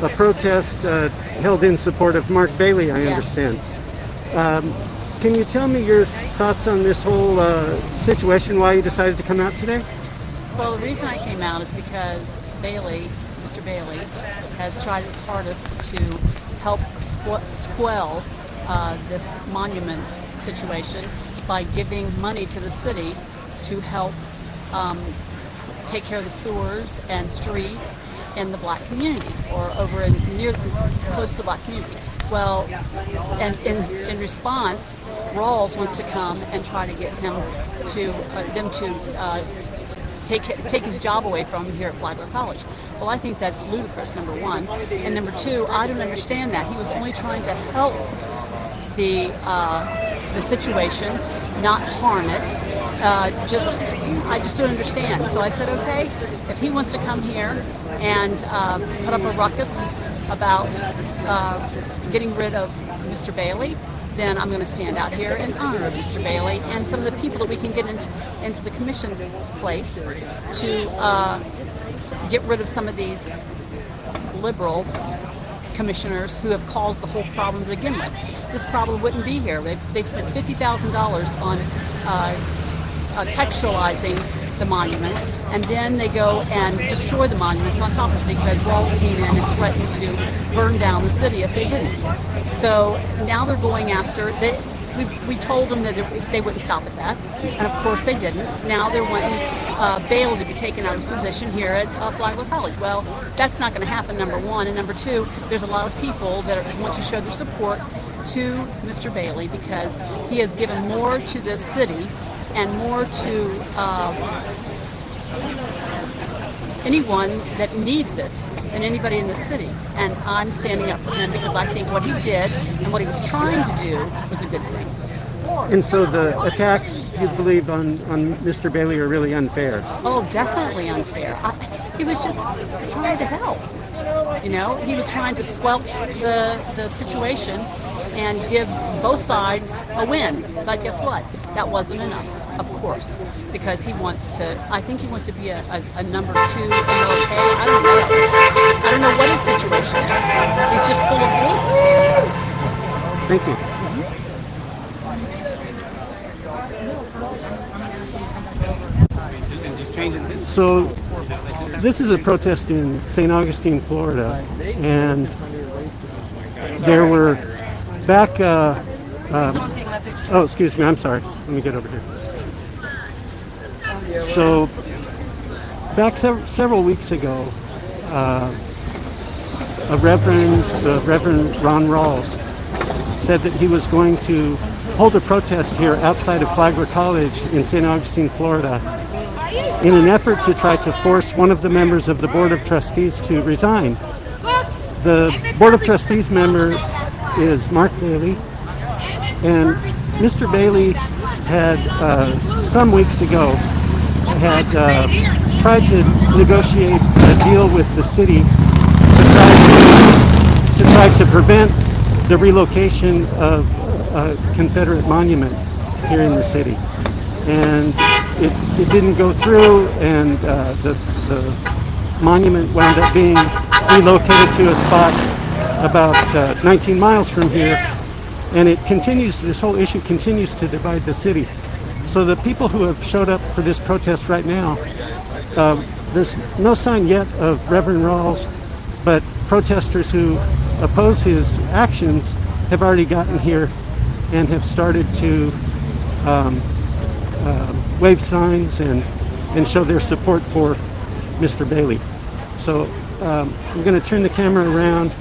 a protest held in support of Mark Bailey, I understand. Can you tell me your thoughts on this whole situation, why you decided to come out today? Well, the reason I came out is because Mr. Bailey, has tried his hardest to help squell this monument situation by giving money to the city to help take care of the sewers and streets in the black community, or over close to the black community. Well, and in response, Rawls wants to come and try to get him to take his job away from him here at Flagler College. Well, I think that's ludicrous, number one. And number two, I don't understand that. He was only trying to help the situation, not harm it. I just don't understand. So I said, okay, if he wants to come here and put up a ruckus about getting rid of Mr. Bailey, then I'm going to stand out here in honor of Mr. Bailey and some of the people that we can get into the commission's place to get rid of some of these liberal commissioners who have caused the whole problem to begin with. This problem wouldn't be here. They spent $50,000 on textualizing the monuments, and then they go and destroy the monuments on top of it because Rawls came in and threatened to burn down the city if they didn't. So now they're going after we told them that they wouldn't stop at that, and of course they didn't. Now they're wanting Bailey to be taken out of his position here at Flagler College. Well, that's not going to happen, number one. And number two, there's a lot of people that want to show their support to Mr. Bailey because he has given more to this city and more to anyone that needs it than anybody in the city. And I'm standing up for him because I think what he did and what he was trying to do was a good thing. And so the attacks, you believe, on Mr. Bailey are really unfair? Oh, definitely unfair. He was just trying to help. You know, he was trying to squelch the situation and give both sides a win. But guess what? That wasn't enough, of course, because I think he wants to be a number 2 MLK. I don't know what his situation is. He's just full of hate. Thank you. So this is a protest in St. Augustine, Florida, and there were back oh, excuse me, I'm sorry, let me get over here. So back several weeks ago, the Reverend Ron Rawls said that he was going to hold a protest here outside of Flagler College in St. Augustine, Florida, in an effort to try to force one of the members of the Board of Trustees to resign. The Board of Trustees member is Mark Bailey, and Mr. Bailey had, some weeks ago, had tried to negotiate a deal with the city to try to prevent the relocation of a Confederate monument here in the city. And it didn't go through, and the monument wound up being relocated to a spot about 19 miles from here, and this whole issue continues to divide the city. So the people who have showed up for this protest right now, there's no sign yet of Reverend Rawls, but protesters who oppose his actions have already gotten here and have started to wave signs and show their support for Mr. Bailey. So I'm going to turn the camera around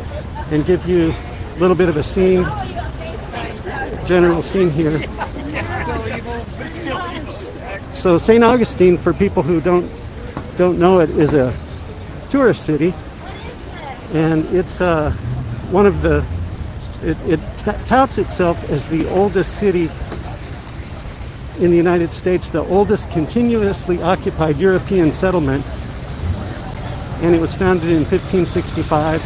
and give you a little bit of a general scene here. So St. Augustine, for people who don't know it, is a tourist city, and it's one of the it touts itself as the oldest city in the United States, the oldest continuously occupied European settlement, and it was founded in 1565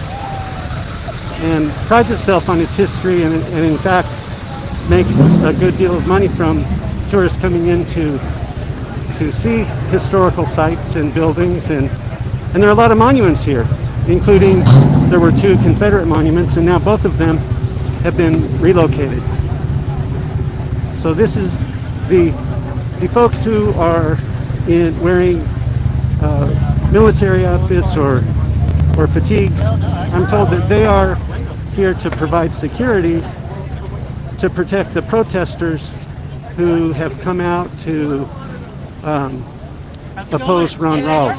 and prides itself on its history, and in fact makes a good deal of money from tourists coming in to see historical sites and buildings, and there are a lot of monuments here, including there were two Confederate monuments, and now both of them have been relocated. So this is the folks who are wearing military outfits or fatigues. I'm told that they are here to provide security to protect the protesters who have come out to oppose Ron Rawls.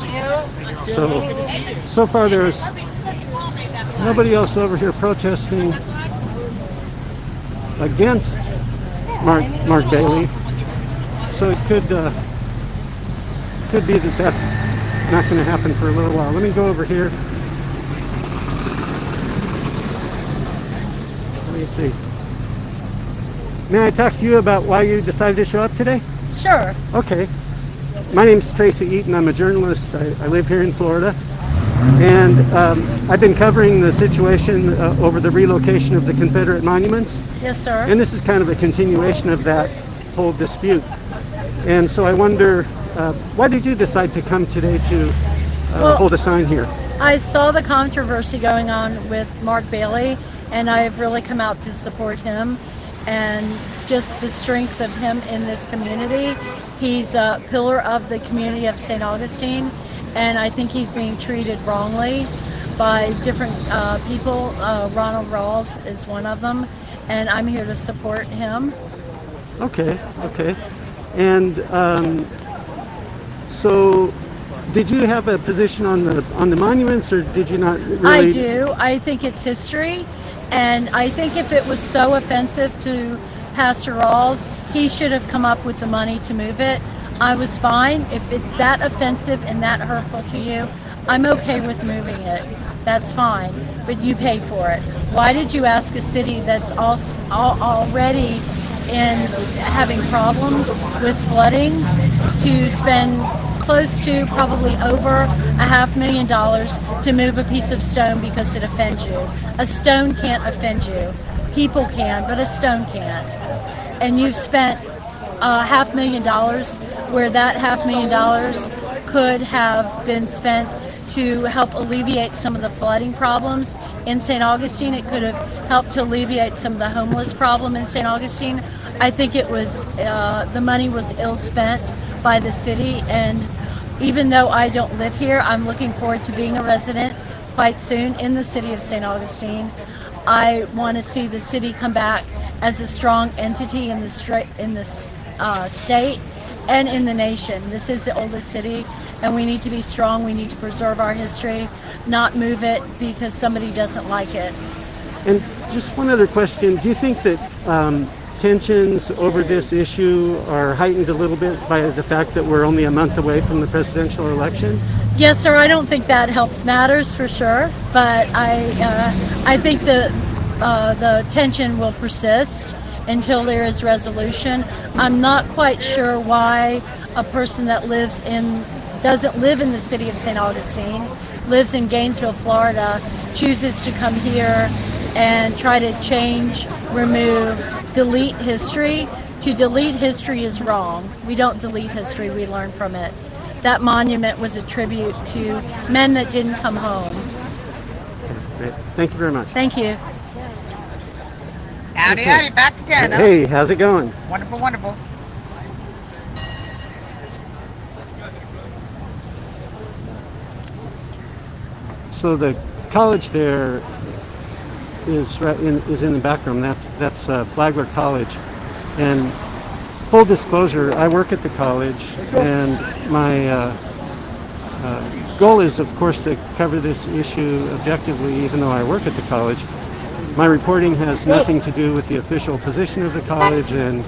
So far there's nobody else over here protesting against Mark Bailey. So it could be that that's not going to happen for a little while. Let me go over here. Let me see. May I talk to you about why you decided to show up today? Sure. Okay. My name's Tracy Eaton. I'm a journalist. I live here in Florida. And I've been covering the situation over the relocation of the Confederate monuments. Yes, sir. And this is kind of a continuation of that whole dispute. And so I wonder, why did you decide to come today to hold a sign here? I saw the controversy going on with Mark Bailey, and I've really come out to support him and just the strength of him in this community. He's a pillar of the community of St. Augustine, and I think he's being treated wrongly by different people. Ronald Rawls is one of them, and I'm here to support him. Okay. And so did you have a position on the monuments, or did you not really? I do. I think it's history, and I think if it was so offensive to Pastor Rawls, he should have come up with the money to move it. I was fine. If it's that offensive and that hurtful to you, I'm okay with moving it. That's fine, but you pay for it. Why did you ask a city that's already in having problems with flooding to spend close to probably over $500,000 to move a piece of stone because it offends you? A stone can't offend you. People can, but a stone can't. And you've spent $500,000 where that $500,000 could have been spent to help alleviate some of the flooding problems in St. Augustine. It could have helped to alleviate some of the homeless problem in St. Augustine. I think it was the money was ill spent by the city, and even though I don't live here, I'm looking forward to being a resident quite soon in the city of St. Augustine. I want to see the city come back as a strong entity in the state and in the nation. This is the oldest city, and we need to be strong. We need to preserve our history, not move it because somebody doesn't like it. And just one other question. Do you think that tensions over this issue are heightened a little bit by the fact that we're only a month away from the presidential election? Yes, sir. I don't think that helps matters for sure, but I think the tension will persist until there is resolution. I'm not quite sure why a person that doesn't live in the city of St. Augustine, lives in Gainesville, Florida, chooses to come here and try to change, remove, delete history. To delete history is wrong. We don't delete history, we learn from it. That monument was a tribute to men that didn't come home. Great. Thank you very much. Thank you. Howdy, howdy, back again. Huh? Hey, how's it going? Wonderful, wonderful. So the college there is in the back room. That's Flagler College. And full disclosure, I work at the college, and my goal is, of course, to cover this issue objectively, even though I work at the college. My reporting has nothing to do with the official position of the college, and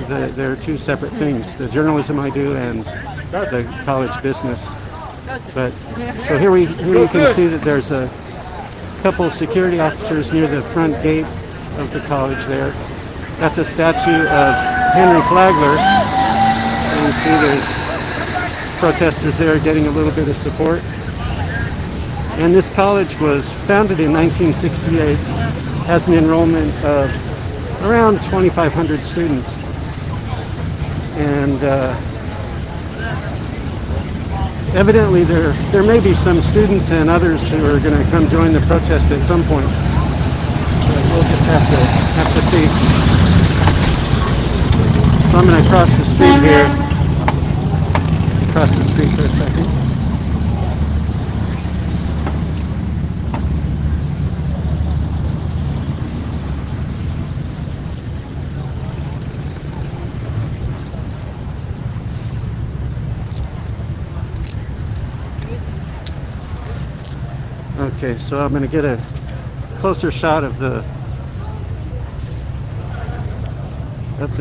they're two separate things, the journalism I do and the college business. But so here you can see that there's a couple security officers near the front gate of the college there. That's a statue of Henry Flagler, and you see there's protesters there getting a little bit of support. And this college was founded in 1968, has an enrollment of around 2,500 students. And evidently there may be some students and others who are going to come join the protest at some point. But we'll just have to see. So I'm going to cross the street here. Cross the street for a second. Okay, so I'm going to get a closer shot of the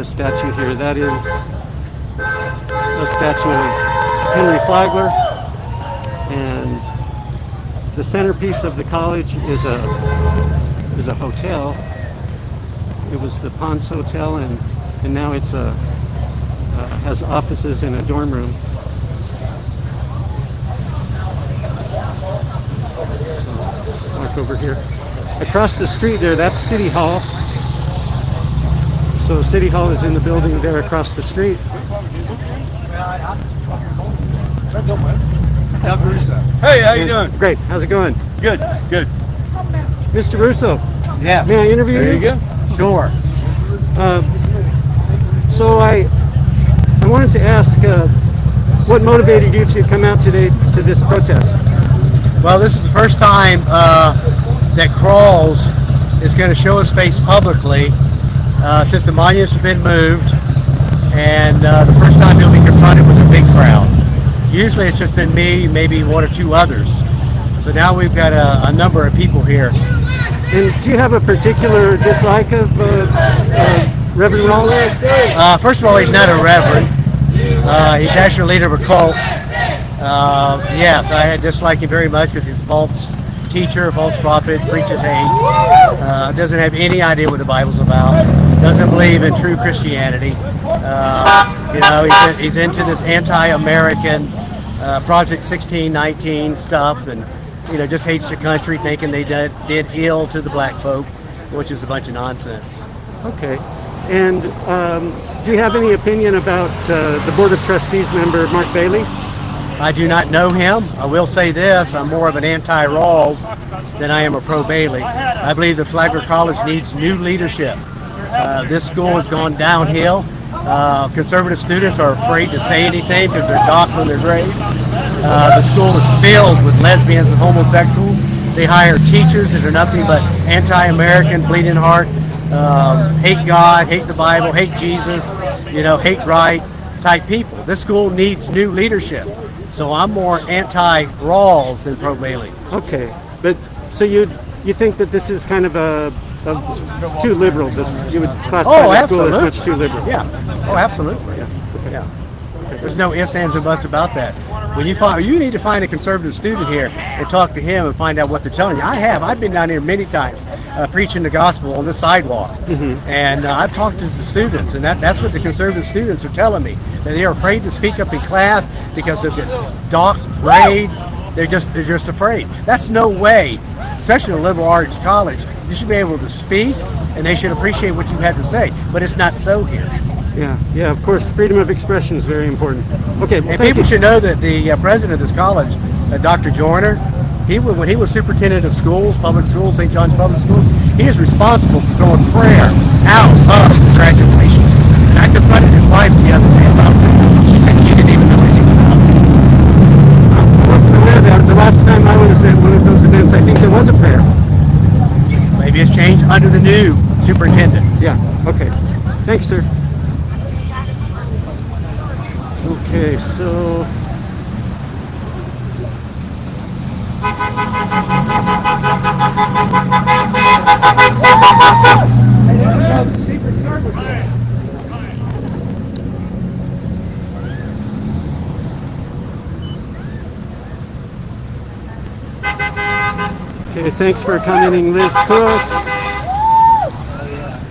statue here. That is a statue of Henry Flagler, and the centerpiece of the college is a hotel. It was the Ponce Hotel, and now it's has offices and a dorm room. Walk over here. Across the street there, that's City Hall. So City Hall is in the building there across the street. Hey, how you doing? Great. How's it going? Good, good. Mr. Russo. Yes. May I interview you? There you go. Sure. So I wanted to ask, what motivated you to come out today to this protest? Well, this is the first time that Crawls is going to show his face publicly since the monuments have been moved, and the first time he'll be confronted with a big crowd. Usually it's just been me, maybe one or two others. So now we've got a number of people here. And do you have a particular dislike of Reverend Rawls? First of all, he's not a reverend. He's actually a leader of a cult. Yes, I dislike him very much because he's a false teacher, a false prophet, preaches hate, doesn't have any idea what the Bible's about, doesn't believe in true Christianity. He's into this anti-American Project 1619 stuff, and just hates the country, thinking they did ill to the black folk, which is a bunch of nonsense. Okay. And do you have any opinion about the Board of Trustees member, Mark Bailey? I do not know him. I will say this, I'm more of an anti-Rawls than I am a pro-Bailey. I believe that Flagler College needs new leadership. This school has gone downhill. Conservative students are afraid to say anything because they're docked on their grades. The school is filled with lesbians and homosexuals. They hire teachers that are nothing but anti-American, bleeding heart, hate God, hate the Bible, hate Jesus, hate right type people. This school needs new leadership. So I'm more anti-Rawls than pro-Bailey. Okay, but so you think that this is kind of too liberal? You would classify the school as much too liberal? Yeah. Oh, absolutely. Yeah. Okay. Yeah. There's no ifs, ands, or buts about that. When you need to find a conservative student here and talk to him and find out what they're telling you. I've been down here many times preaching the gospel on the sidewalk, and I've talked to the students, and that's what the conservative students are telling me. That they're afraid to speak up in class because of the dock grades. They're just afraid. That's no way, especially in a liberal arts college. You should be able to speak, and they should appreciate what you had to say. But it's not so here. Yeah, of course, freedom of expression is very important. Okay, well, and people should know that the president of this college, Dr. Joyner, when he was superintendent of schools, public schools, St. John's Public Schools, he is responsible for throwing prayer out of graduation. And I confronted his wife the other day about that. She said she didn't even know anything about it. I wasn't aware of that. The last time I was at one of those events, I think there was a prayer. Maybe it's changed under the new superintendent. Yeah, okay. Thanks, sir. Okay, so okay, thanks for commenting, Liz Cook,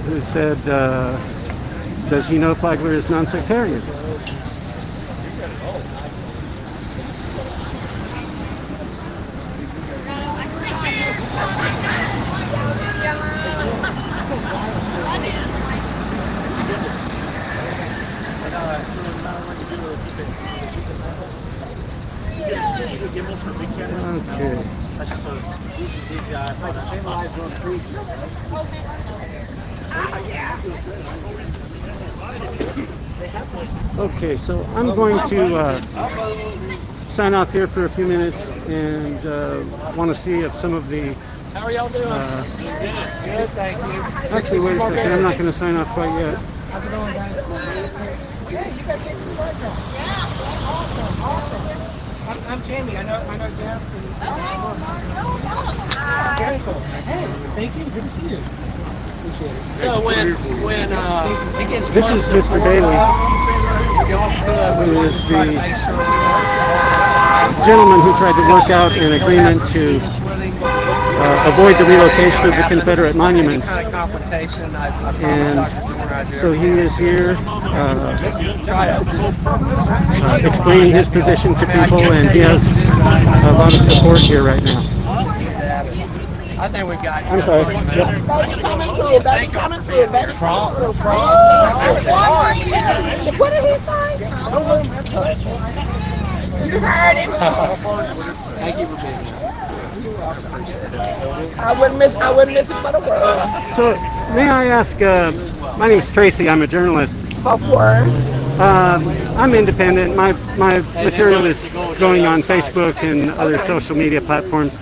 who said, does he know Flagler is non-sectarian? Okay, so I'm going to sign off here for a few minutes and want to see if some of the... How are y'all doing? Good, thank you. Actually, wait a second. I'm not going to sign off quite yet. How's it going, guys? Yeah, you guys getting the blood drawn. Yeah, awesome. I'm Jamie. I know Jeff. Very cool. Hey, thank you. Good to see you. Appreciate it. So when it gets This is Mr. Bailey, who is the gentleman who tried to work out an agreement to avoid the relocation of the Confederate monuments. And so he is here explaining his position to people, and he has a lot of support here right now. I think we've got. I'm sorry. Yep. That's coming through. That's coming through. What did he say? You heard him? Thank you for being here. I wouldn't miss it for the world. So, may I ask, my name is Tracy, I'm a journalist. For word. I'm independent. My material is going on Facebook and other social media platforms.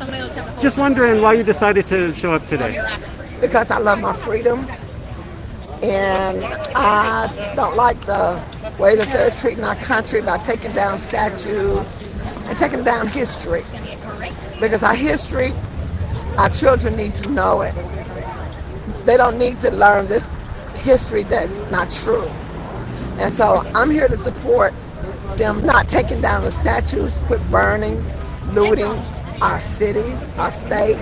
Just wondering why you decided to show up today. Because I love my freedom. And I don't like the way that they're treating our country by taking down statues and taking down history. Because our history, our children need to know it. They don't need to learn this history that's not true. And so I'm here to support them not taking down the statues, quit burning, looting our cities, our states,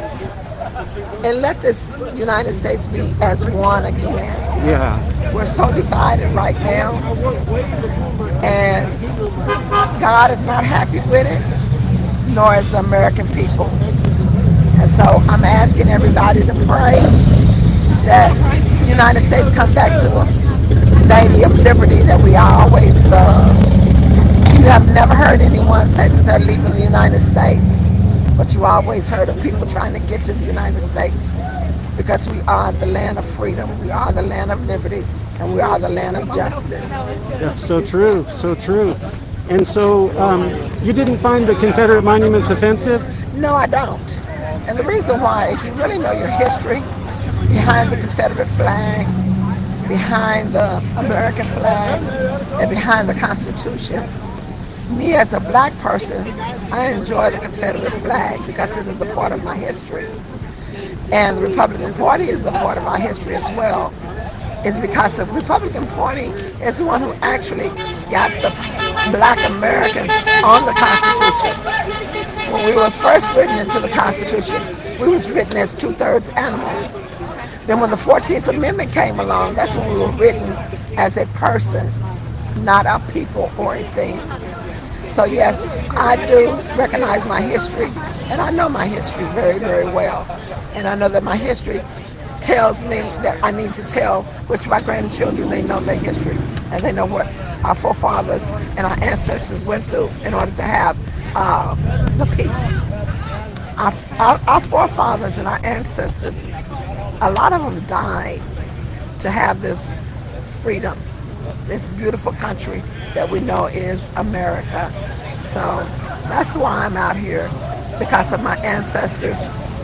and let this United States be as one again. Yeah. We're so divided right now, and God is not happy with it, nor is the American people. And so I'm asking everybody to pray that the United States come back to the Lady of Liberty that we always loved. You have never heard anyone say that they're leaving the United States, but you always heard of people trying to get to the United States, because we are the land of freedom, we are the land of liberty, and we are the land of justice. That's so true, so true. And so you didn't find the Confederate monuments offensive? No, I don't. And the reason why is you really know your history behind the Confederate flag, behind the American flag, and behind the Constitution. Me as a black person, I enjoy the Confederate flag because it is a part of my history. And the Republican Party is a part of our history as well. It's because the Republican Party is the one who actually got the black Americans on the Constitution. When we were first written into the Constitution, we was written as 2/3 animal. Then when the 14th Amendment came along, that's when we were written as a person, not a people or a thing. So yes, I do recognize my history, and I know my history very, very well. And I know that my history tells me that I need to tell which my grandchildren, they know their history, and they know what our forefathers and our ancestors went through in order to have the peace. Our forefathers and our ancestors, a lot of them died to have this freedom, this beautiful country that we know is America. So that's why I'm out here, because of my ancestors.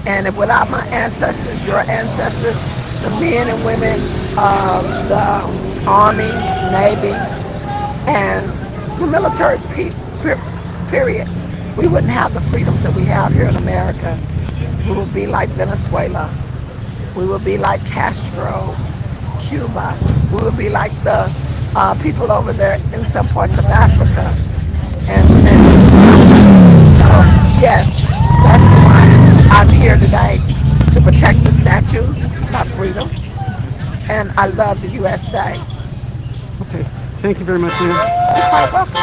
And if without my ancestors, your ancestors, the men and women of the Army, Navy, and the military period, we wouldn't have the freedoms that we have here in America. We would be like Venezuela. We would be like Castro, Cuba. We would be like the people over there in some parts of Africa. And so, yes, that's why I'm here today, to protect the statues, my freedom. And I love the USA. Okay. Thank you very much, ma'am. You're quite welcome.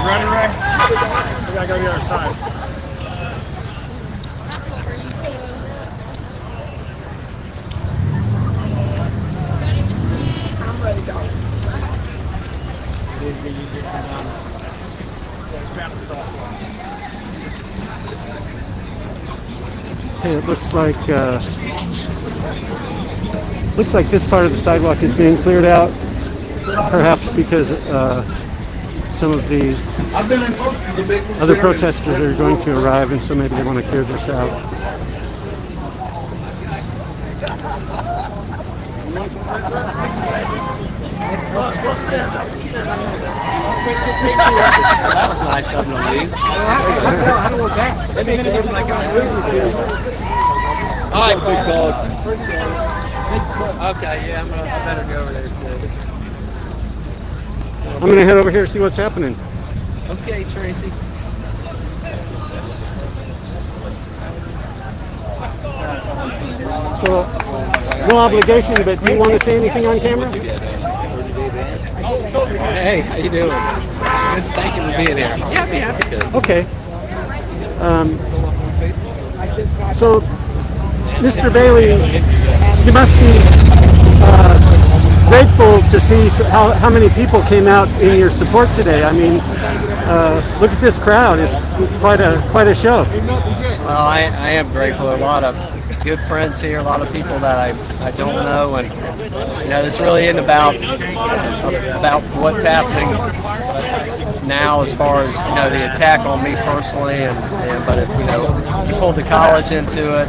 Ready, Ray? We gotta go to the other side. I'm ready to go. Yeah, Okay, it looks like this part of the sidewalk is being cleared out, perhaps because some of the other protesters are going to arrive, and so maybe they want to clear this out. That was nice of them to leave. I don't want that. They make it look like I'm all right, big dog. Okay, yeah, I better go over there too. I'm going to head over here and see what's happening. Okay, Tracy. So, no obligation, but do you want to say anything on camera? Hey, how you doing? Good, thank you for being here. Yeah, I'd be happy to. Okay. So, Mr. Bailey, you must be grateful to see how many people came out in your support today. I mean, look at this crowd. It's quite a show. Well, I am grateful. A lot of good friends here, a lot of people that I don't know, and this really isn't about what's happening now as far as the attack on me personally, but you pulled the college into it.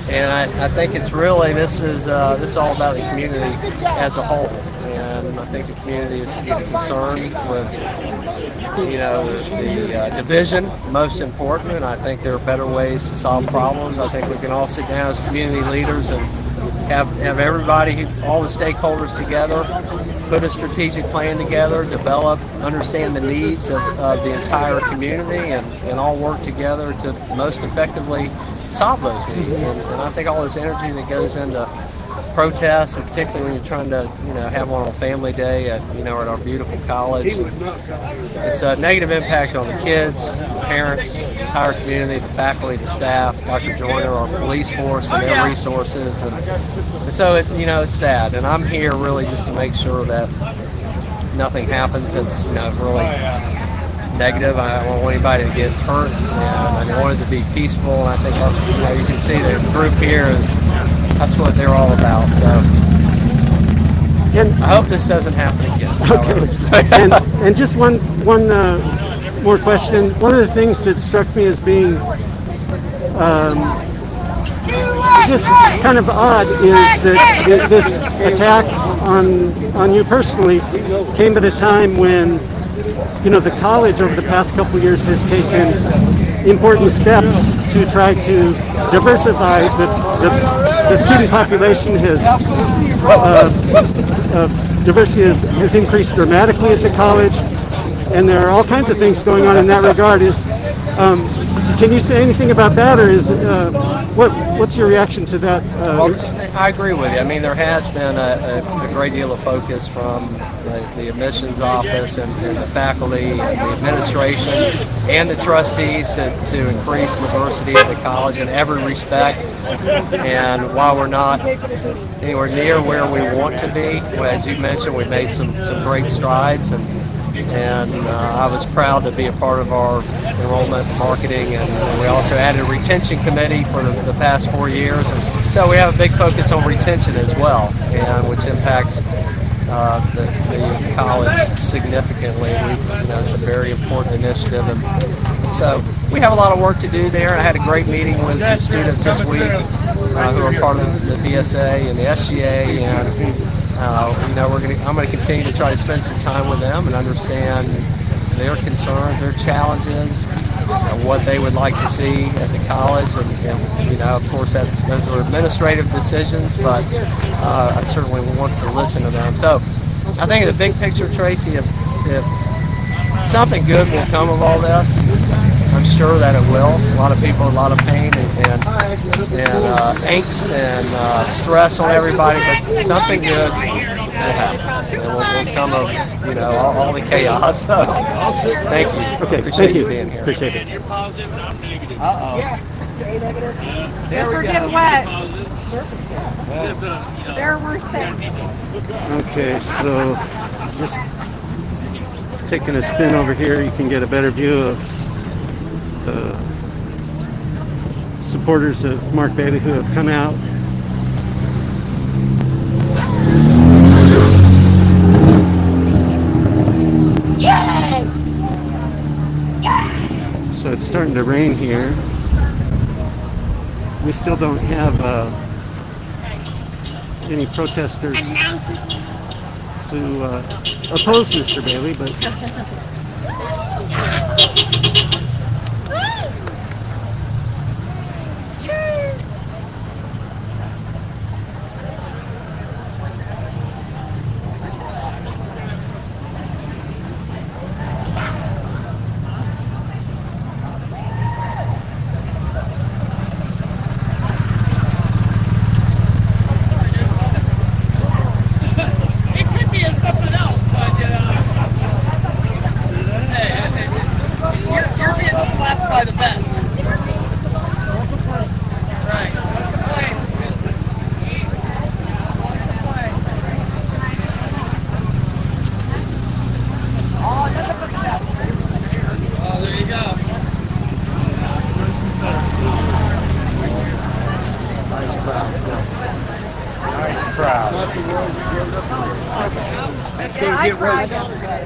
And I think it's really this is all about the community as a whole, and I think the community is concerned with the division most important, and I think there are better ways to solve problems. I think we can all sit down as community leaders and have everybody, all the stakeholders together, put a strategic plan together, understand the needs of the entire community, and all work together to most effectively solve those needs. And I think all this energy that goes into protests, and particularly when you're trying to have one on a family day at our beautiful college, it's a negative impact on the kids, the parents, the entire community, the faculty, the staff, Dr. Joyner, our police force, and their resources, and so it's sad. And I'm here really just to make sure that nothing happens that's really negative. I don't want anybody to get hurt, and I want it to be peaceful. And I think you can see the group here that's what they're all about. So I hope this doesn't happen again. Okay. and just one more question. One of the things that struck me as being just kind of odd is that this attack on you personally came at a time when the college over the past couple of years has taken important steps to try to diversify the student population. Diversity has increased dramatically at the college, and there are all kinds of things going on in that regard. Can you say anything about that, or what's your reaction to that? I agree with you. I mean, there has been a great deal of focus from the admissions office and the faculty and the administration and the trustees to increase diversity at the college in every respect. And while we're not anywhere near where we want to be, as you mentioned, we've made some great strides, and I was proud to be a part of our enrollment marketing, and we also added a retention committee for the past 4 years, and so we have a big focus on retention as well, and which impacts the college significantly. It's a very important initiative, and so we have a lot of work to do there. I had a great meeting with some students this week who are part of the BSA and the SGA, and I'm going to continue to try to spend some time with them and understand their concerns, their challenges, what they would like to see at the college, and of course those are administrative decisions, but I certainly want to listen to them. So I think in the big picture, Tracy, if something good will come of all this, I'm sure that it will. A lot of people, a lot of pain and angst and stress on everybody, but something good will happen, and will come of all the chaos. So thank you. Okay, Appreciate thank you being here. Appreciate it. Yes, we're getting wet. There are worse things. Okay, so just taking a spin over here, you can get a better view of the supporters of Mark Bailey who have come out. So it's starting to rain here. We still don't have any protesters who oppose Mr. Bailey, but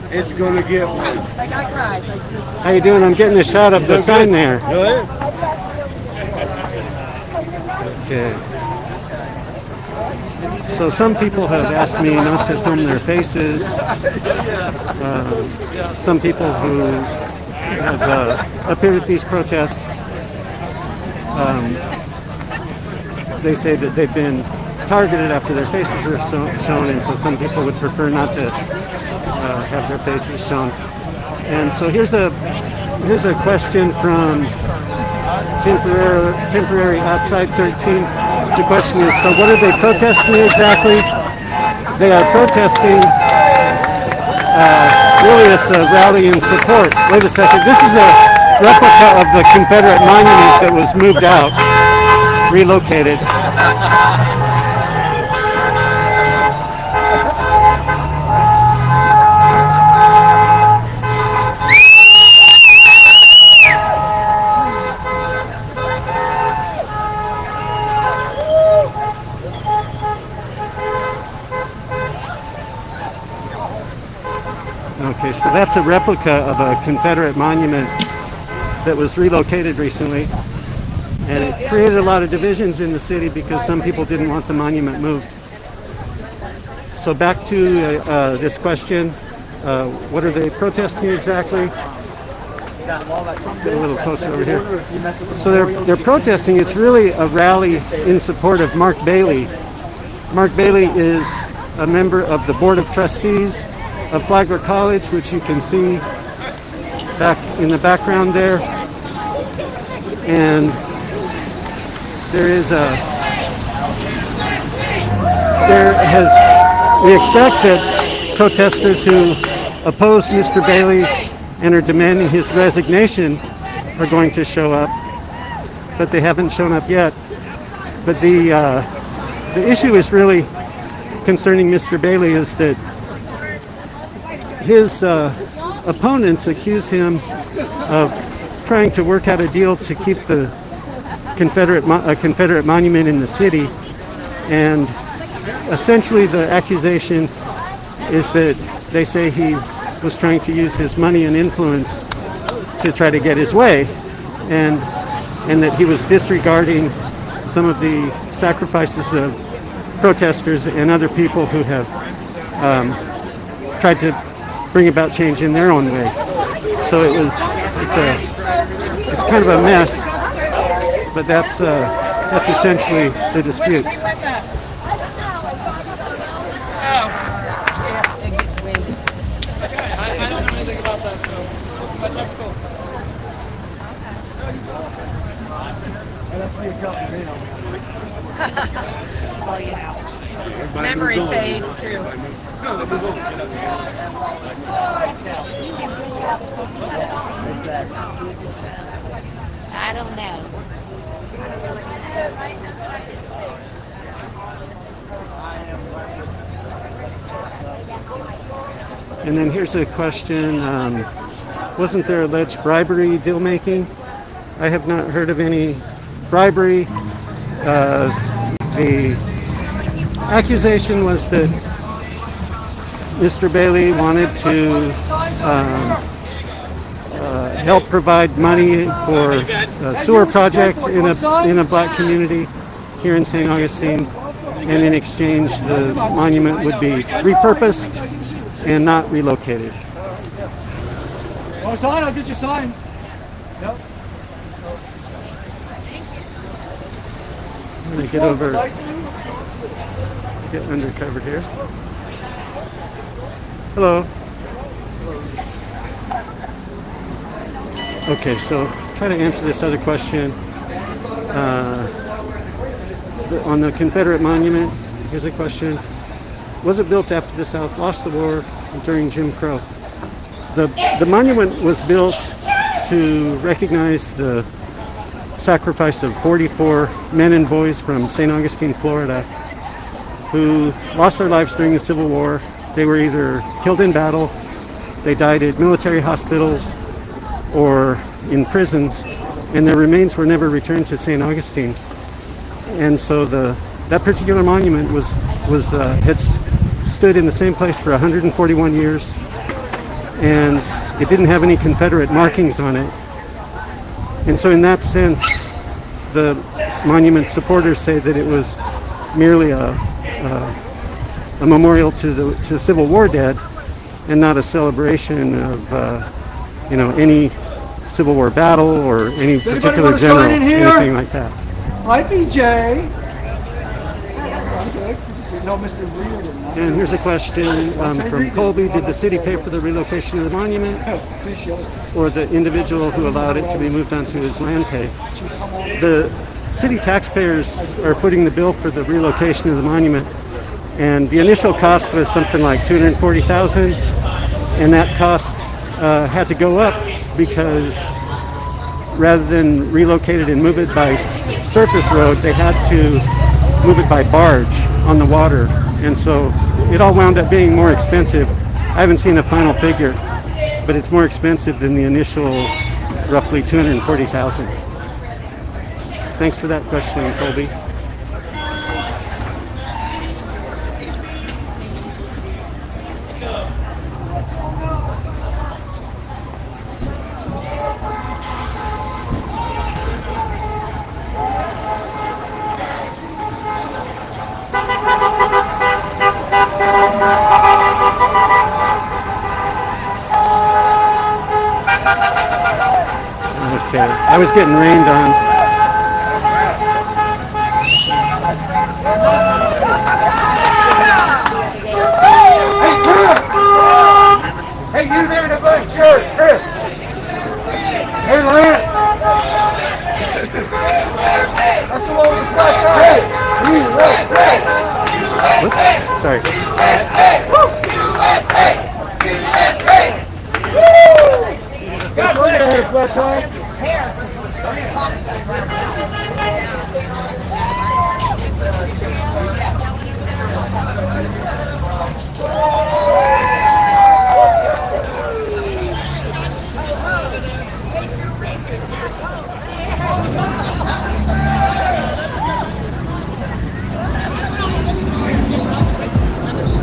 It's gonna get worse. how you doing? I'm getting a shot of the sign there. Go ahead. Okay. So some people have asked me not to film their faces. Some people who have appeared at these protests, they say that they've been targeted after their faces are shown, and so some people would prefer not to have their faces shown. And so here's a question from temporary outside 13. The question is, so what are they protesting exactly? They are protesting. Really, it's a rally in support. Wait a second. This is a replica of the Confederate monument that was moved out, relocated. Okay, so that's a replica of a Confederate monument that was relocated recently, and it created a lot of divisions in the city because some people didn't want the monument moved. So back to this question, what are they protesting exactly? Get a little closer over here. So they're protesting. It's really a rally in support of Mark Bailey. Mark Bailey is a member of the Board of Trustees of Flagler College, which you can see back in the background there. And we expect that protesters who oppose Mr. Bailey and are demanding his resignation are going to show up, but they haven't shown up yet. But the issue is really concerning Mr. Bailey is that his opponents accuse him of trying to work out a deal to keep the Confederate monument in the city, and essentially the accusation is that they say he was trying to use his money and influence to try to get his way, and that he was disregarding some of the sacrifices of protesters and other people who have tried to bring about change in their own way. So it's kind of a mess, but that's essentially the dispute. I don't know anything about that, but that's cool. Well, you know, memory fades too. I don't know. And then here's a question, wasn't there alleged bribery deal making? I have not heard of any bribery. The accusation was that Mr. Bailey wanted to help provide money for a sewer project in a black community here in St. Augustine, and in exchange the monument would be repurposed and not relocated. Want a sign? I'll get you a sign. Yep. I'm going to get undercover here. Hello. Okay, so try to answer this other question. On the Confederate monument, here's a question. Was it built after the South lost the war during Jim Crow? The monument was built to recognize the sacrifice of 44 men and boys from St. Augustine, Florida, who lost their lives during the Civil War. They were either killed in battle, they died at military hospitals, or in prisons, and their remains were never returned to St. Augustine. And so that particular monument had stood in the same place for 141 years, and it didn't have any Confederate markings on it. And so in that sense, the monument supporters say that it was merely a memorial to the Civil War dead, and not a celebration of any Civil War battle or any particular general, anything like that. Hi, BJ. No, Mr. Reed. And here's a question from Colby. Did the city pay for the relocation of the monument, or the individual who allowed it to be moved onto his land pay? The city taxpayers are footing the bill for the relocation of the monument, and the initial cost was something like $240,000, and that cost had to go up because rather than relocate it and move it by surface road, they had to move it by barge on the water, and so it all wound up being more expensive. I haven't seen a final figure, but it's more expensive than the initial roughly $240,000. Thanks for that question, Colby. Okay, I was getting rained on. Hey, Chris! Hey, you there in the black shirt, Chris! Hey, Lance! That's the one with the black shirt! Hey! Whoops, sorry. God bless you, black tie.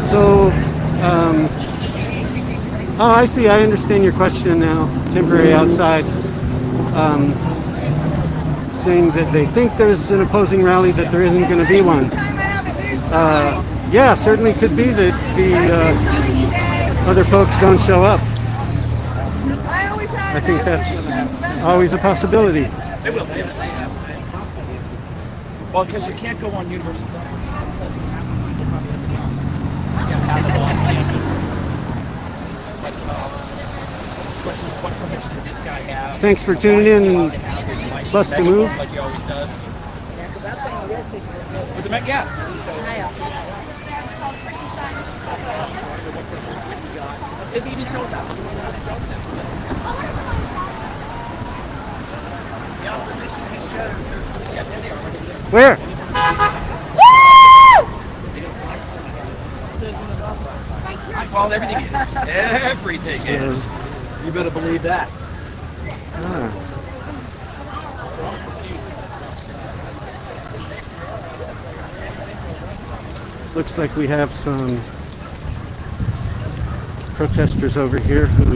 So, oh, I see. I understand your question now. Temporary outside, saying that they think there's an opposing rally, that there isn't going to be one. Yeah, certainly could be that the other folks don't show up. I think that's always a possibility. They will. Well, because you can't go on University. What permission does this guy have? Thanks for tuning in. Bus to move. Like he always does. With the Met Gas. If he didn't know that. Where? Well, everything is. Everything is. You better believe that. Looks like we have some protesters over here who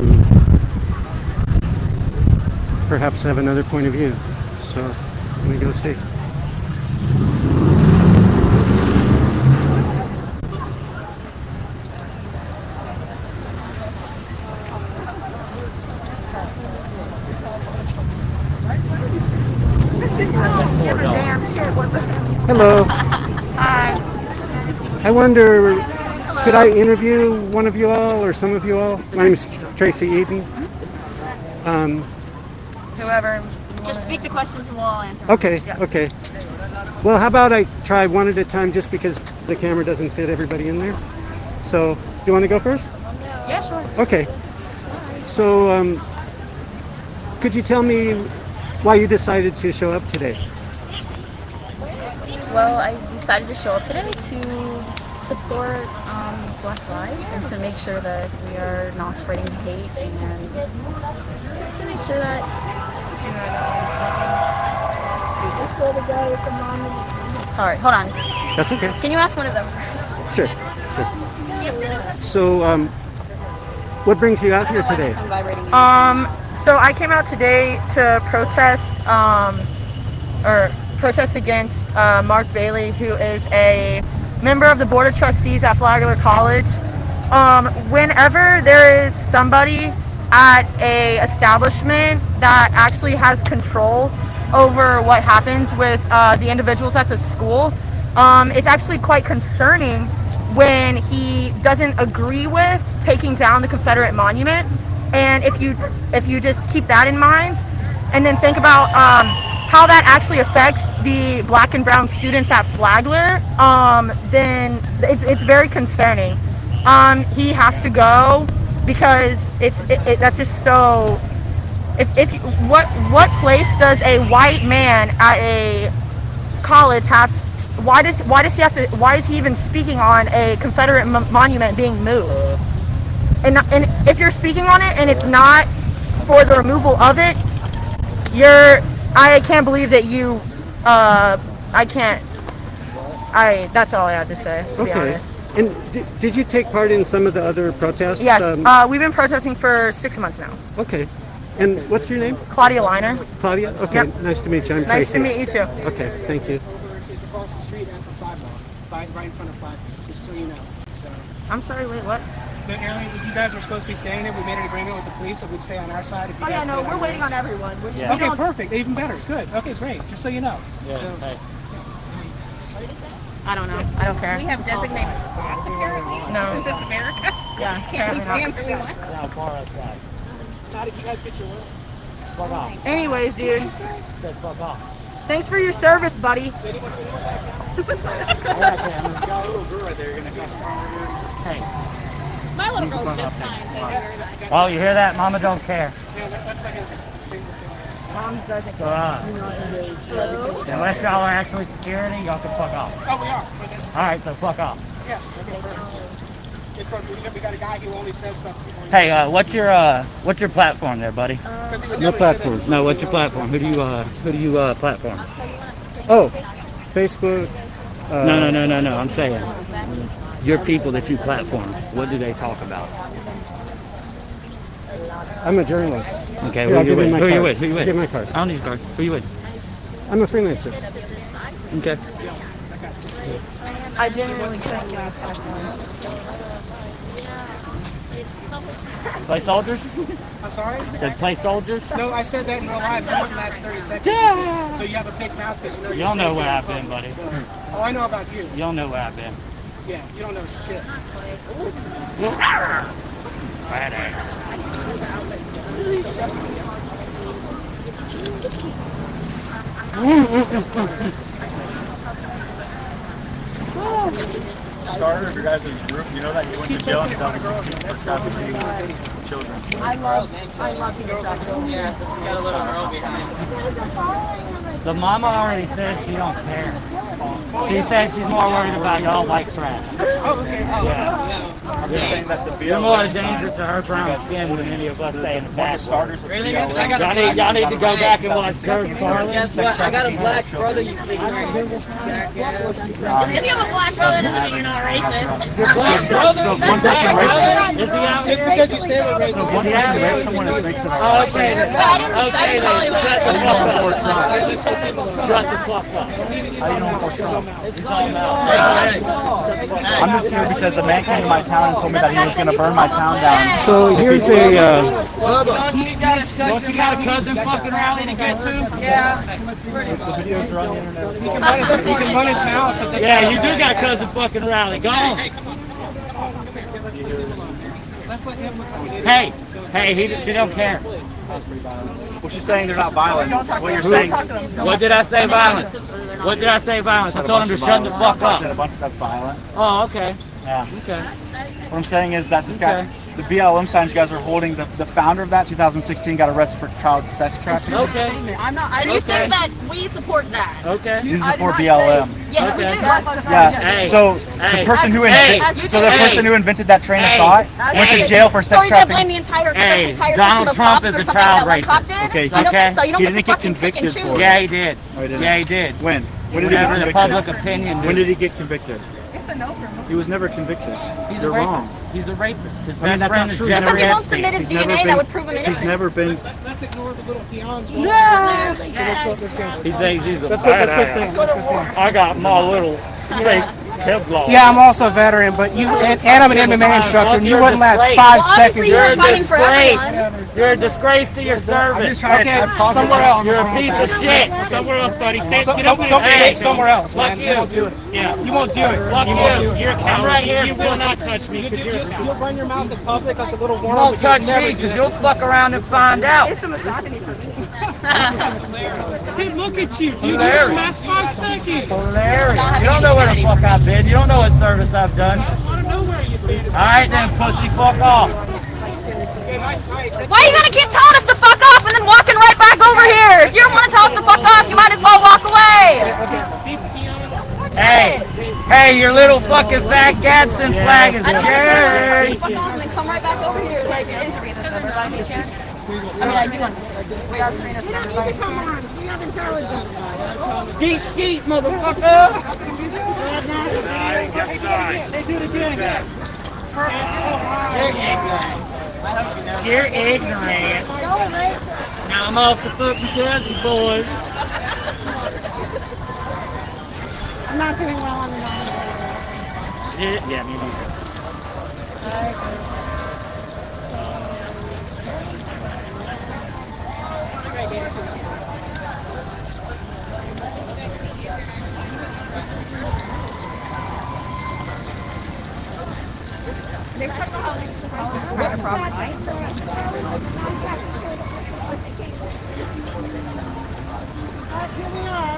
perhaps have another point of view. So let me go see. Hello. Hi. I wonder, could I interview one of you all or some of you all? My name is Tracy Eden. Whoever. Just speak the questions and we'll all answer. Okay, okay. Well, how about I try one at a time just because the camera doesn't fit everybody in there? So, do you want to go first? Yeah, sure. Okay. So, could you tell me why you decided to show up today? Well, I decided to show up today to support Black lives and to make sure that we are not spreading hate and just to make sure that sorry, hold on. That's okay. Can you ask one of them? Sure, sure. So, what brings you out here today? So I came out today to protest, protest against Mark Bailey, who is a member of the Board of Trustees at Flagler College. Whenever there is somebody at a establishment that actually has control over what happens with the individuals at the school, it's actually quite concerning when he doesn't agree with taking down the Confederate monument. And if you just keep that in mind, and then think about how that actually affects the black and brown students at Flagler, then it's very concerning. He has to go because that's just so. What place does a white man at a college have? Why is he even speaking on a Confederate monument being moved? And if you're speaking on it and it's not for the removal of it, I can't believe that you. That's all I have to say. To be honest. And did you take part in some of the other protests? Yes. We've been protesting for 6 months now. Okay. And what's your name? Claudia Liner. Claudia? Okay. Yep. Nice to meet you. I'm Nice Tracy. to meet you too. Okay. Thank you. Is across the street at the sidewalk, right in front of Flagler, just so you know. So I'm sorry. Wait, what? the area that you guys were supposed to be staying in, we made an agreement with the police that we'd stay on our side. If you guys stayed we're waiting yours. on everyone. Okay, perfect. Even better. Good. Okay, great. Just so you know. Yeah, So- hey. I don't know. I don't care. We have designated spots apparently. No. Isn't this America? Yeah, Can't we apparently stand not. where we want? How far outside? How did you guys get your work? Fuck off. Anyways, dude, Said fuck off. thanks for your service, buddy. All right, Cameron. Got a little girl right there. You're gonna cross the car. Hey. My little girl's just fine. Thank you very much. Oh, you hear that? Mama don't care. Yeah, that's like a stainless steel. Mom doesn't. So, unless y'all are actually security, y'all can fuck off. Oh, we are. But that's- All right, so fuck off. Yeah. Okay, perfect. It's going. We got a guy who only says stuff. Hey, what's your platform there, buddy? Because he would No never say that platforms. just No, so what's you your know. platform? Who do you platform? Oh, Facebook. No. I'm saying your people that you platform. What do they talk about? I'm a journalist. Okay, Here, I'll give you my Who are you card. with? Who you with? Give my card. I don't need your card. Who you with? I'm a freelancer. Okay. I genuinely couldn't give us platform. Play soldiers? I'm sorry. Said play soldiers? No, I said that in real life. It wouldn't last 30 seconds. Yeah. So you have a big mouth because you know You you're don't know safe where in I've public. been, buddy. So, oh, I know about you. You don't know where I've been. Yeah, you don't know shit. Bad ass. Starter of your guys' group, you know that you went to jail in 2016 for trafficking children. I love people that children. Yeah, got a little girl behind. The mama already said she don't care. She said she's more worried about y'all like trash. Oh, okay. Yeah. I'm just saying that the BLM You're more a danger to her brown skin than any of us staying one of back. the starters of Really? BLM. Y'all need to go back and watch Dirty Carlin. Guess what? I got a black brother you speak right here. If you have a black brother, doesn't mean you're not racist. Your black brother? So if one person rapes Is he out Just here? because you say we're racist. so if one person rapes someone, it makes it Oh, okay then. Okay then. Shut the fuck up. How do you know before Trump? He's all out. I'm just here because a man came to my town and told me that he was going to burn my town down. So here's a, Don't you got a cousin fucking rally to get to? Yeah. The videos are on the internet. He can run his mouth. But they Yeah, you do got cousin fucking rally. Go on. Let's let him look like Hey, she don't care. Well, she's saying they're not violent. What you're saying? What did I say violence? What did I say violence? I told him to shut the fuck I said a up. bunch that's violent. Oh, okay. Yeah. Okay. What I'm saying is that this guy, Okay. the BLM signs you guys are holding, the founder of that, 2016, got arrested for child sex trafficking. Okay. And you think that we support that? Okay. You support BLM. Yes, we Okay. do. Yeah. Hey. So Hey. the person who Hey. person who invented that train of Hey. thought went to jail for So sex you're gonna blame trafficking. the entire, Hey, entire Donald system of Trump cops is for a something child that one cop rapist. did? Okay, So you don't okay. get, so you don't He get didn't to get fucking pick and convicted choose. for it. Yeah, he did. No, he didn't. Yeah, he did. When? When did he get Whatever the convicted? public opinion When did. did he get convicted? He was never convicted. He's You're a rapist. wrong. He's a rapist. His I mean, best that's friend not is true. Jeffrey Because he won't Epstein. submit his He's never DNA, been. that would prove him He's innocent. never been. let's ignore the little peons. No! He thinks he's a Let's go badass. stand. Let's go stand. I got my little fake Kevlar. Yeah, I'm also a veteran, but and I'm an MMA instructor, and you wouldn't last 5 seconds. You're a fighting for disgrace. everyone. You're a disgrace to your service. Okay, somewhere else. You're a piece of shit. Somewhere else, buddy. Somewhere else, man. You won't do it. Yeah. You won't do it. Fuck you. You're a coward. Right here. You will not touch me because you'll run your mouth in public like a little You worm. won't touch me because you'll fuck around and find out. It's a misogyny for me. Hey, look at you. You didn't last 5 seconds. Hilarious. You don't know where the fuck I've been. You don't know what service I've done. I don't know where you've been. All right then, pussy, fuck off. Okay, nice. Why are you gonna keep telling us to fuck off and then walking right back over here? If you don't want to tell us to fuck off, you might as well walk away. Hey, your little fucking fat Gadsden flag is I don't care. dirty. Fuck off and then come right back over here. Like, it is Serena's number, but you can. I mean, I do understand. We are Serena's number. Skeet, skeet, motherfucker. They do it again. You're ignorant. Now I'm off the fucking cousin, boys. I'm not doing well on the normal. Yeah, me neither.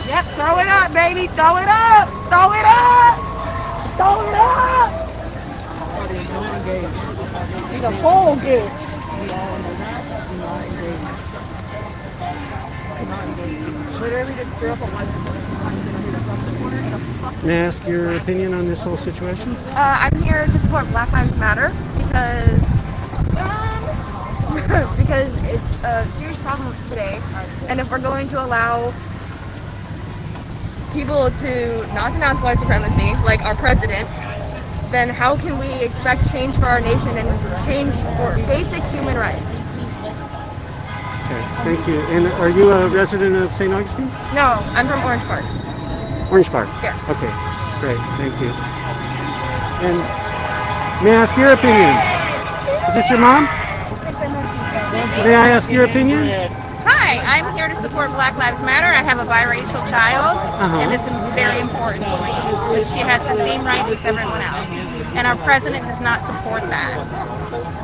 Yep, throw it up, baby. Throw it up. Throw it up. Throw it up. He's a full gauge. may I ask your opinion on this whole situation? I'm here to support Black Lives Matter because because it's a serious problem today, and if we're going to allow people to not denounce white supremacy, like our president, then how can we expect change for our nation and change for basic human rights? Okay, thank you. And are you a resident of St. Augustine? No, I'm from Orange Park. Orange Park? Yes. Okay, great, thank you. And may I ask your opinion? Is this your mom? May I ask your opinion? Hi, I'm here to support Black Lives Matter. I have a biracial child, and it's very important to me that she has the same rights as everyone else. And our president does not support that.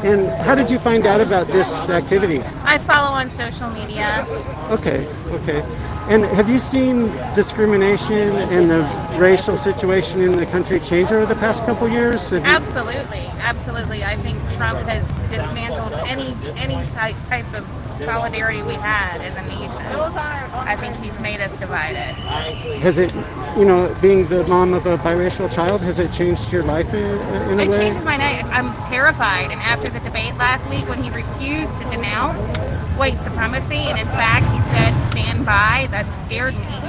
And how did you find out about this activity? I follow on social media. Okay, okay. And have you seen discrimination and the racial situation in the country change over the past couple years? Absolutely, absolutely. I think Trump has dismantled any type of solidarity we had as a nation. I think he's made us divided. Has it, being the mom of a biracial child, has it changed your life in a It way? changes my night. I'm terrified. And after the debate last week, when he refused to denounce white supremacy, and in fact he said stand by, that scared me.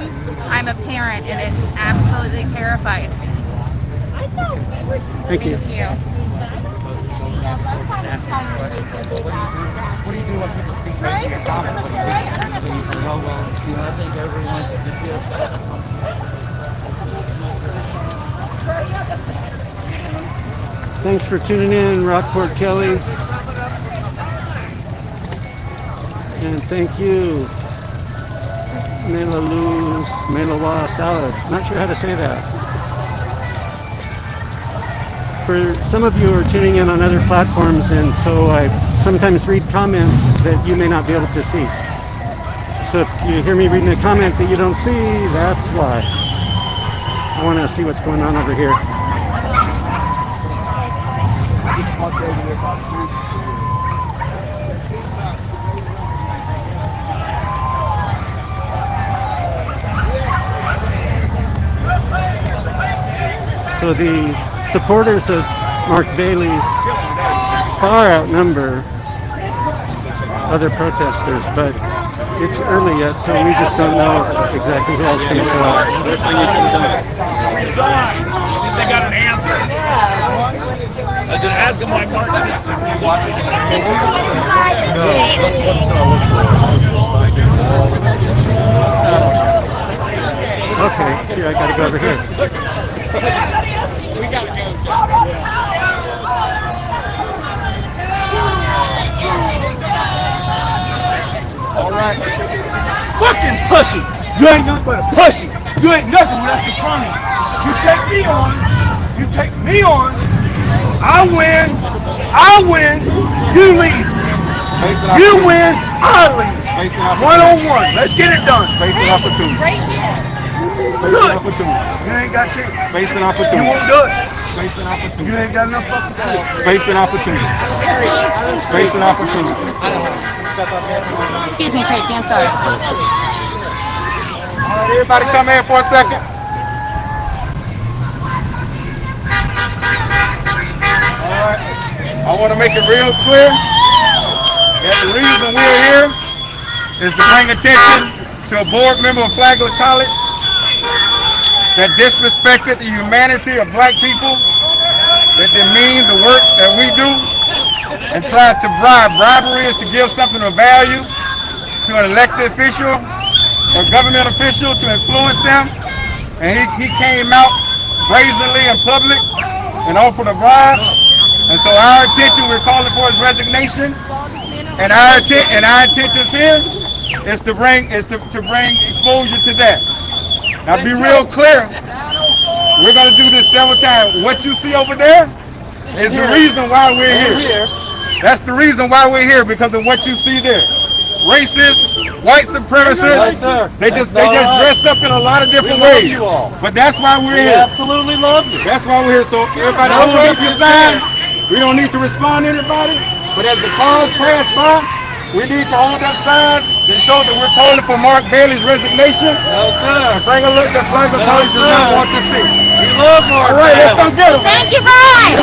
I'm a parent, and it absolutely terrifies me. Thank you. Thank you. What do you do when people speak right to your comments? What do you do? You say, well, I think everyone should just give. Thanks for tuning in, Rockport Kelly. And thank you, Melawa Salad. Not sure how to say that. For some of you who are tuning in on other platforms, and so I sometimes read comments that you may not be able to see. So if you hear me reading a comment that you don't see, that's why. I want to see what's going on over here. So the supporters of Mark Bailey far outnumber other protesters, but it's early yet, so we just don't know exactly who else is going to show up. They got an answer. I did ask them why Mark Okay, here I gotta go over here. We gotta go. All right. Fucking pussy. You ain't nothing but a pussy. You ain't nothing without your crony. You take me on. You take me on. I win. You leave. You win. I leave. 1-on-1. Let's get it done. Space and opportunity. Good. You ain't got chance. Space and opportunity. You won't do it. Space and opportunity. You ain't got enough fucking chance. Space and opportunity. Space and opportunity. Excuse me, Tracy, I'm sorry. All right, everybody come here for a second. All right. I want to make it real clear that the reason we're here is to bring attention to a board member of Flagler College that disrespected the humanity of black people, that demeaned the work that we do, and tried to bribe. Bribery is to give something of value to an elected official or government official to influence them, and he came out brazenly in public and offered a bribe. And so our attention, we're calling for his resignation, and our intentions here is to bring exposure to that. Now be real clear, we're going to do this several times. What you see over there is the reason why we're here. That's the reason why we're here, because of what you see there. Racist, white supremacists, they just dress up in a lot of different ways. But that's why we're here. Absolutely love you. That's why we're here. So everybody hold up your sign. We don't need to respond to anybody, but as the cars pass by, we need to hold up signs and show that we're calling for Mark Bailey's resignation. No, sir. Bring a look that Flagler College does not want to see. We love Mark. All right, let's go get him. Thank you, Brian.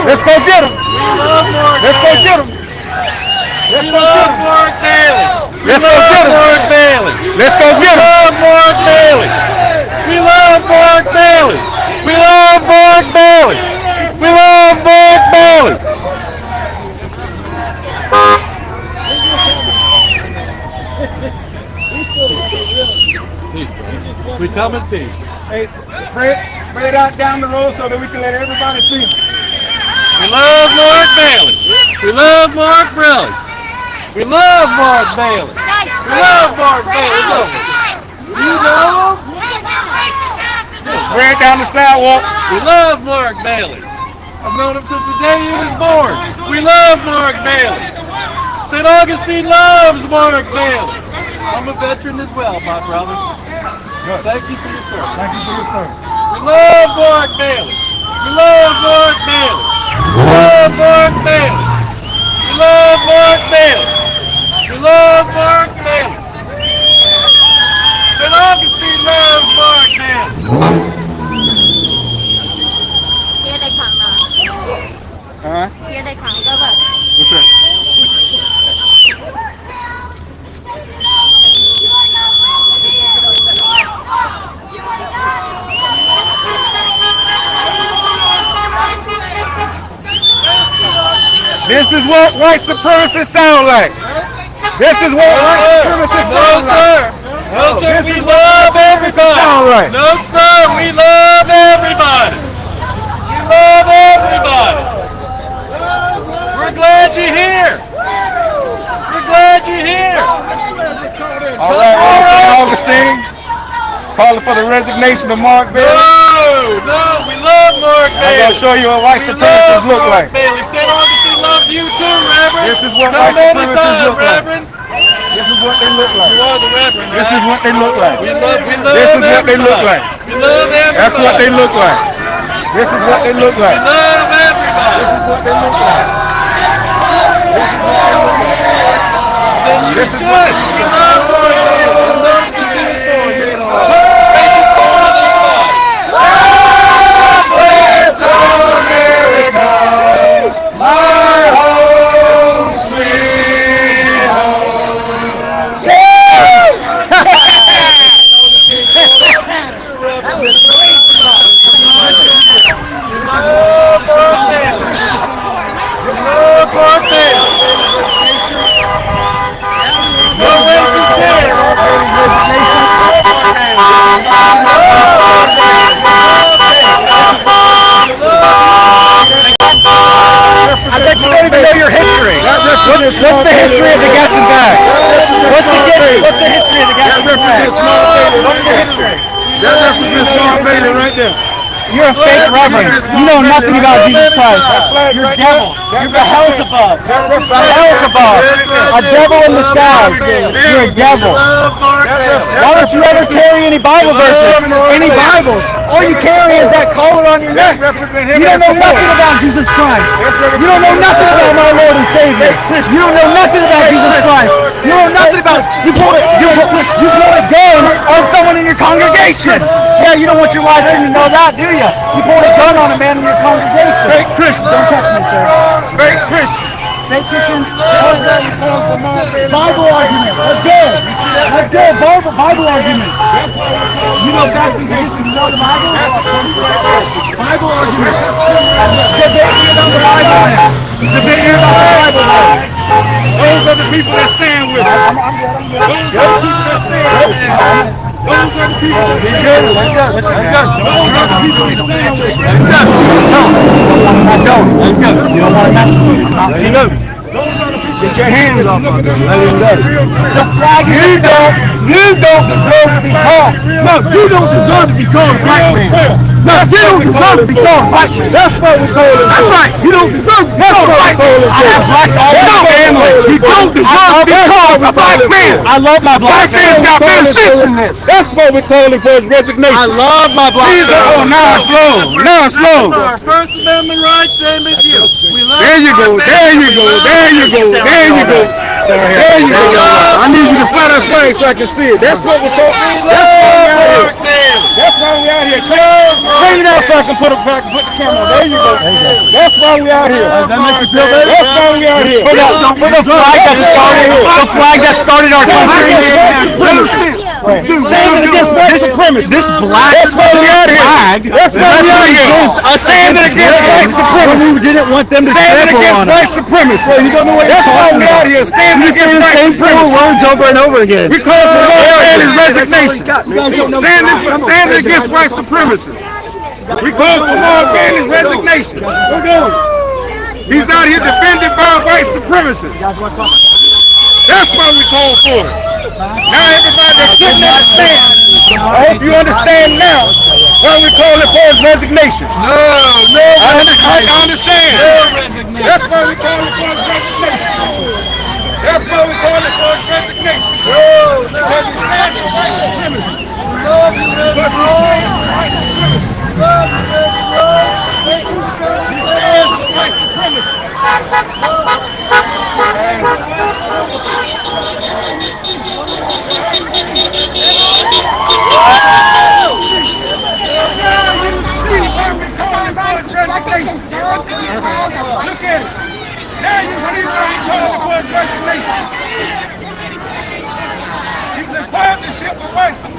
Let's go get him. We love Mark. Let's go get him. We love Mark Bailey. Let's go get him. Mark Bailey. Let's go get him. We love Mark Bailey. We love Mark Bailey. We love Mark Bailey. We love Mark Bailey. We come in peace. Hey, spread it out down the road so that we can let everybody see. We love Mark Bailey. We love Mark Bailey. We love Mark Bailey. We love Mark Bailey. You know him? Spread down the sidewalk. We love Mark Bailey. I've known him since the day he was born. We love Mark Bailey. St. Augustine loves Mark Bailey. I'm a veteran as well, my brother. Good. Thank you for your service. Thank you for your service. We love Mark Bailey. We love Mark Bailey. We love Mark Bailey. We love Mark Bailey. We love Mark Bailey. St. Augustine loves Mark Bailey. Here they come, Ron. Here they come. Go look. What's that? This is what white supremacists sound like. This is what white supremacists sound like. No, sir, we love everybody. No, sir, we love everybody. We love everybody. We're glad you're here. We're glad you're here. All right, St. Augustine, calling for the resignation of Mark Bailey. No, we love Mark Bailey. I'm going to show you what white supremacists look like. Bailey. St. Augustine loves you too, Reverend. This is what white supremacists look like. This is what they look like. You are the Reverend, This is what they look like. We love This is what they look like. We love everybody. That's what they look like. This is what they look like. We love everybody. This is what they look like. This is what they look like. We love I bet you don't even know your history. What's the history of the Gatson bag? What's the history of the Gatson bag? What's the history? That represents Mark Bailey right there. You're a fake reverend. You know nothing about Jesus Christ. You're a devil. You're Beelzebub. Beelzebub. A devil in disguise. You're a devil. Why don't you ever carry any Bible verses? Any Bibles? All you carry is that collar on your neck. You don't know nothing about Jesus Christ. You don't know nothing about my Lord and Savior. You don't know nothing about Jesus Christ. You don't know nothing about. You pulled a gun on someone in your congregation. Yeah, you don't want your wife to know that, do you? You pulled a gun on a man in your congregation. Fake Christian. Don't touch me, sir. Fake Christian. Fake Christian. Bible argument. Let's go. Let's go. Bible argument. You know facts and cases. You know the Bible? Bible argument. Debate me about the Bible. Debate me about the Bible. Those are the people that stand with us. Those are the people that stand with us. Those are the people that stand with us. Those are the people that stand with us. You don't want to mess with me. You know. Get your hands off of me. Let him go. The flag is you don't deserve to be called. No, you don't deserve to be called a black man. No, you don't deserve to be called a black man. That's what we call it. That's right. You don't deserve to be called a black man. I have blacks all in my family. You don't deserve to be called a black man. I love my black man. Got better sense in this. That's what we're calling for his resignation. I love my black man. Oh, now it's low. Now it's low. Our First Amendment rights, same as you. We love There you go. There you go. There you go. There you go. There you go. I need you to fly that flag so I can see it. That's what we're calling. That's why we out here. Clean it out so I can put the camera. There you go. That's why we out here. That makes you feel better. That's why we out here. For the flag that started our country. Standing against white supremacy. This black flag. That's why we out here. Standing against white supremacy. We didn't want them to Standing against white supremacy. So you don't know what That's why we out here. Standing against white supremacy. words over and over again. We call for Mark Bailey's resignation. Standing against white supremacy. We call for Mark Bailey's resignation. We're going. He's out here defended by white supremacy. That's why we call for it. Now everybody that's sitting there understand. I hope you understand now why we calling for his resignation. No, I understand. That's why we calling for his resignation. That's why we calling for his resignation. Because he stands for white supremacy. He stands for white supremacy.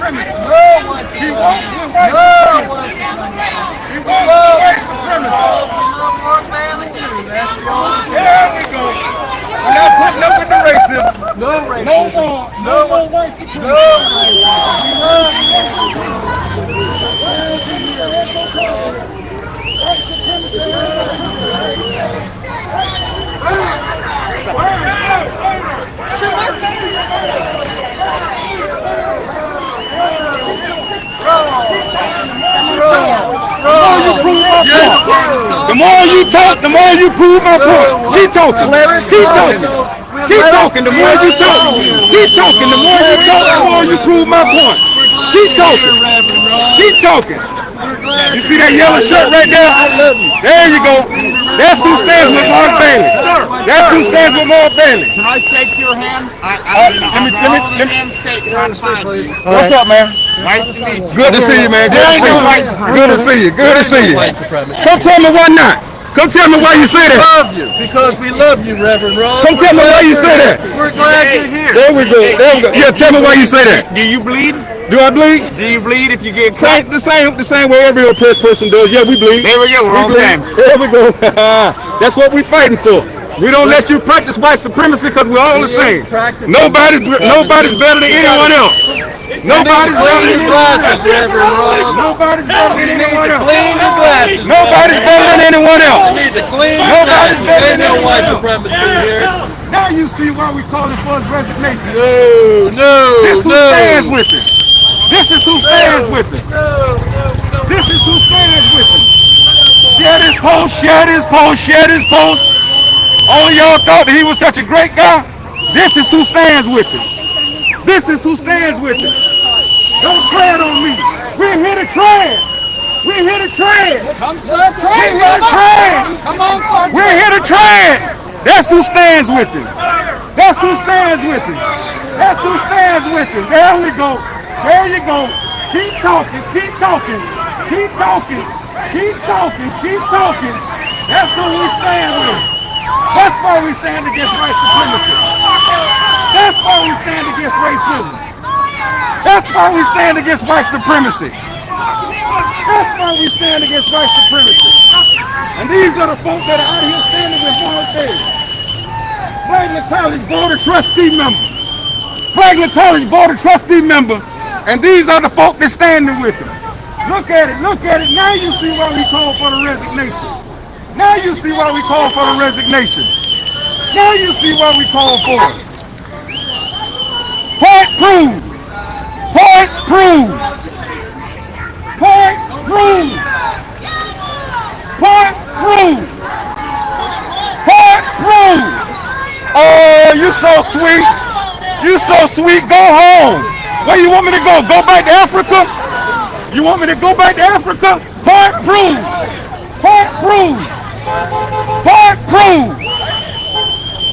supremacy. He won't put white supremacy. He won't put white supremacy. There we go. We're not putting up with the racism. No racism. No more white The more you talk, the more you prove my point. Keep talking. Keep talking. Keep talking. The more you talk, keep talking. The more you talk, the more you prove my point. Keep talking. Keep talking. You see that yellow shirt right there? There you go. That's who stands with Mark Bailey. That's who stands with Mark Bailey. Can I shake your hand? What's up, man? Nice to meet you. Good to see you, man. Good to see you. Good to see you. Come tell me why not. Come tell me why you say that. We love you because we love you, Reverend Ross. Come tell me why you say that. We're glad you're here. There we go. There we go. Yeah, tell me why you say that. Do you bleed? Do I bleed? Do you bleed if you get The same way every oppressed person does. Yeah, we bleed. There we go. We're on time. There we go. That's what we're fighting for. We don't let you practice white supremacy because we're all the same. Nobody's better than anyone else. Nobody's better than anyone else. Nobody's better than anyone else. Clean your glasses. Nobody's better than anyone else. You need to clean your Nobody's glasses. better Ain't than no anyone white else. supremacy here. Now you see why we calling for his resignation. No. This who stands with him. This is who stands with him. This is who stands with him. Share this post, share this post, share this post. All y'all thought that he was such a great guy. This is who stands with him. This is who stands with him. Don't tread on me. We're here to tread. We're here to tread. We're here to tread. We're here to tread. That's who stands with him. That's who stands with him. That's who stands with him. There we go. There you go. Keep talking. Keep talking. Keep talking. Keep talking. Keep talking. That's who we stand with. That's why we stand against white supremacy. That's why we stand against racism. That's why we stand against white supremacy. That's why we stand against white supremacy. And these are the folks that are out here standing with Mark Bailey. Flagler College Board of Trustee member. Flagler College Board of Trustee member. And these are the folk that's standing with him. Look at it. Look at it. Now you see why we call for the resignation. Now you see why we call for the resignation. Now you see why we call for it. Point proved. Point proved. Point proved. Point proved. Point proved. Oh, you so sweet. You so sweet. Go home. Where you want me to go? Go back to Africa? You want me to go back to Africa? Point proved. Point proved. Point proved.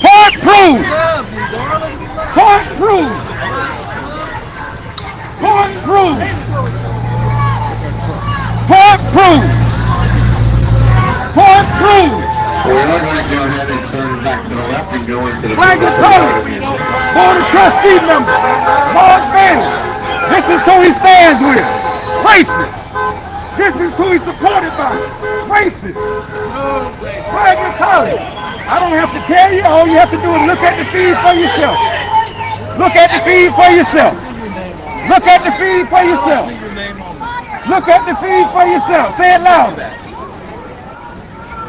Point proved. Point proved. Point proved. Point proved. Point proved. We're not going to go ahead and turn back to the left and go into the Flagler College Board of Trustee member Mark Bailey. This is who he stands with. Racist. This is who he's supported by. Racist. Flagler College. I don't have to tell you. All you have to do is look at the feed for yourself. Look at the feed for yourself. Look at the feed for yourself. Look at the feed for yourself. Say it louder.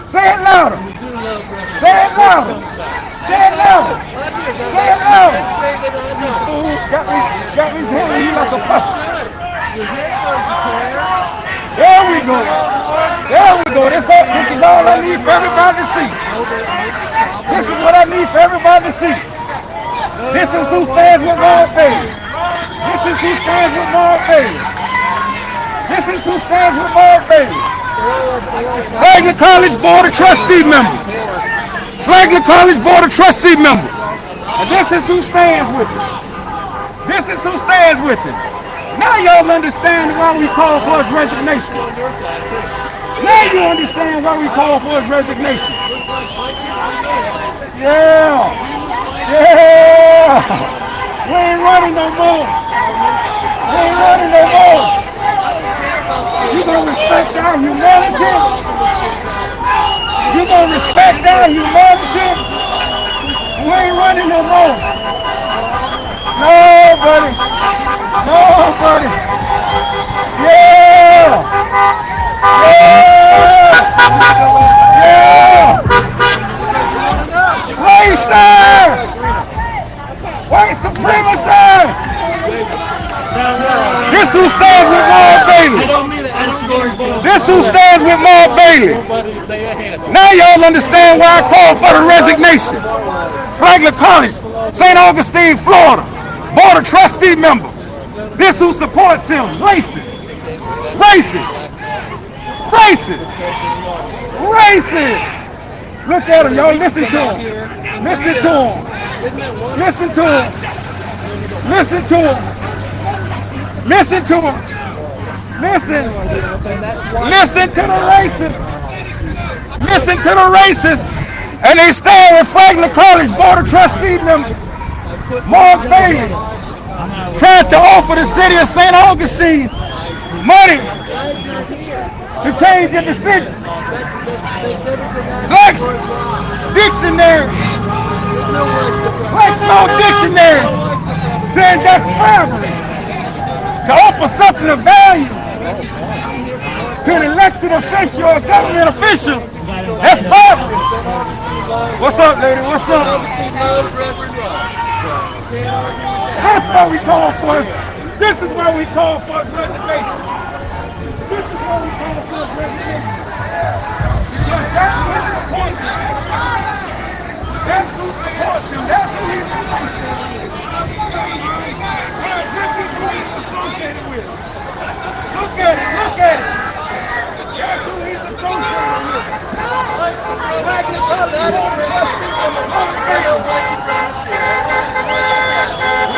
Say it louder. Say it louder. Say it louder. Say it louder. Got me handling you like a pussy. There we go. There we go. This is all I need for everybody to see. This is what I need for everybody to see. This is who stands with Mark Bailey. This is who stands with Mark Bailey. This is who stands with Mark Bailey. Flagler College Board of Trustee member. Flagler College Board of Trustee member. And this is who stands with him. This is who stands with him. Now y'all understand why we call for his resignation. Now you understand why we call for his resignation. Yeah. Yeah. We ain't running no more. We ain't running our humanity? You gonna respect our humanity? We ain't running no more. Nobody. Nobody. Yeah. Yeah. Yeah. Racist. White supremacists. This who stands with Maul Bailey. This who stands with Maul Bailey. Now y'all understand why I called for the resignation. Flagler College, St. Augustine, Florida, Board of Trustee member. This who supports him. Racist. Racist. Racist. Racist. Look at him, y'all. Listen to him. Listen to him. Listen to him. Listen to him. Listen to him. Listen. Listen to the racist. Listen to the racist. And they stand with Flagler College Board of Trustee member Mark Bailey, tried to offer the city of St. Augustine money to change the decision. Black's Dictionary, Black's Law Dictionary said that's bribery. To offer something of value to an elected official or government official, that's bribery. What's up, lady? What's up? That's why we call for it. This is why we call for resignation. This is why we call for resignation. Because that's who supports him. That's who supports him. That's who he's associated with. Look at it. Look at it. That's who he's associated with.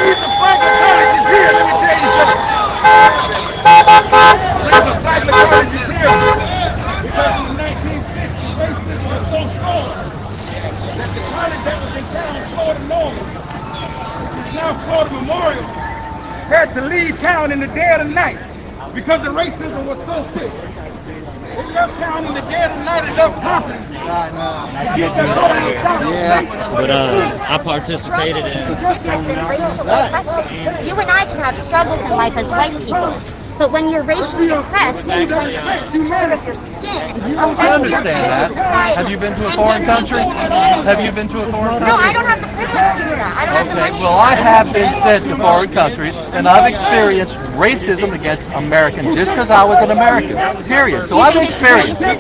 Reason Flagler College is here, let me tell you something. Reason Flagler College is here because in the 1960s, racism was so strong that the college that was in town, Florida Normal, which is now Florida Memorial, had to leave town in the dead of night because the racism was so thick. They left town in the dead of night and left confidence. But I participated in racial oppression. You and I can have struggles in life as white people, but when you're racially oppressed, it's when you lose color of your skin. I understand that. Have you been to a foreign country? Have you been to a foreign country? No, I don't have the privilege to do that. I don't have the money. Well, I have been sent to foreign countries, and I've experienced racism against Americans just because I was an American. Period. So I've experienced it.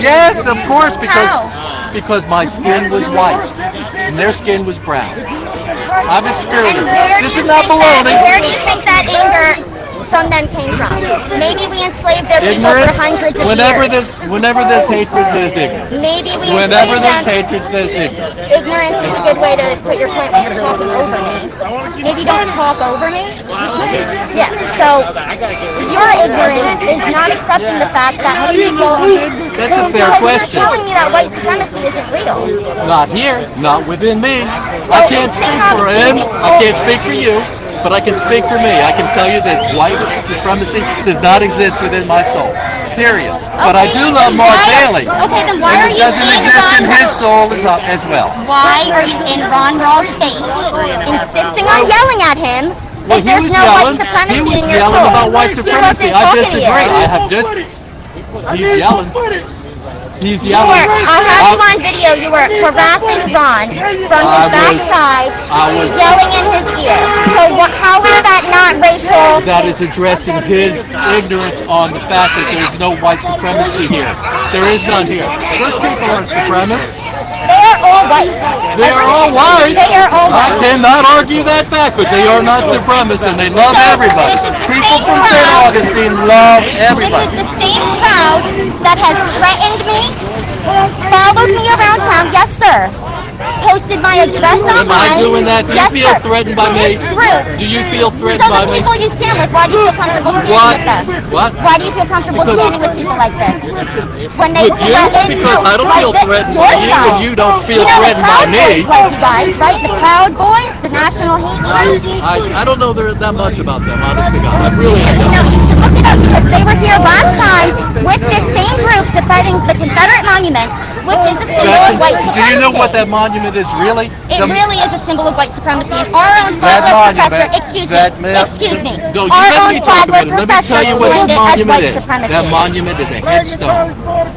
Yes, of course, because my skin was white and their skin was brown. I've experienced it. This is not baloney. Where do you think that anger from them came from? Maybe we enslaved their people for hundreds of years. Whenever there's hatred, there's ignorance. Maybe we Whenever enslaved there's them. hatred, there's ignorance. Ignorance is a good way to put your point when you're talking over me. Maybe don't talk over me. Yeah, so your ignorance is not accepting the fact that people... That's a fair question. You're telling me that white supremacy isn't real. Not here, not within me. I can't speak for him, I can't speak for you, but I can speak for me. I can tell you that white supremacy does not exist within my soul. Period. But I do love Mark Bailey. Okay, then why are It you doesn't exist in his soul as well. Why are you in Ron Raw's face, insisting on yelling at him Well, if there's no white supremacy in your soul? He was yelling about white supremacy. I disagree. I have just... He's yelling. He's yelling. I have you on video. You were harassing Ron from his backside, yelling in his ear. So how is that not racial? That is addressing his ignorance on the fact that there's no white supremacy here. There is none here. Those people aren't supremacists. They are all white. They are all white. They are all white. I cannot argue that fact, but they are not supremacists, and they love everybody. People from St. Augustine love everybody. This is the same crowd that has threatened me, followed me around town. Yes, sir. Posted my address online. Am I doing that? Do you feel threatened by me? It's true. Do you feel threatened So by the me? people you stand with, why do you feel comfortable standing with them? What? Why do you feel comfortable standing with people like this? When they With you? Because I don't feel threatened by you, and you don't feel threatened by The me. Proud Boys like you guys, right? The Proud Boys, the National Hate Group. I don't know that much about them, honest to God. I really don't. No, you should look it up because they were here last time with this same group defending the Confederate monument, which is a symbol of white Do supremacy. you know what that monument is really? It really is a symbol of white supremacy. And our own That Flagler professor, monument- excuse that me, ma- excuse me, Go, you our let own me talk a Flagler minute. Let me professor tell you what coined that it as monument white is. supremacy. That monument is a headstone.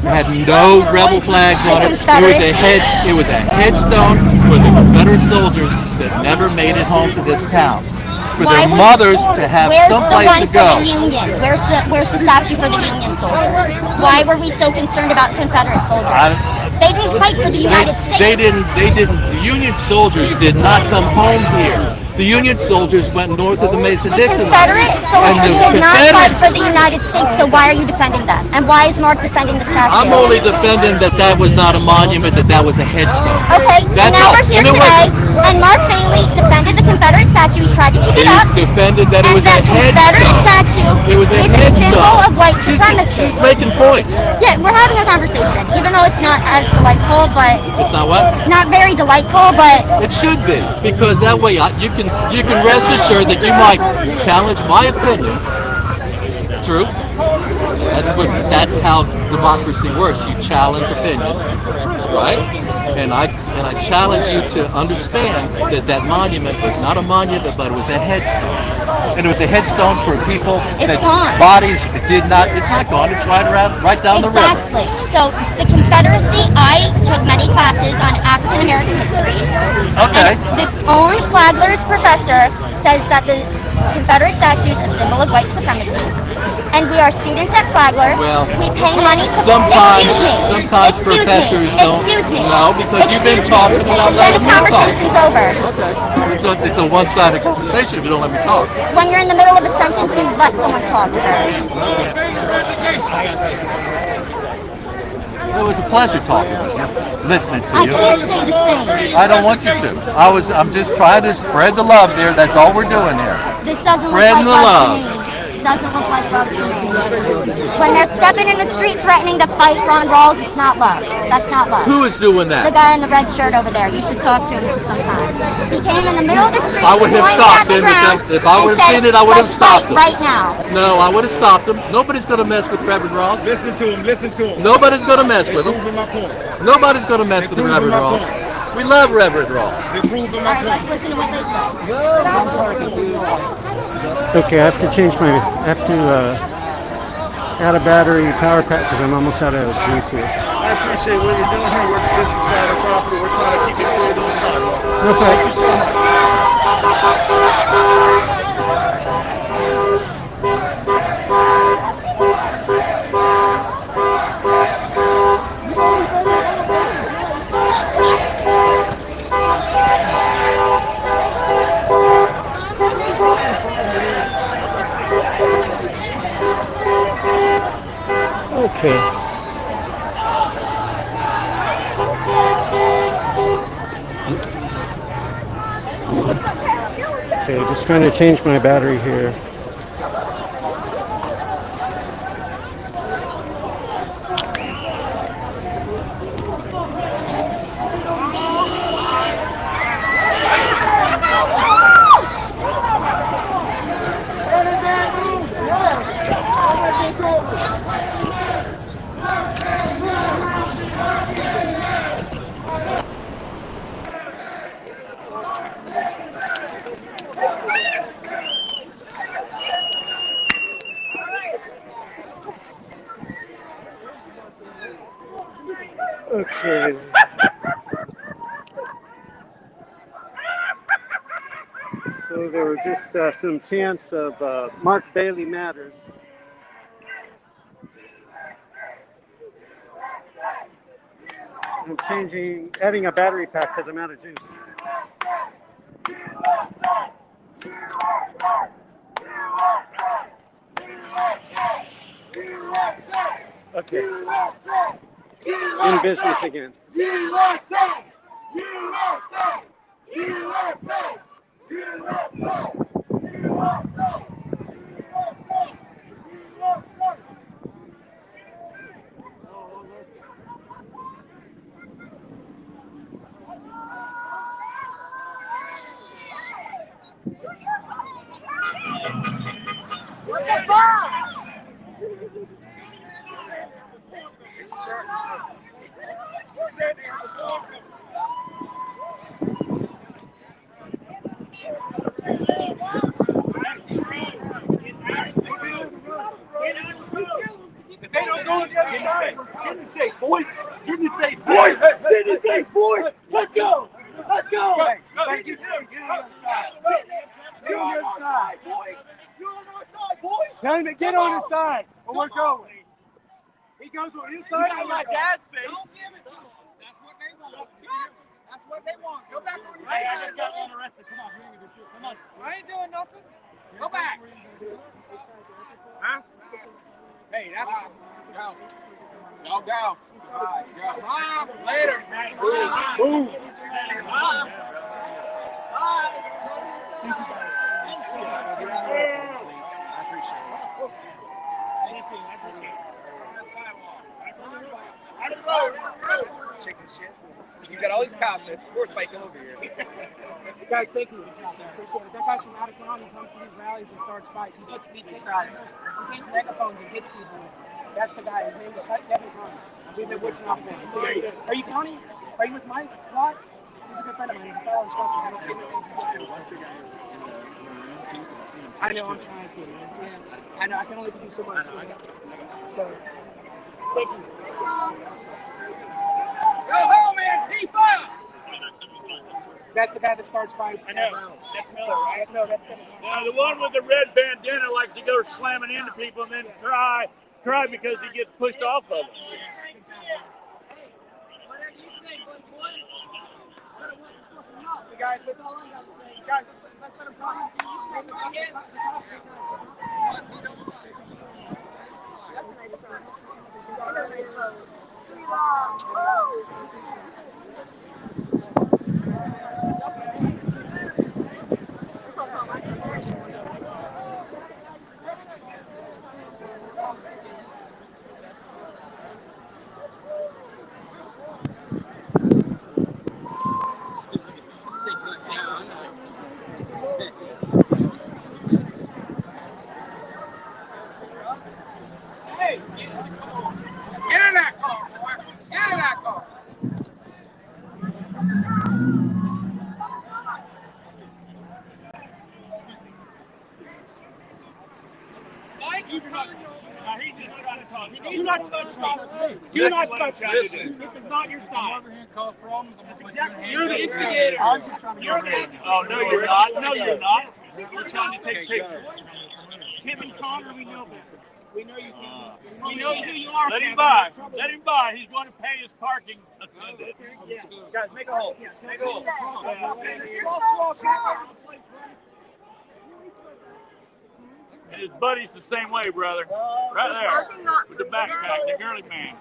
It had no rebel flags on it. It was a headstone for the Confederate soldiers that never made it home to this town. For their mothers to have someplace to go. Where's the one for the Union? Where's the statue for the Union soldiers? Why were we so concerned about Confederate soldiers? They didn't fight for the United States. They didn't. The Union soldiers did not come home here. The Union soldiers went north of the Mason-Dixon line. Confederate soldiers did not fight for the United States, so why are you defending them? And why is Mark defending the statue? I'm only defending that was not a monument, that was a headstone. Okay, so now we're here today, and Mark Bailey defended the Confederate statue. He tried to keep it up. He defended that it was a Confederate statue is a symbol of white supremacy. She's making points. Yeah, we're having a conversation, even though it's not as delightful, but It's not what? not very delightful, but It should be, because that way you can rest assured that you might challenge my opinions. True. That's how democracy works. You challenge opinions, right? And I challenge you to understand that monument was not a monument, but it was a headstone. And it was a headstone for people that bodies did not. It's not gone. It's right down the river. exactly. So the Confederacy, I took many classes on African American history. Okay. And the own Flagler's professor says that the Confederate statue is a symbol of white supremacy. And we are students at Flagler. Well, we pay money to sometimes excuse professors me. don't. Excuse me. No, because you've been talking and I'm Then letting the you talk. conversation's over. Okay. It's a one-sided conversation if you don't let me talk. When you're in the middle of a sentence, you let someone talk, sir. It was a pleasure talking with you, listening to I you. can't say the same. I don't want you to. I'm just trying to spread the love here. That's all we're doing here. This doesn't Spreading look the like love. love to me. It doesn't look like love to me. When they're stepping in the street threatening to fight Ron Rawls, it's not love. That's not love. Who is doing The that? guy in the red shirt over there. You should talk to him sometime. He came in the middle of the street, I would have pointing stopped at the him ground, if I would and have said, seen it. I would have "Let's stopped fight him right now." No, I would have stopped him. Nobody's going to mess with Reverend Ross. Listen to him. Listen to him. Nobody's going to mess with him. Proving my point. Nobody's going to mess with proving Reverend my Ross. point. We love Reverend Ross. They're proving All my right, let's point. listen to what they say. Okay, I have to add a battery power pack because I'm almost out of juice here. I appreciate what you're doing here. This is private property. We're trying to keep it clear to the sidewalk. That's right. Thank you so much. Okay. Okay, just trying to change my battery here. Okay. So there were just some chants of Mark Bailey Matters. I'm adding a battery pack because I'm out of juice. Okay. In business again. What the fuck? If they don't go to the other side, get in the face, boy. Get in the face, boy. Get in the face, boy. Let's go. Let's go. Thank you. Get on the other side, boy. You're on our side, boy. Tell him to get on his side, or we're going. He goes on his side. You got my dad's face. Don't give it to him. That's what they want. That's what they want. Go back on your side. I just got one arrested. Come on, bring me this shit. Come on. I ain't doing nothing. Go back. Huh? Hey, that's go. Y'all go. All right, go. Later. Boom. Bye. Thank you guys. I appreciate it. Thank you. I appreciate it. Chicken shit. You got all these cops. It's of course Mike over here. Guys, thank you. I appreciate it. That guy's from out of town. He comes to these rallies and starts fighting. He takes megaphones and hits people. That's the guy. His name is Kevin Conner. We've been wishing off him. Are you Connie? Are you with Mike? What? He's a good friend of mine. He's a fellow instructor. I know, I'm trying to, man. Yeah. I know, I can only do so much. So, thank you. Go home, Antifa! That's the guy that starts fights. I know. That's Miller, right? No, that's Kevin. Now, the one with the red bandana likes to go slamming into people and then cry because he gets pushed off of them. Guys, let's let him talk. Hey, get in that car, boy. Get in that car. Mike, he's just trying to talk. Do not touch me. Do not touch me. This is not your side. That's exactly. You're the instigator. You're the. Oh, no, you're not. No, you're not. You're trying to take pictures. Tim and Connor, we know better. We know you can. We know who you are. Let him by. Let him by. He's going to pay his parking attendant. Yeah. Guys, make a hole. Make a hole. And his buddy's the same way, brother. Right there. With the backpack, the girly man.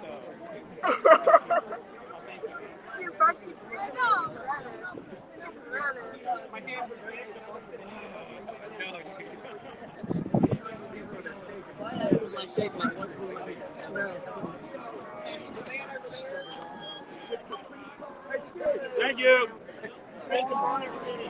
Thank you. Thank you, City.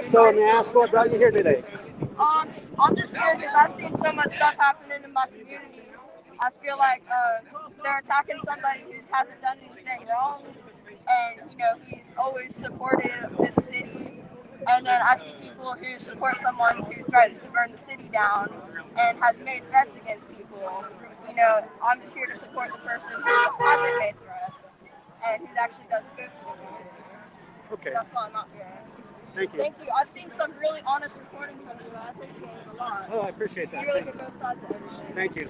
So, may I ask what brought you here today? I'm just here because I've seen so much stuff happening in my community. I feel like they're attacking somebody who hasn't done anything wrong, and he's always supported this city. And then I see people who support someone who threatens to burn the city down and has made threats against people. I'm just here to support the person who hasn't made threats and who actually does good for the community. Okay. That's why I'm out here. Thank you. Thank you. I've seen some really honest reporting from you. I appreciate it a lot. Oh, I appreciate that. You really get both sides of everything. Thank you.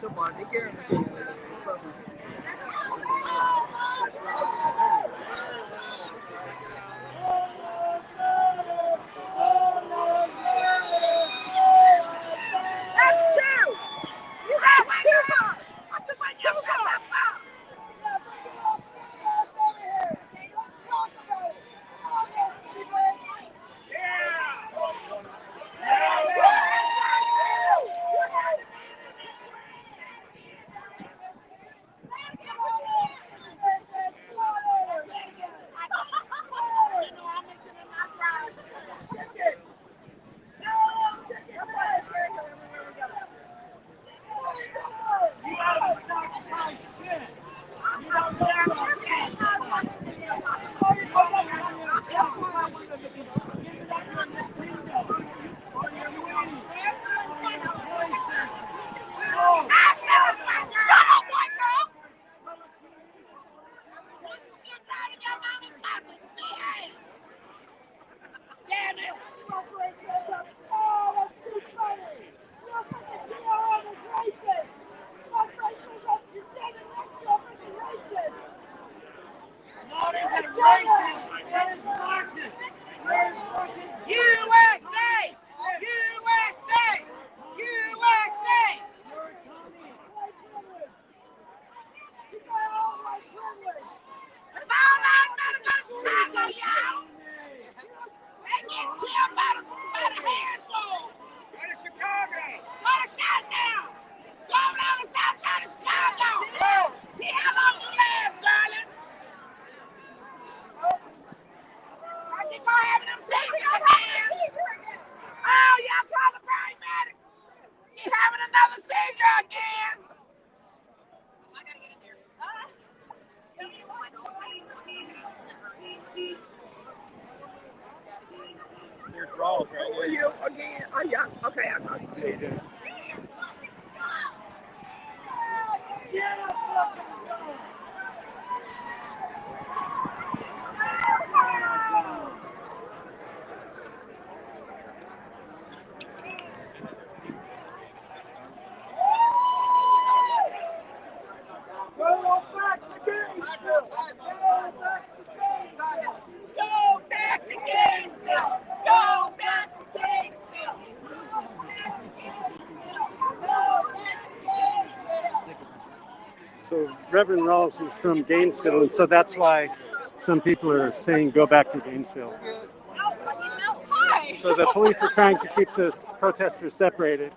Come on, take care of me. USA! USA! USA! If all lives matter, go to Chicago, y'all! They get killed by the handful! Go to Chicago! Go to Chicago! Go over on the south side of Chicago! See how long you last, darling! I keep on having them seizures again! Oh, y'all call the paramedics! Keep having another seizure again! I gotta get in there. Here's Rawls right Who are you again? Oh, yeah. Okay, I'll talk to you. Go back to Gainesville! Go back to Gainesville! Go back to Gainesville! So Reverend Rawls is from Gainesville, and so that's why some people are saying go back to Gainesville. Hi! So the police are trying to keep the protesters separated.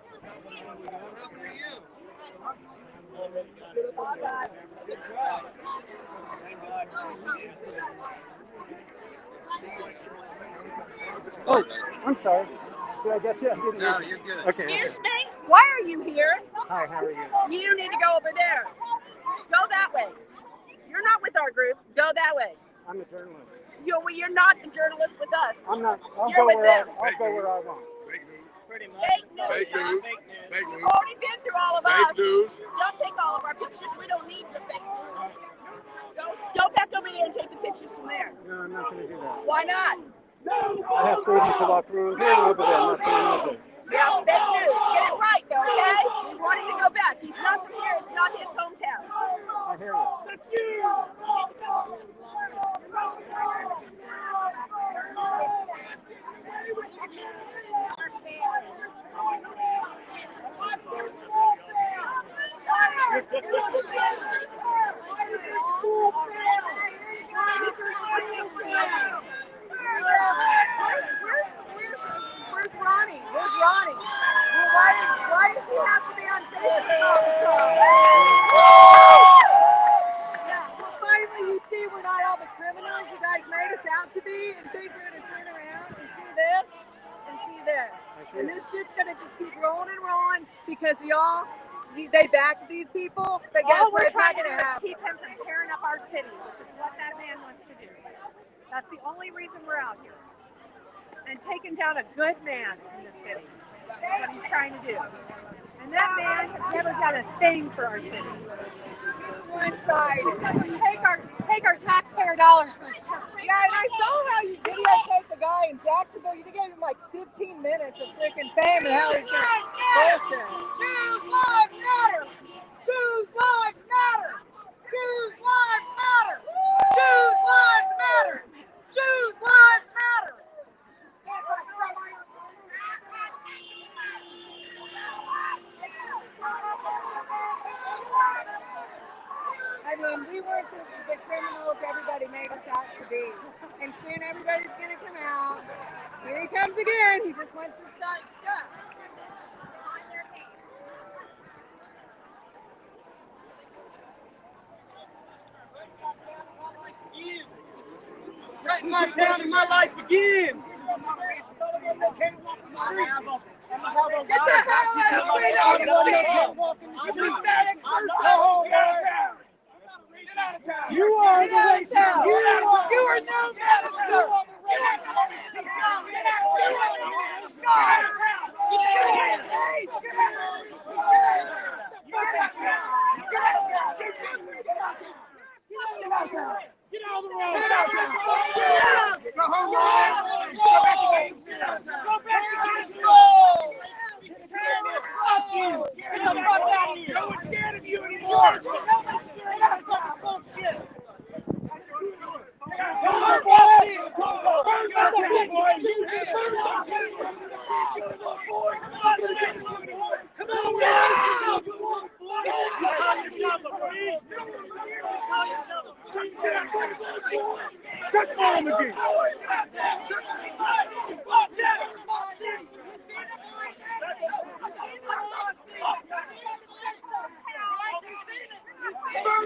Oh, I'm sorry. Did I get you? No, you're good. Okay. Excuse me? Why are you here? Hi, how are you? You need to go over there. Go that way. You're not with our group. Go that way. I'm a journalist. You're not the journalist with us. I'm not. I'll You're go with where them. I'll go where I want. Fake news. Fake huh? news. Fake news. You've already been through all of Fake us. news. Don't take all of our pictures. We don't need your fake news. Go back over there and take the pictures from there. No, I'm not going to do that. Why not? I have freedom to walk around here and over there, and that's what I'm going to do. Yeah, fake news. Get it right, though, okay? We want him to go back. He's not from here. It's not his hometown. I hear you. Where's Ronnie? Where's Ronnie? Well, why does he have to be on Facebook all the time? Yeah, well, finally you see we're not all the criminals you guys made us out to be, and think we're going to turn around and see this and see this. And this shit's going to just keep rolling and rolling because they backed these people, but guess All we're what's not trying to going do to is happen? keep him from tearing up our city, which is what that man wants to do. That's the only reason we're out here. And taking down a good man in the city. That's what he's trying to do. And that man has never done a thing for our city. One side. Take our taxpayer dollars for his church. Yeah, and I saw how you videotaped the guy in Jacksonville. You gave him like 15 minutes of freaking fame and how he's bullshit. Choose lives matter! Choose lives matter! Choose lives matter! Choose lives matter! Choose lives matter! I mean, we weren't the criminals everybody made us out to be. And soon everybody's going to come out. Here he comes again. He just wants to start stuff. Right in my town and my life begins! Get the hell out of the street! I'm a pathetic person! You are the racist! You are no medicine! Get out of the road! Get out! Go home! Go back to Gainesville! Go back to Gainesville! Fuck you! Get the fuck out of here! No one's scared of you anymore! Nobody's scared of you! Bullshit! Touch mom again. Burn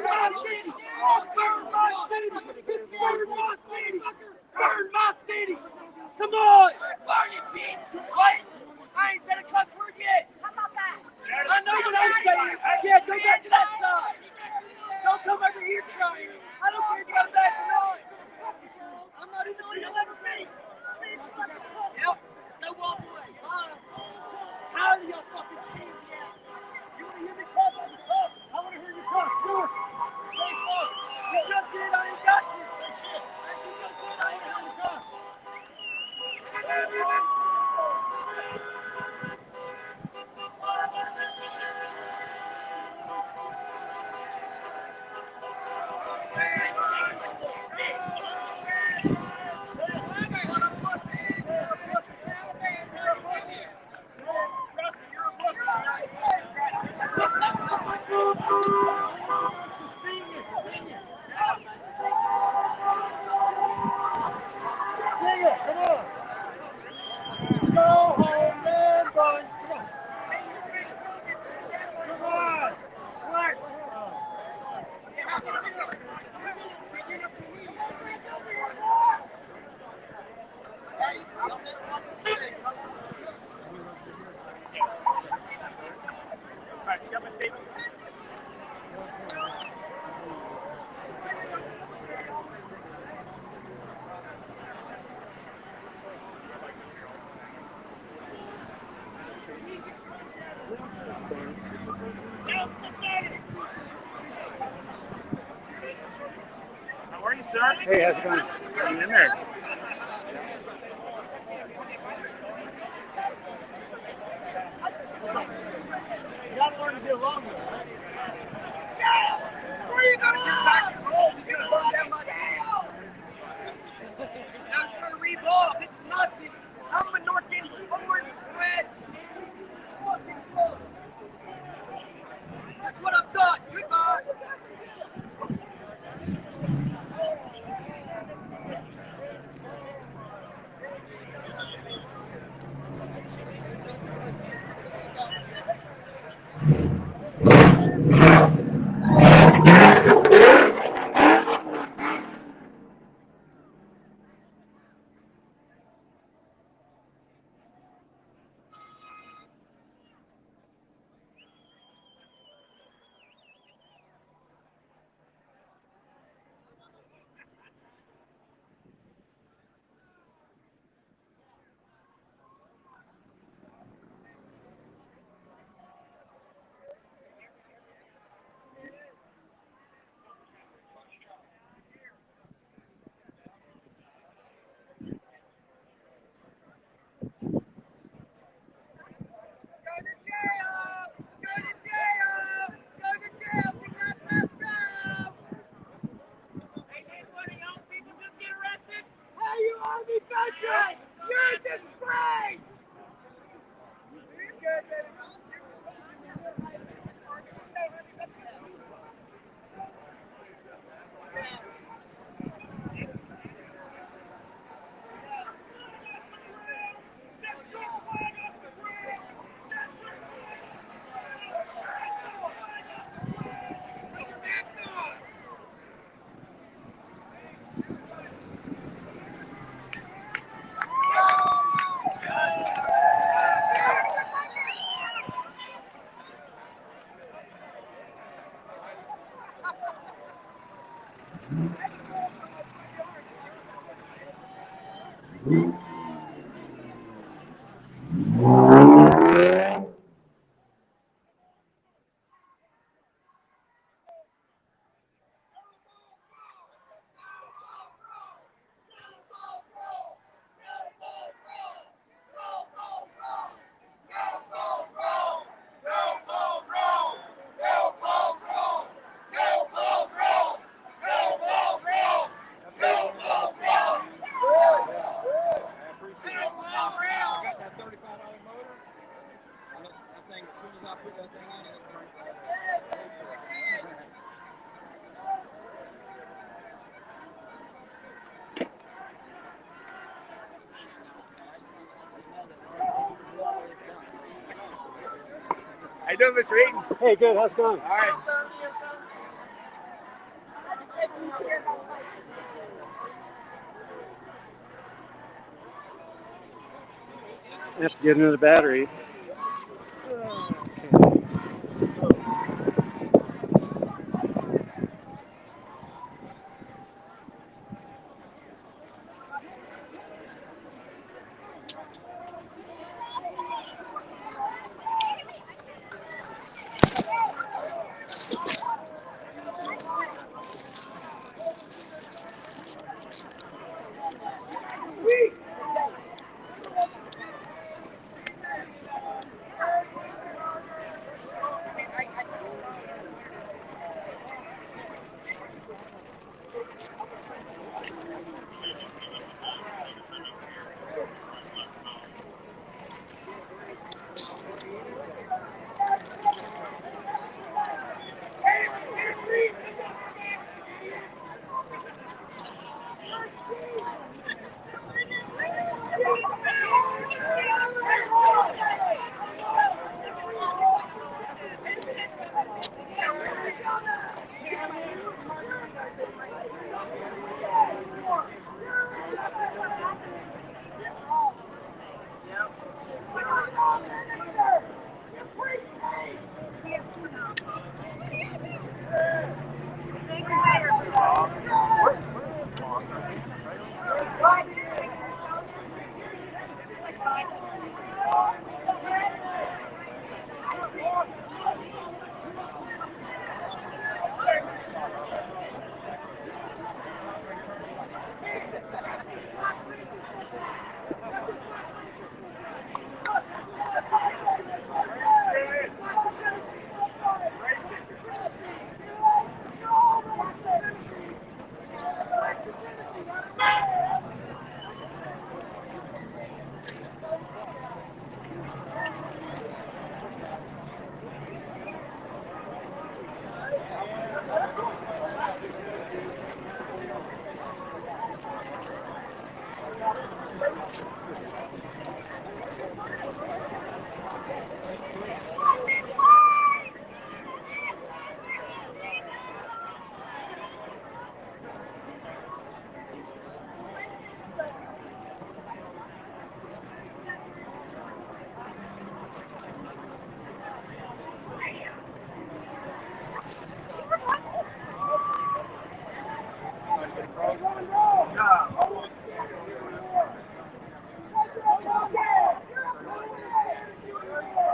my city! Burn my city! Burn my city! Burn my city! Come on! Burn it, bitch! What? I ain't said a cuss word yet. How about that? I know what I'm saying. Yeah, go back to that side. Don't come over here trying. I don't care if you come back or not. I'm not even going to ever be. Yep. No walk away. Bye. How do y'all fucking pansy ass? You want to hear me cuss? I can cuss. I want to hear you cuss. Do it. Say fuck. You just did. I ain't got you. Say shit. I think you just did. I ain't got you cuss. How are you, sir? Hey, how's it going? Hang in there. You gotta learn to get along with it, right? Where you going? You're gonna burn down my jail. I'm trying to revolve. This is nothing. I'm a North End forward threat. That's what I've done. Goodbye. You're a disgrace! How you doing, Mr. Eaton? Hey, good. How's it going? All right. I have to get another battery.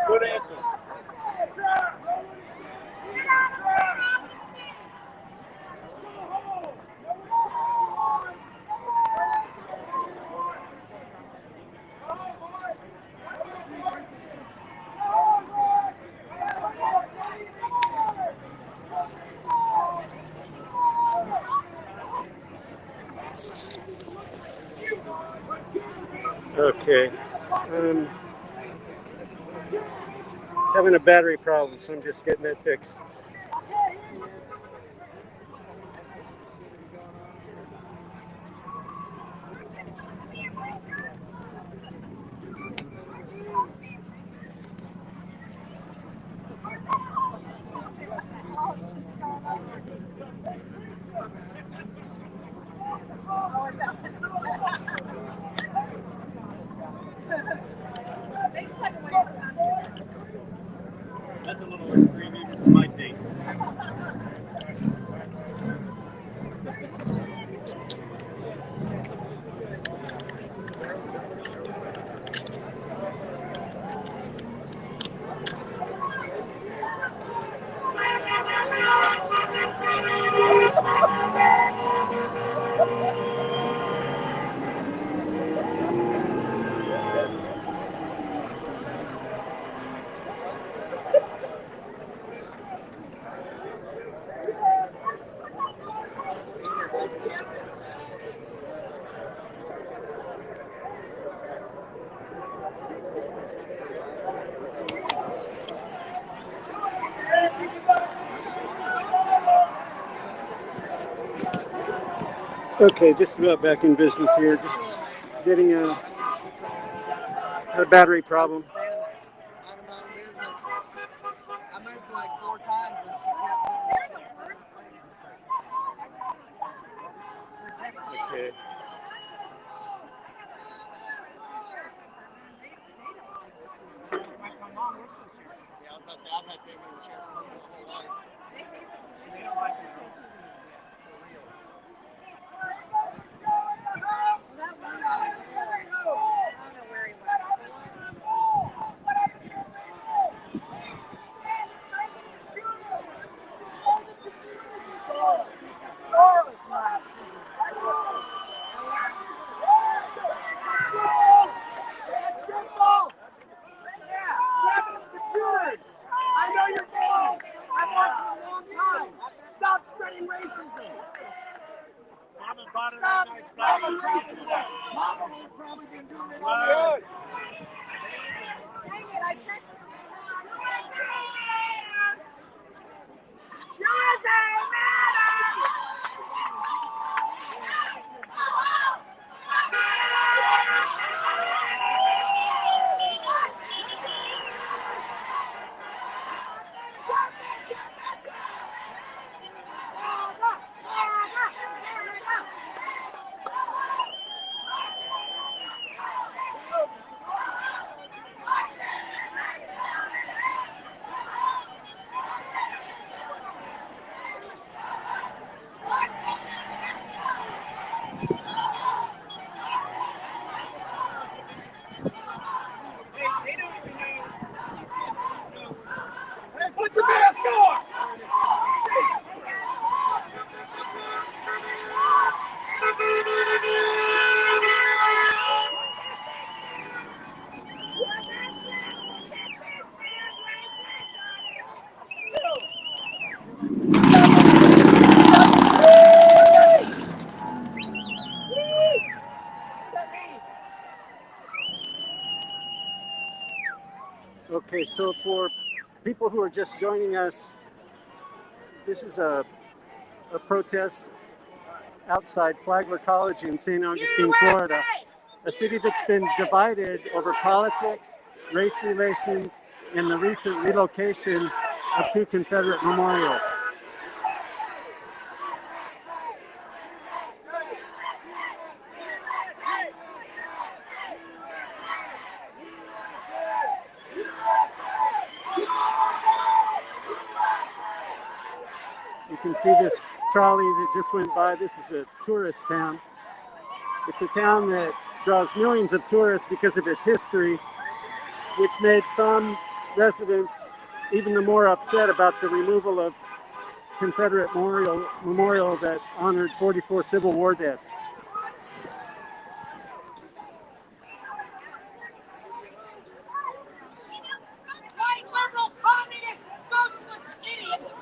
Good answer. Okay. Having a battery problem, so I'm just getting it fixed. That's a little extreme even for my taste. Okay, just about back in business here. Just getting a battery problem. I've had family in the sheriff's department my whole life. They don't like it. That one guy, I don't know where he went. I know you're gay. I've watched you a long time. Stop spreading racism. Stop spreading racism. Mama has probably been doing it all day. Dang it, I texted put the mask on! Okay, so for people who are just joining us, this is a protest outside Flagler College in St. Augustine, Florida, a city that's been divided over politics, race relations, and the recent relocation of two Confederate memorials. You can see this trolley that just went by. This is a tourist town. It's a town that draws millions of tourists because of its history, which made some residents even the more upset about the removal of Confederate memorial that honored 44 Civil War dead. White liberal communist socialist idiots!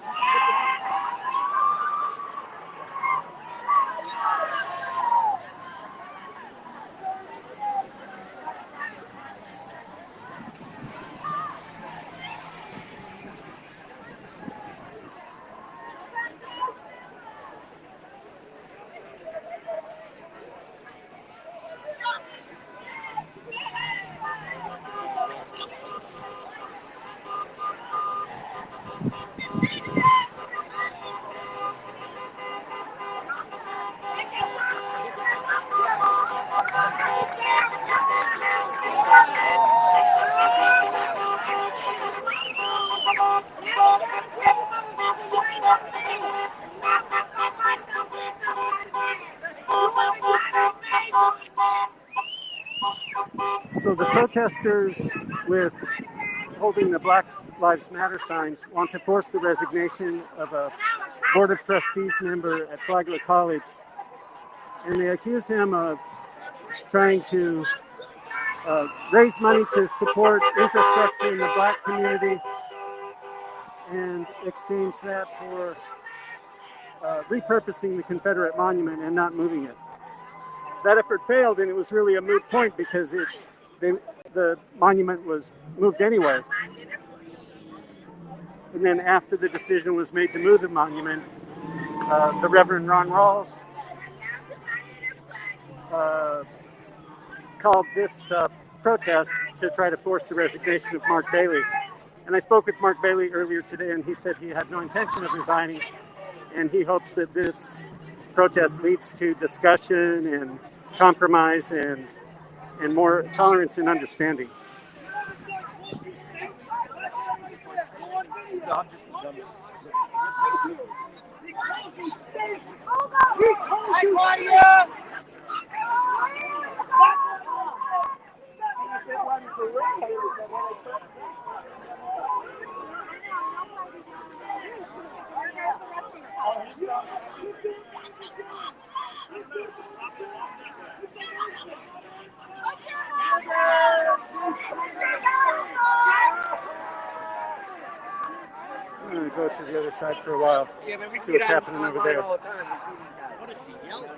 So the protesters with holding the Black Lives Matter signs want to force the resignation of a Board of Trustees member at Flagler College. And they accuse him of trying to raise money to support infrastructure in the black community and exchange that for repurposing the Confederate monument and not moving it. That effort failed, and it was really a moot point because the monument was moved anyway. And then after the decision was made to move the monument, the Reverend Ron Rawls called this protest to try to force the resignation of Mark Bailey. And I spoke with Mark Bailey earlier today, and he said he had no intention of resigning, and he hopes that this protest leads to discussion and compromise and more tolerance and understanding. I'm just the dumbest. Because he stinks. Because you stink. I'm going to go to the other side for a while. Yeah, but we See what's happening over there. all the time. What is she yelling?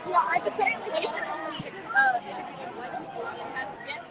Yeah, I just say like white people it has yet.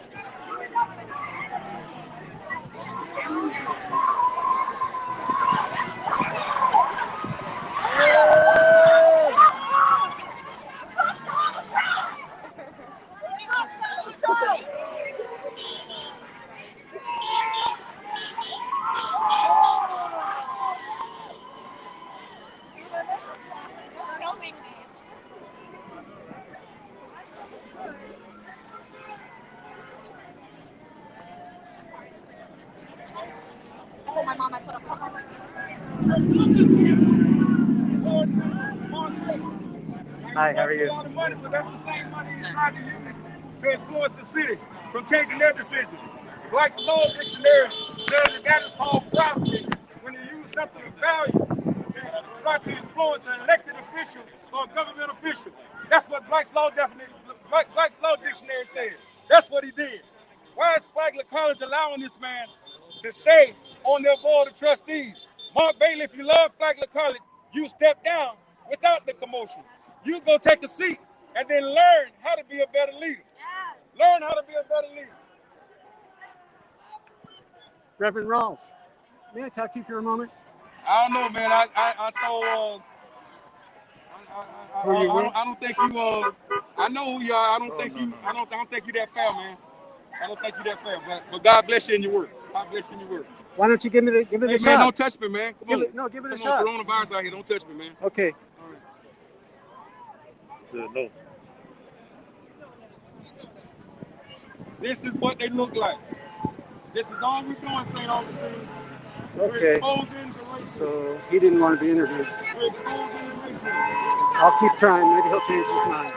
I told my mom I put a Hi, how are you? A lot of money, but that's the same money he's trying to use to influence the city from changing their decision. Black's Law Dictionary says that is called property when you use something of value to try to influence an elected official or a government official. That's what Black's Law Dictionary says. That's what he did. Why is Flagler College allowing this man to stay on their board of trustees? Mark Bailey, if you love Flagler College, you step down without the commotion. You go take a seat and then learn how to be a better leader. Learn how to be a better leader. Reverend Rawls, may I talk to you for a moment? I don't know, man. I told I don't think you I know who you are. I don't think you that fair, man. I don't think you that fair, but God bless you in your work. God bless you in your work. Why don't you give it a Hey, shot? man, don't touch me, man. Come on. Give it a Come shot. on, coronavirus out here. Don't touch me, man. Okay. No. This is what they look like. This is all we're doing, St. Augustine. Okay. So he didn't want to be interviewed. We're exposing the racism. I'll keep trying. Maybe he'll change his mind.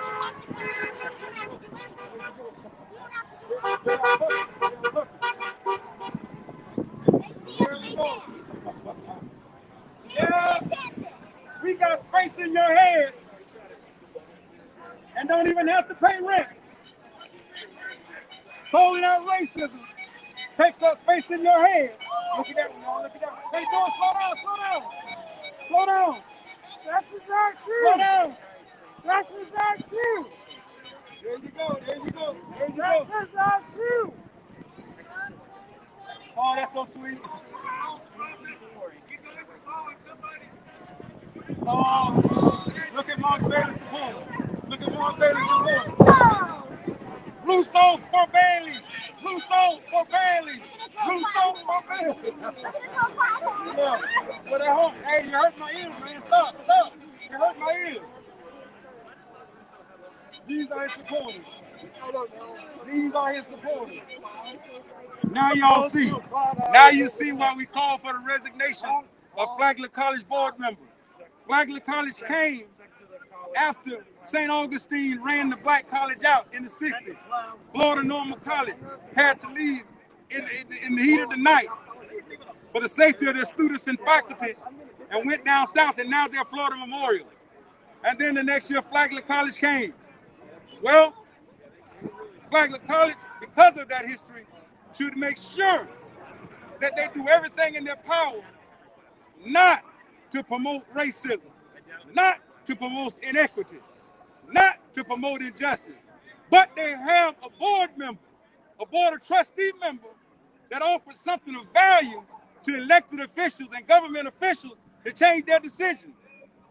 Yeah, we got space in your head and don't even have to pay rent. Solely out racism takes up space in your head. Look at that one, y'all. Look at that one. Hey, do it. Slow down. Slow down. Slow down. That's not true. Slow down. That's not true. There you go. There you go. There you go. That's not true. Oh, that's so sweet. Oh, look at Mark Bailey's support. Look at Mark Bailey's support. Blue soap for Bailey. Blue soap for Bailey. Blue soap for Bailey. Yeah. But at home, hey, you hurt my ears, man. Stop. You hurt my ears. These are his supporters. These are his supporters. Now y'all see. Now you see why we call for the resignation of Flagler College board members. Flagler College came after St. Augustine ran the black college out in the 60s. Florida Normal College had to leave in the heat of the night for the safety of their students and faculty and went down south, and now they're Florida Memorial. And then the next year, Flagler College came. Well, Flagler College, because of that history, should make sure that they do everything in their power not to promote racism, not to promote inequity, not to promote injustice, but they have a board member, a board of trustee member that offers something of value to elected officials and government officials to change their decisions.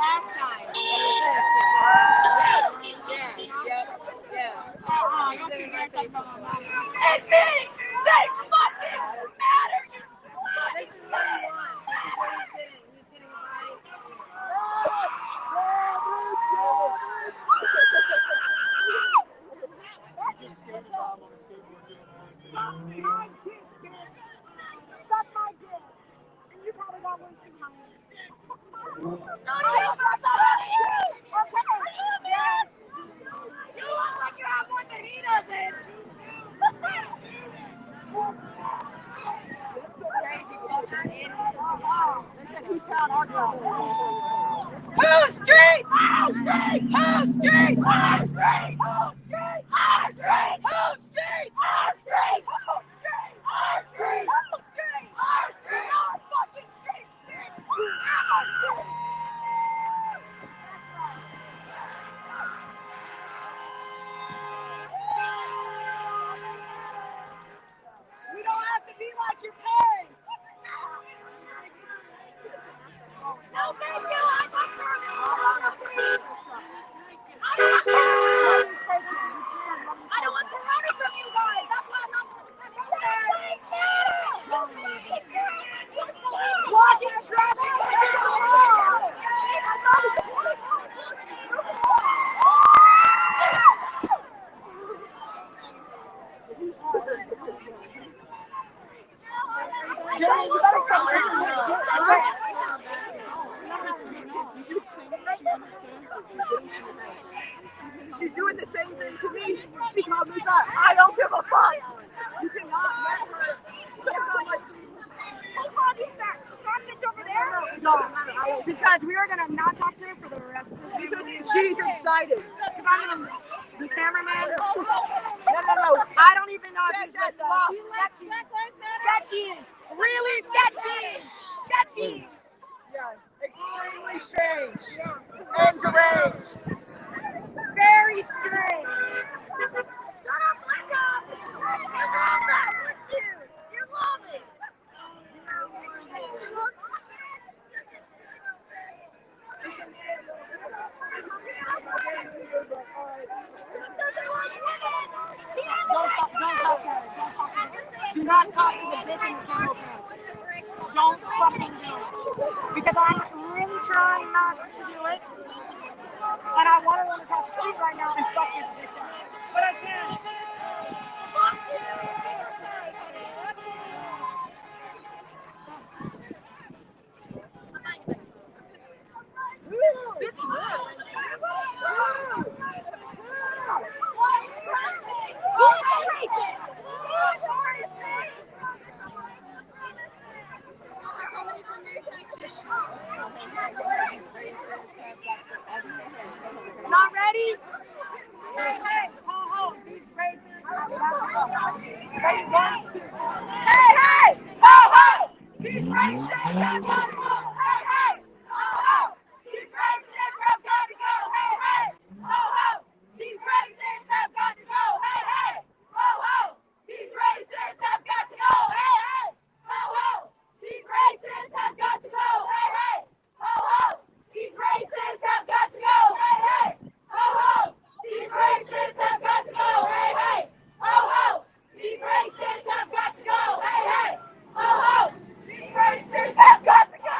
last time. Admitting things fucking matter, you slut! This is what he wants. This is what he's getting. He's getting right. Suck my dick. And you probably got one too, honey. No, you fucked up on you! Okay. Yes. You look like you have one that he doesn't. Who's street? Who's street? Who's street? Who's street? Who's street? Who's street? Who's street? Who's street? Who's street? Who's street? Who's street? Who's street? Our fucking street! Our street! We don't have to be like your parents. No, thank you. I want Corona, please. I don't want Corona from you guys. That's why I'm not blocking traffic. She's doing the same thing to me. She called me fat. I don't give a fuck. You cannot let her. She can't come like. Who called you fat? She's over there. No, because we are gonna not talk to her for the rest of the day. She's excited. Because I'm gonna. The cameraman. No. I don't even know if he's with us. She's sketchy. Really sketchy. Sketchy. Yeah. Extremely strange. And deranged. Very strange. Shut up, Linda! You love that with you! You love it! Do not talk to the bitch in the camel pants. Don't fucking do it. Because I'm really trying not to do it. And I want to run across the street right now and fuck this bitch up. But I can't. Fuck you! Not ready? Hey, ho, ho, these racers have got to go. Ready, 1, 2. Hey, ho, ho, these racers have got to go. Hey, ho, ho, these racers have got to go. Hey, ho, ho, these racers have got to go. Hey, ho, ho, these racers have got to go. Hey, ho, ho, these racers have got to go. Hey, ho, ho, these racers have got to go. Hey, ho, ho, these racers have got to go. Hey, ho, ho, these racers have got to go. Hey, ho, ho, these racers have got to go.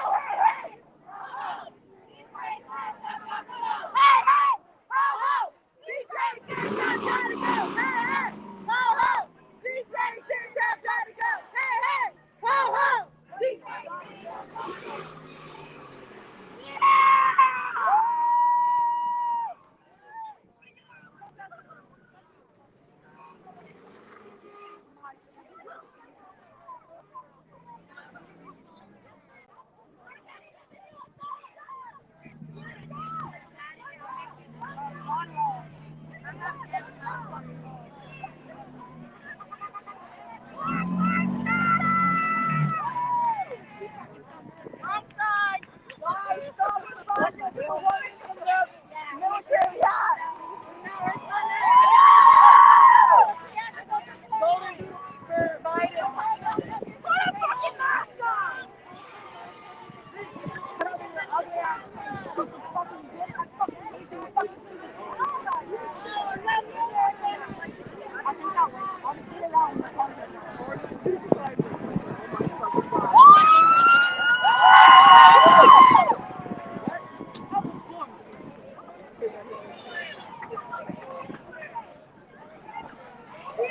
You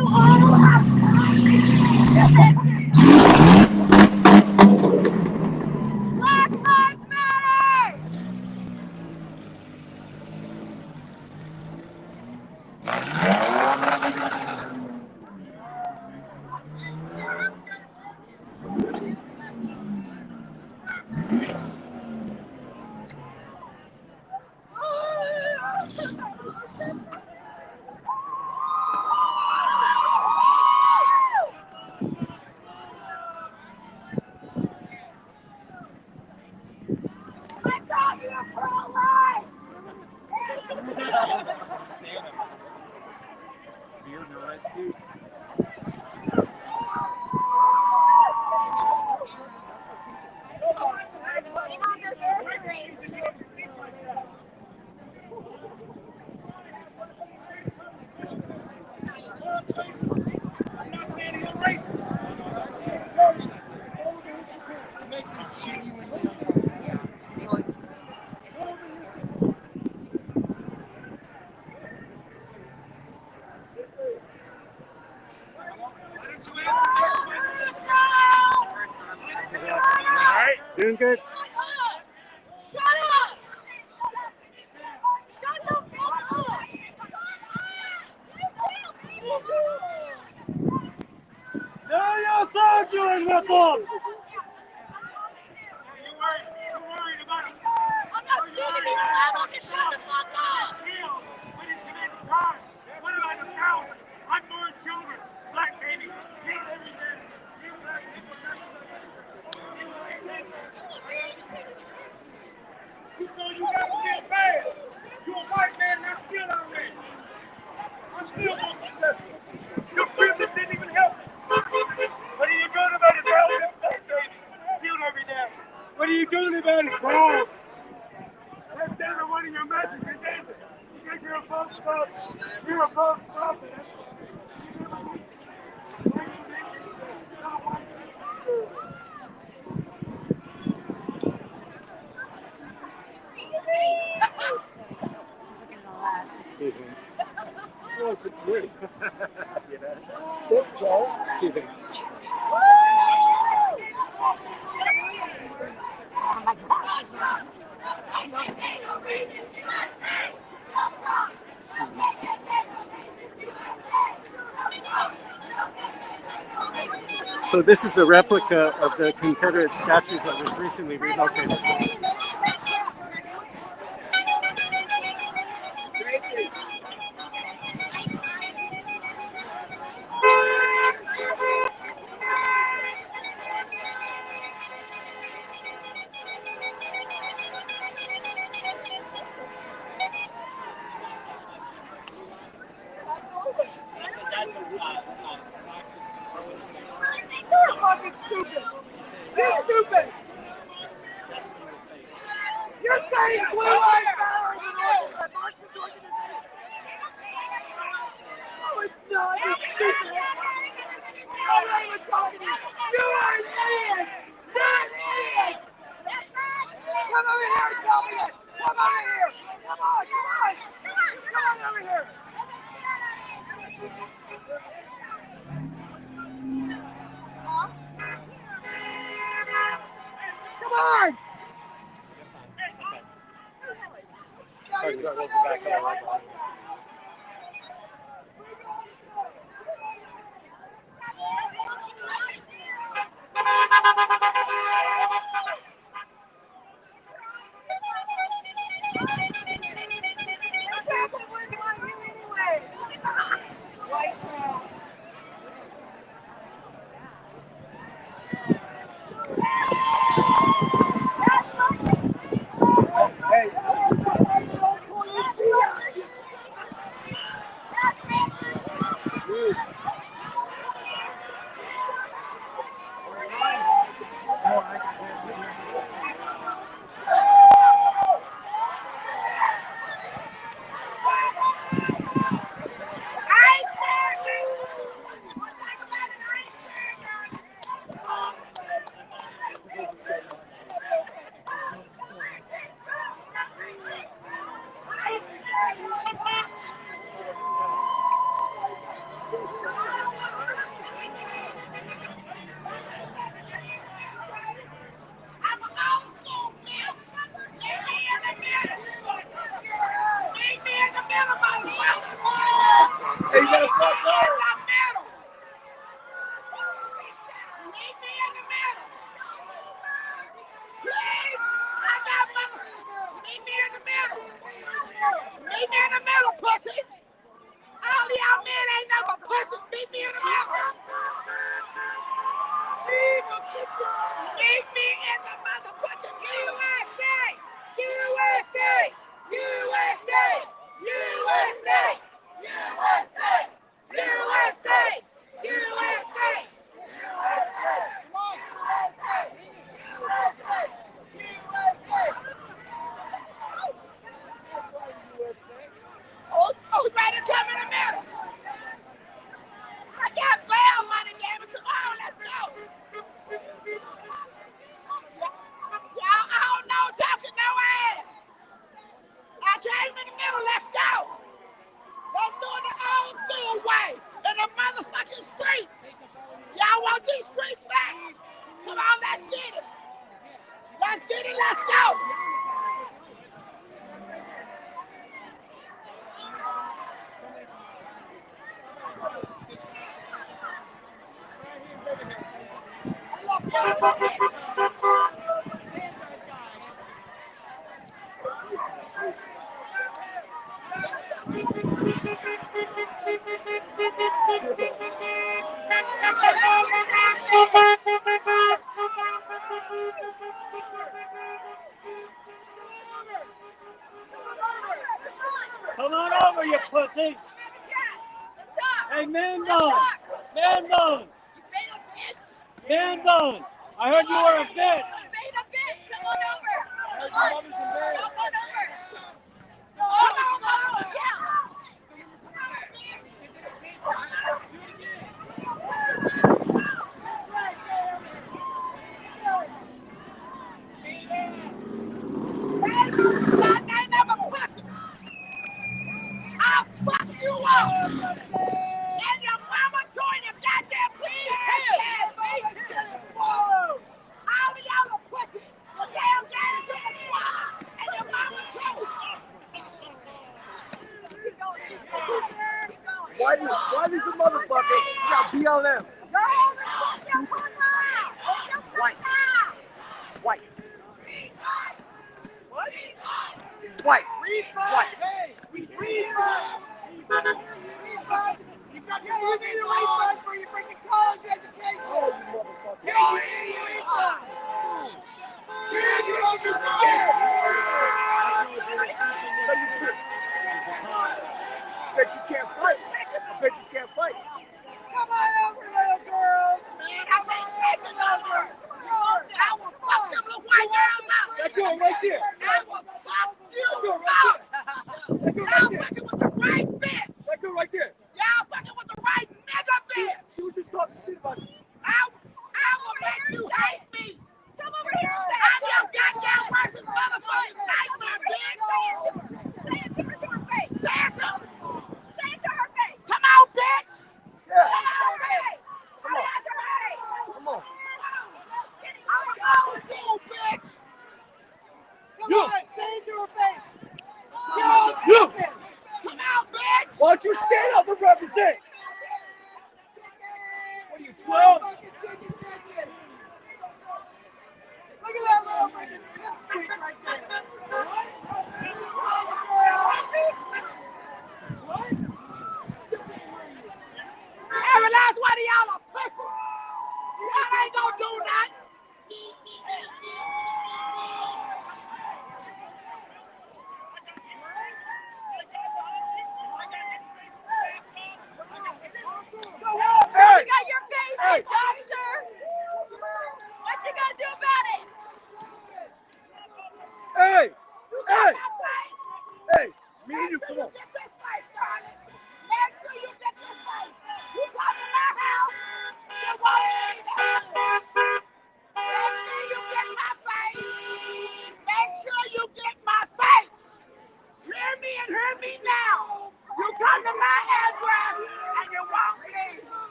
all have Black Lives Matter! I thought you were pro-life! Doing good? Shut up! Shut the fuck up! No, your soldiering with them! I'm not speaking to you, I can shut the fuck up! What about the thousands, unborn children, black babies, killed every day? You know you got to feel bad. You're a white man and I'm still outraged. I'm still more successful. Your privilege didn't even help me. What are you doing about it, bro? Black babies killed every day. What are you doing about it, bro? That's down one of your messages, isn't it? You think you're above stuff. You're above stuff. Excuse me. Excuse me. So this is a replica of the Confederate statue that was recently relocated. You're fucking stupid! You're stupid! You're saying Blue Lives Matter is a Marxist organization! No, it's not, you stupid! I'm not even talking to you! You are an idiot! You're an idiot! Come over here and tell me it! Come over here! Come on, come on! Come on over here! Come on! Yeah, you come over here! in the middle. Please, I got mother. Meet me in the middle. Meet me in the middle, pussies. All y'all men ain't never pussies. Meet me in the middle. Meet me in the motherfucking USA. USA. USA. USA. USA. USA. USA. Who's ready to come in the middle? I got bail money, damn it. Come on, let's go. Y'all, I don't know, talking no ass. I came in the middle, let's go. Let's do it the old school way, in the motherfucking street. Y'all want these streets back? Come on, let's get it. Let's get it, let's go. Come on over, you pussy. Hey, man bun. Man bun. Man bun. I heard you were a bitch. Come on over. Come on over. I'll fuck you up. And your mama join your goddamn please ass. All of y'all are pussies. Your damn daddy took a swallow. And your mama too. Why these motherfuckers got BLM? White. White. What? White. White. You got your refund for your freaking college education. Oh, you motherfucker. You refund. Bet you can't fight. I bet you can't fight. Come on over, little girl. Come on over. I will fuck them little white girls up. That girl right there. I will fuck you up. That girl Y'all right there. fucking with the right bitch. That girl right there. Y'all fucking with the right nigga bitch. She was just talking shit about you. I will make you hate me. Come over here. I'm your goddamn worst motherfucking nightmare, bitch. Say it to her face. Say it to her. Say it to her face. Come on, bitch. Yeah. Come on, bitch. Come on. Come on. I'm an old school bitch. Come You. on, say it to her face. You. Come on, bitch. Why don't you stand up and represent? What are you, 12? Look at that little freaking streak right there. Every last one of y'all are pussy. Y'all ain't gonna do nothing.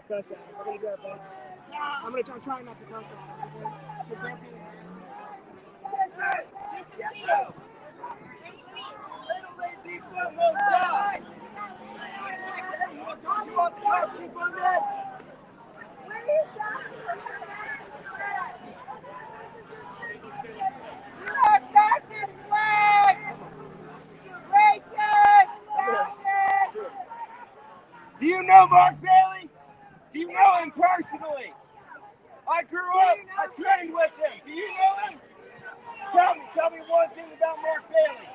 cuss at him. We're gonna do our best. I'm trying not to cuss at him. Because they're being nasty. Do you know Mark Bailey? Do you know him personally? I grew up, I trained with him. Do you know him? Tell me one thing about Mark Bailey.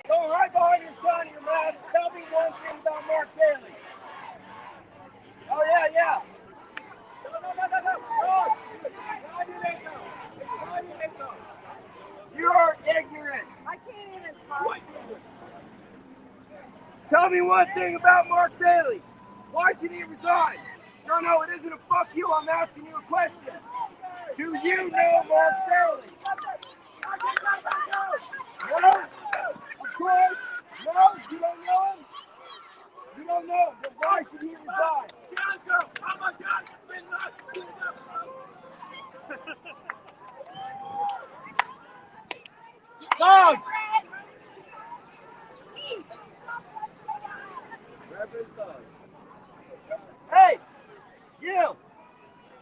Don't hide behind your son, your mouth. Tell me one thing about Mark Bailey. Oh, yeah. No. You're ignorant. I can't even talk. Tell me one thing about Mark Bailey. Why should he resign? No, it isn't a fuck you. I'm asking you a question. Do you know Mark Bailey? No? Of course. No? You don't know him? You don't know him. Then why should he resign? Oh my God. Dog! Hey! You!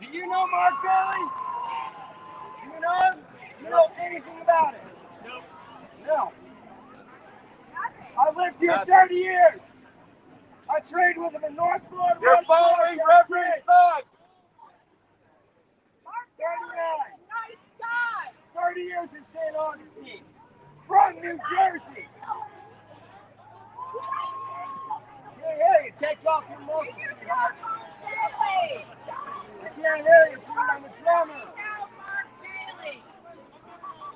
Do you know Mark Bailey? Do you know him? Do you know anything about it? No. I lived here 30 years. I trained with him in North Florida. You're following Reverend Thug. 39. Nice guy. 30 years in St. Augustine. From New Jersey. Yeah, you take off your muscles. I can't hear you, dude. I'm a drummer. Mark Bailey.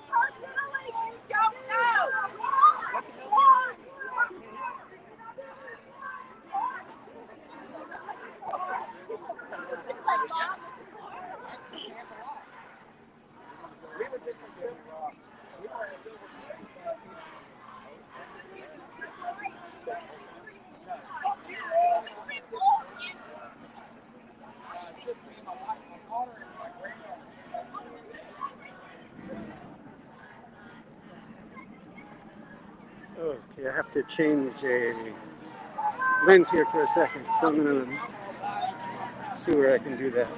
Personally, you don't know. Okay, I have to change a lens here for a second, so I'm going to see where I can do that.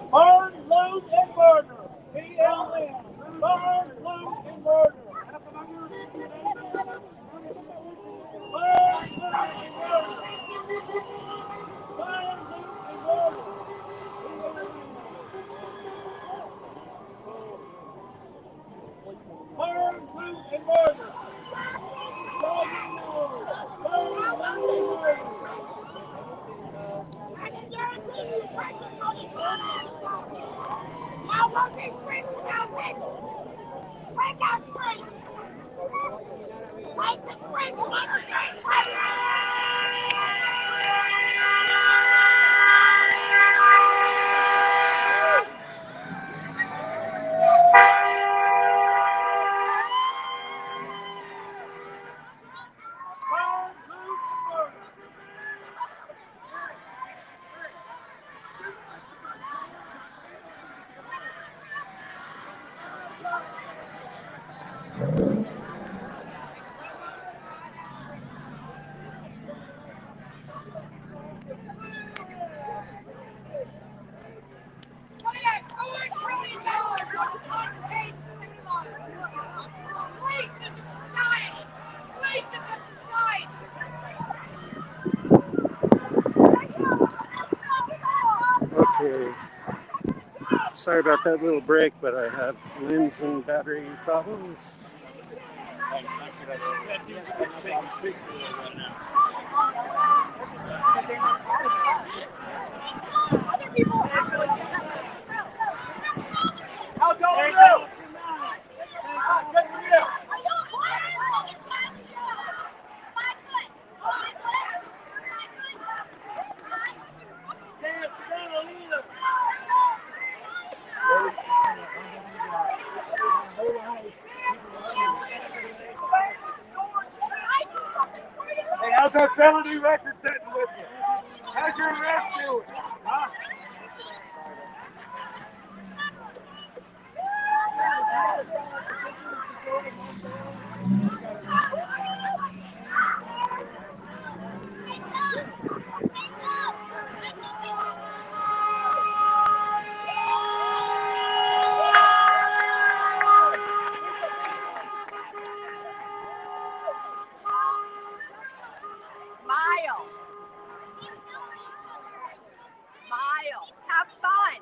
Burn, loot, and murder. BLM. Burn, loot, and murder. Burn, loot, and murder. Burn, loot, and murder. Burn, loot, and murder. I want these streets without people. Break out streets. Break the streets. Break the streets. Okay. Sorry about that little break, but I have lens and battery problems. How tall are you? Hey, how's that felony record sitting with you? How's your arrest doing? Huh? Smile. Have fun.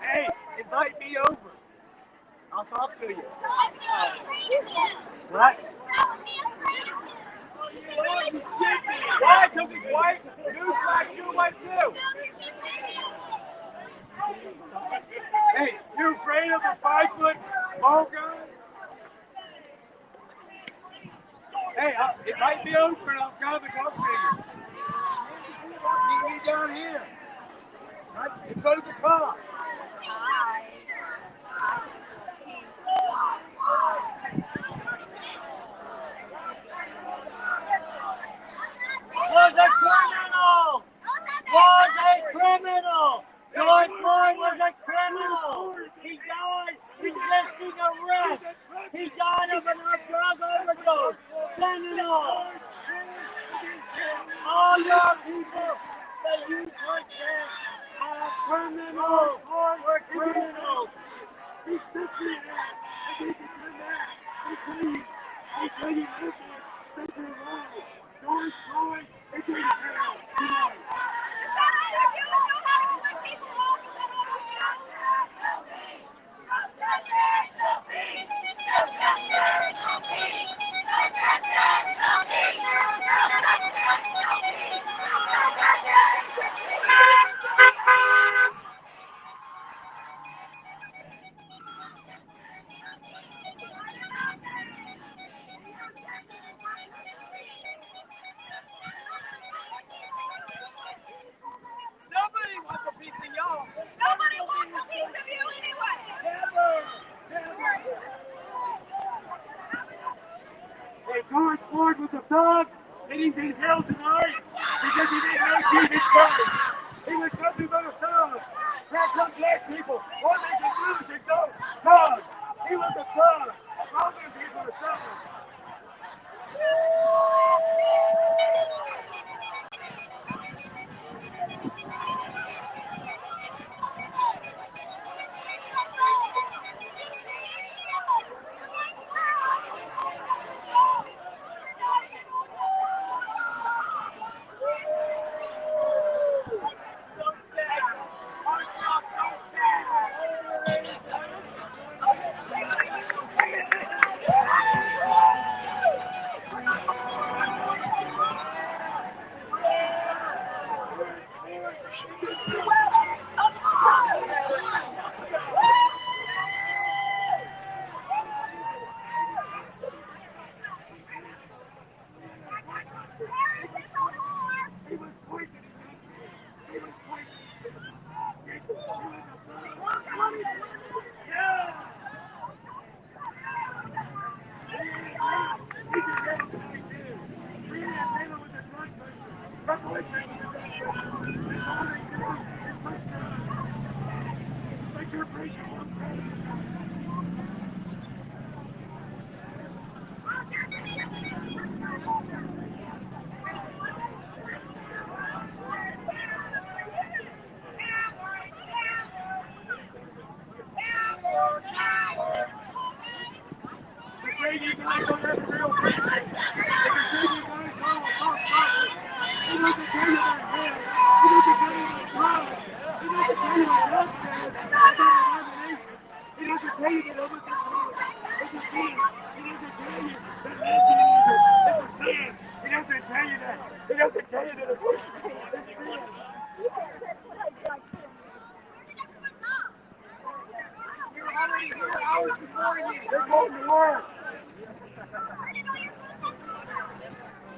Hey, invite me over. I'll talk to you. What? Why? Because he's white? Newsflash, you're white too. Hey, you afraid of a 5-foot ball guy? Hey, invite me over and I'll come and talk to you. Meet me down here. And so does the cop. Was a criminal! Was a criminal! George Floyd was a criminal! He died resisting arrest! He died of a drug overdose! Criminal! All your people that you protect are criminals! We're criminals! He's 50 and he can come back. They tell you nothing. They do wrong. George Floyd, they do hell tonight. Nobody wants a piece of y'all! Nobody wants a piece of you anyway! Hey, George Floyd was a thug, and he's in hell tonight because he didn't know Jesus Christ. He was nothing but a thug. Black people, all they can do is go, thug. He was a thug. All them people are thugs.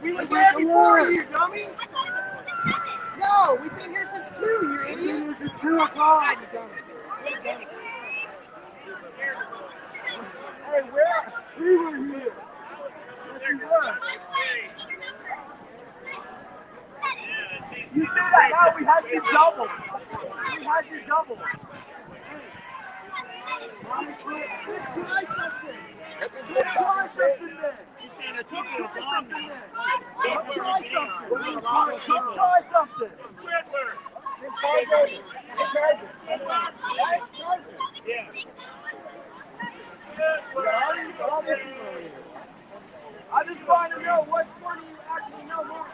We were there before you, dummy! No, we've been here since 2, you idiot! It's 2 o'clock. Hey, where? We were here. You said that now we had you double. We had you double. Let's try something. Let's try something then. She's saying that people are bombing. Let's try something. Let's try something. I just want to know which one you actually know more.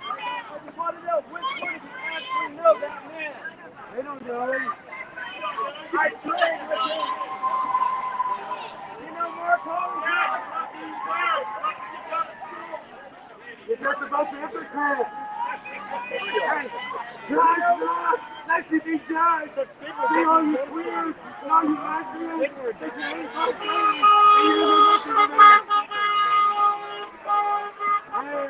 I just want to know which one you actually know that man. They don't know him. I trained with him. You know Mark Holmes? It's just about the hypocrite. Hey, judge not, let you be judged. See all you queers and all you Muslims that you ain't so clean and you don't know nothing about it. Hey.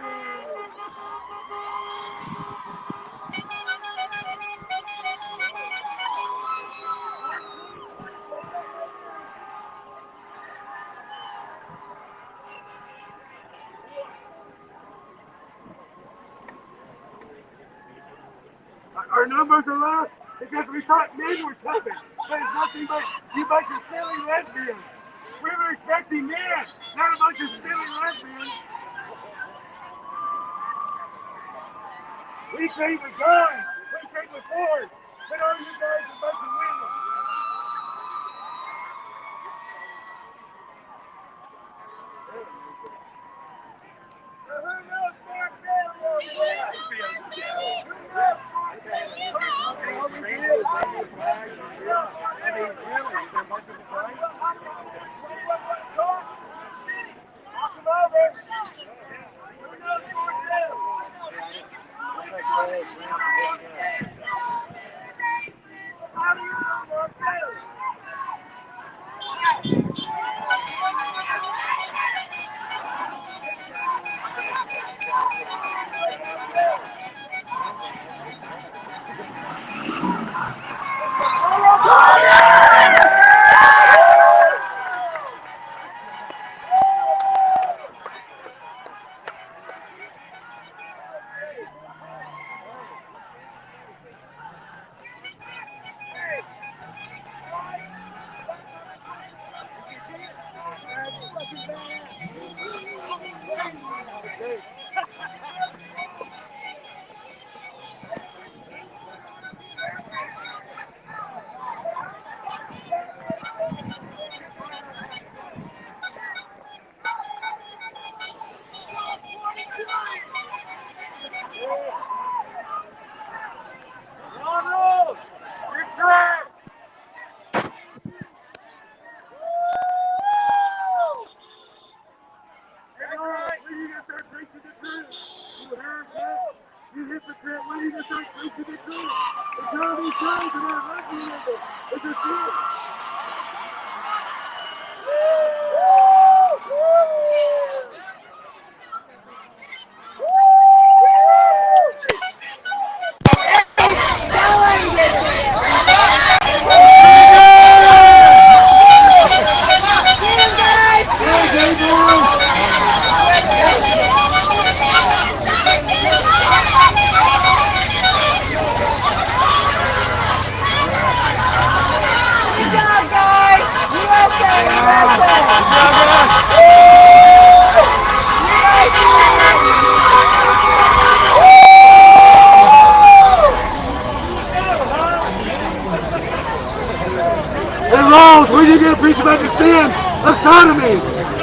our numbers are less because we thought men were coming. But it's nothing but you bunch of silly lesbians. We were expecting men, not a bunch of silly lesbians. We came with guns. We came with force. But all you guys are a bunch of women. You hypocrite, when are you going to start preaching the truth? It's all these guys and they're looking at it. It's the truth. When are you going to preach about the sin of sodomy?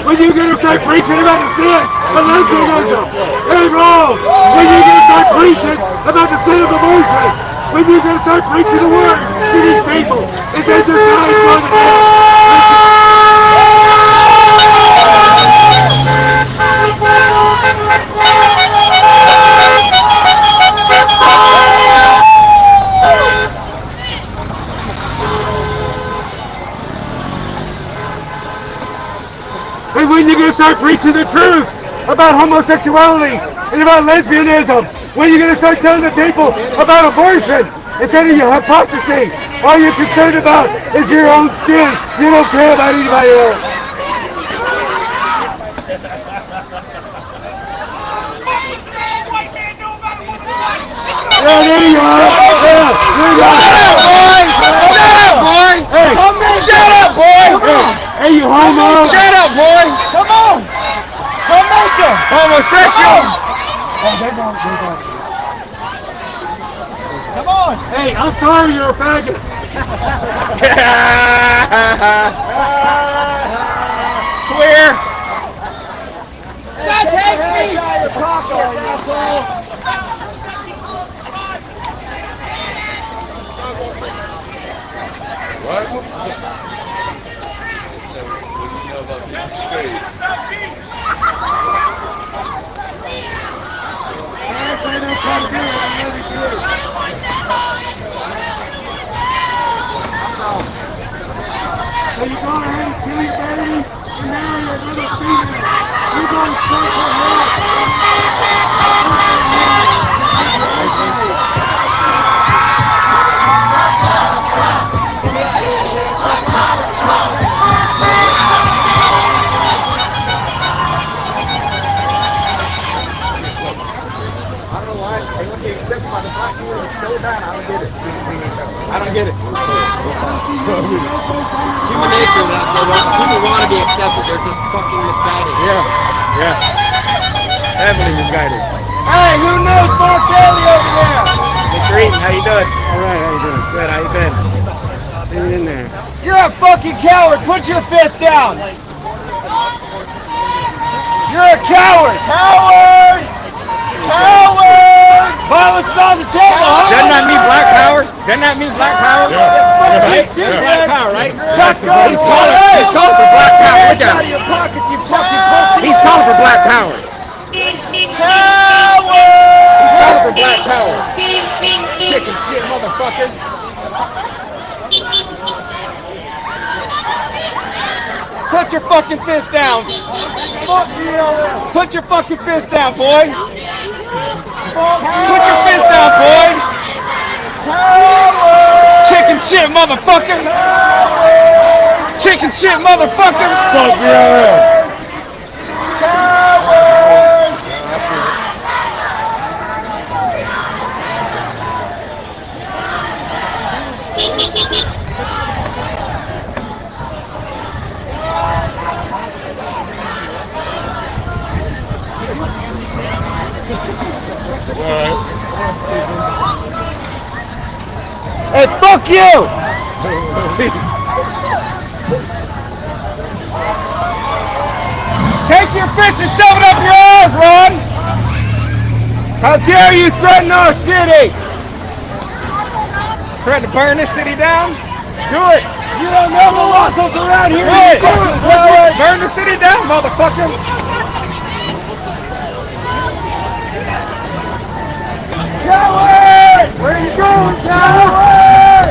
When are you going to start preaching about the sin of lesbianism? Hey, Rose, when are you going to start preaching about the sin of abortion? When are you going to start preaching the word to these people? And then their guys going to hell. And when you going to start preaching the truth about homosexuality and about lesbianism? When are you going to start telling the people about abortion instead of your hypocrisy? All you're concerned about is your own skin. You don't care about anybody else. Yeah, there you are. Yeah, there you are. Shut up, boy! Hey, Shut up, boy! Hey, you homo! Shut up, boy! Come on! Come make it! Homosexual! Oh, they don't. Come on! Hey, I'm sorry you're a faggot. Clear! That's hate speech! What? So you go ahead and kill your baby and marry another female. You're going to straight for I don't know why. They want to accept by the black community so bad. I would be get it. Human nature, people want to be accepted. They're just fucking misguided. Yeah. Heavily misguided. Hey, who knows Mark Bailey over there? Mr. Eaton, how you doing? All right, how you doing? Good, how you been? Hang in there. You're a fucking coward. Put your fist down. You're a coward. Coward! Coward! Violence is on the table, huh? Doesn't that mean black power? Doesn't that mean black power? Right? Black power, right? He's calling for black power. Look at him. He's calling for black power. Coward! He's calling for black power. Chicken shit, motherfucker. Put your fucking fist down. Put your fucking fist down, boy. Put your fist down, boy. Chicken shit, motherfucker. Chicken shit, motherfucker. Fuck yeah. Hey, fuck you! Take your fist and shove it up your ass, Ron! How dare you threaten our city? Threaten to burn this city down? Do it! You don't know the locals around here! Do it! Burn the city down, motherfucker! Coward! Where are you going, coward?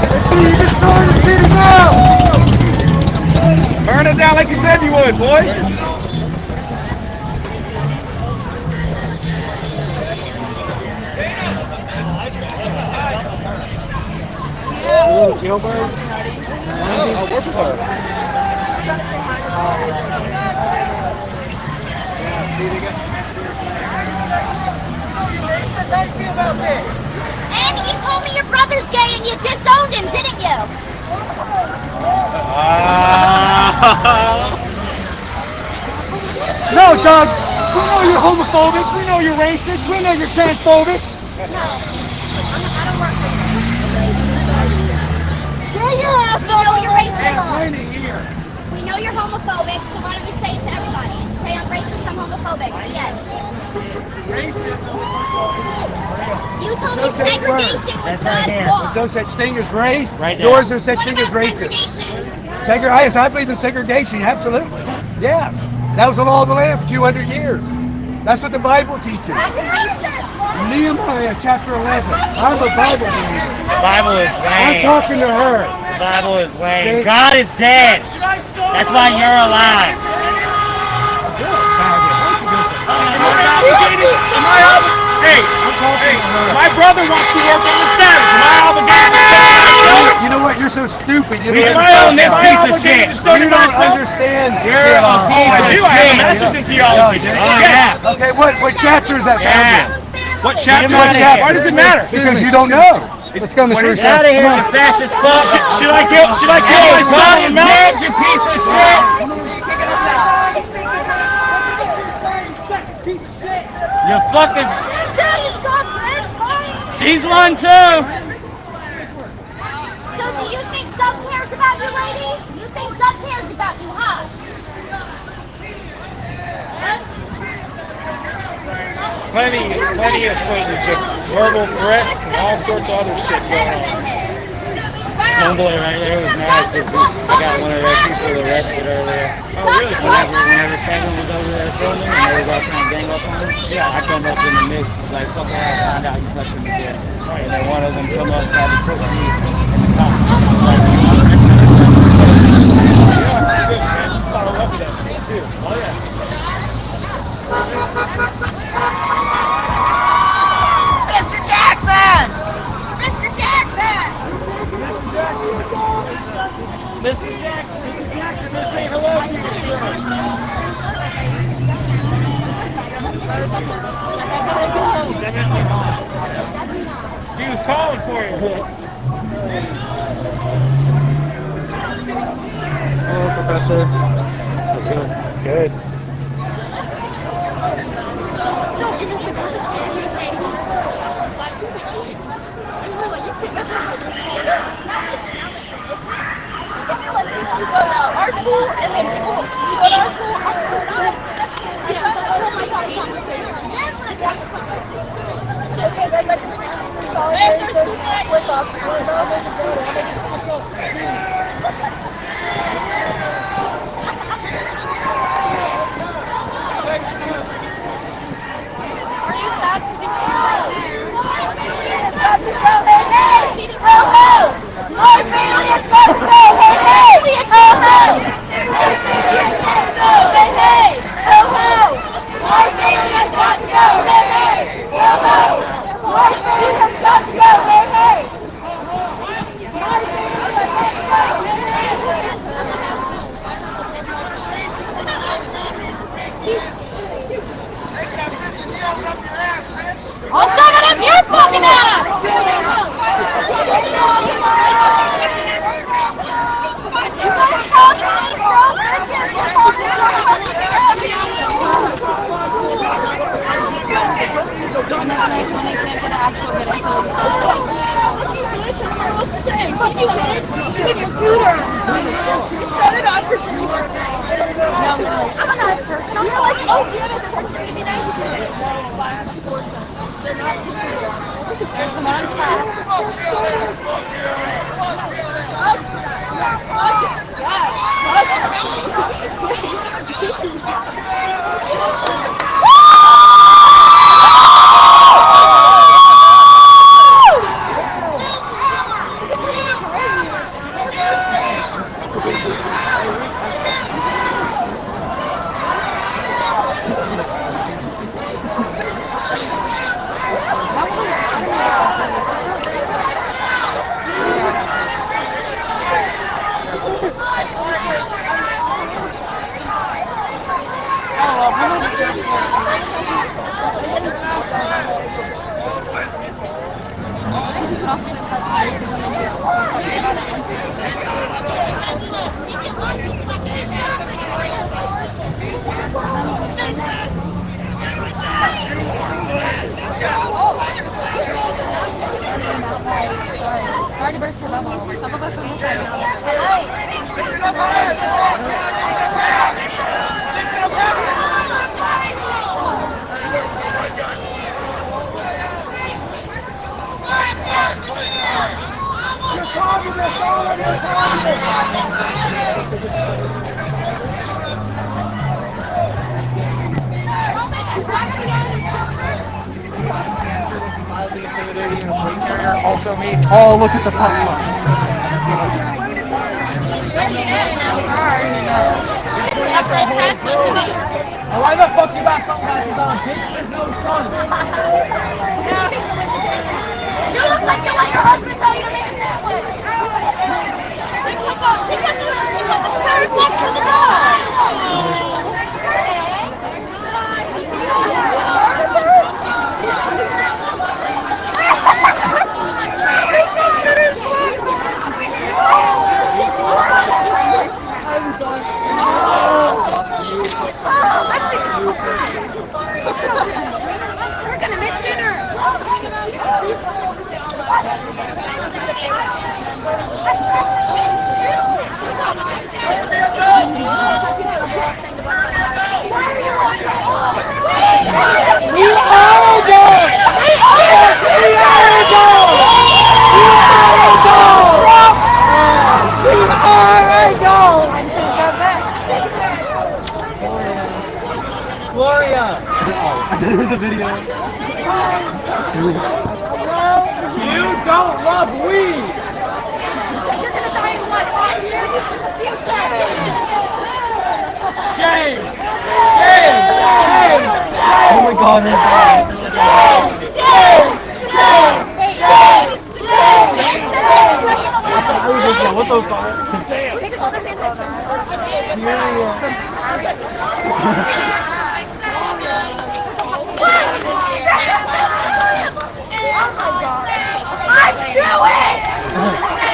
Let's see you destroy the city now! Burn it down like you said you would, boy! Little jailbird? I'll work with her. And you told me your brother's gay and you disowned him, didn't you? No, Doug. We know you're homophobic. We know you're racist. We know you're transphobic. Get your ass on. We know you're racist. We know you're homophobic, so why don't you say it to everybody? Say I'm racist, I'm homophobic. The end. You told me segregation was God's law. There's no such thing as race. Right there. Nor is there such thing as racism. Yes, I believe in segregation, absolutely. Yes. That was the law of the land for 200 years. That's what the Bible teaches. That's racism. Nehemiah chapter 11. I'm a Bible believer. The Bible is I'm lame. talking to her. The Bible is lame. See? God is dead. That's why you're alive. Hey, my brother wants to work on the Sabbath. Am I obligated? You know what? You're so stupid. You You're don't this piece of shit. You don't understand. You're a piece of shit. I have a master's in theology. Oh, yeah. Okay, what chapter is that found in? What chapter? Why does it matter? Because you don't know. Let's go, Mr. Get out of here, you fascist fuck. Should I kill my son and Matt, you piece of shit? You fucking... She's one too. So do you think Doug cares about you, lady? You think Doug cares about you, huh? Plenty of footage of verbal threats and all sorts of other shit going on. Homeboy right there was mad because I got one of their people arrested earlier. Oh, really? Whenever Kevin was over there filming and they was all trying to gang up on him, I come up in the mix, like, fuck around, find out you touched him again. And then one of them come up, tried to put me in the top. Yeah, good, man. Follow up with that shit, too. Oh, yeah. Mr. Jackson! Mr. Jackson! Mr. Jackson, let's say hello to you. She was calling for you. Hello, Professor. How's it going? Good. Our school and then school. You go to our school, okay, guys, I can switch there's our school flip up. Are you sad because you it's got to go, hey, hey! Ho, ho! Our family has got to go, hey, hey! Ho, ho! Our family has got to go, hey, hey! Ho, ho! Our family has got to go, hey, hey! Ho, ho! Our family has got to go, hey, hey! Our family has got to go, hey, I'll shove it up your fucking ass! You guys called me broke bitches! You're calling Fuck you, bitch! You're your scooter! You set it on for your No, I'm not personal. You're like, oh, damn it, they're trying to be nice to you. They're not. There's some on Sorry to burst your bubble. Some of us are also means, oh, look at the pup. Why the fuck you got sunglasses on? There's no sun. You look like you let your husband tell you to make it that way. She took the parents next to the dog. We're gonna miss dinner. We are a dog. We are a dog. We are a dog. Gloria! There was a video. You don't love weed! You're gonna die in what, 5 years? Shame! Shame! Shame! Oh my god, her dad. I was like, what the fuck? I'm Jewish!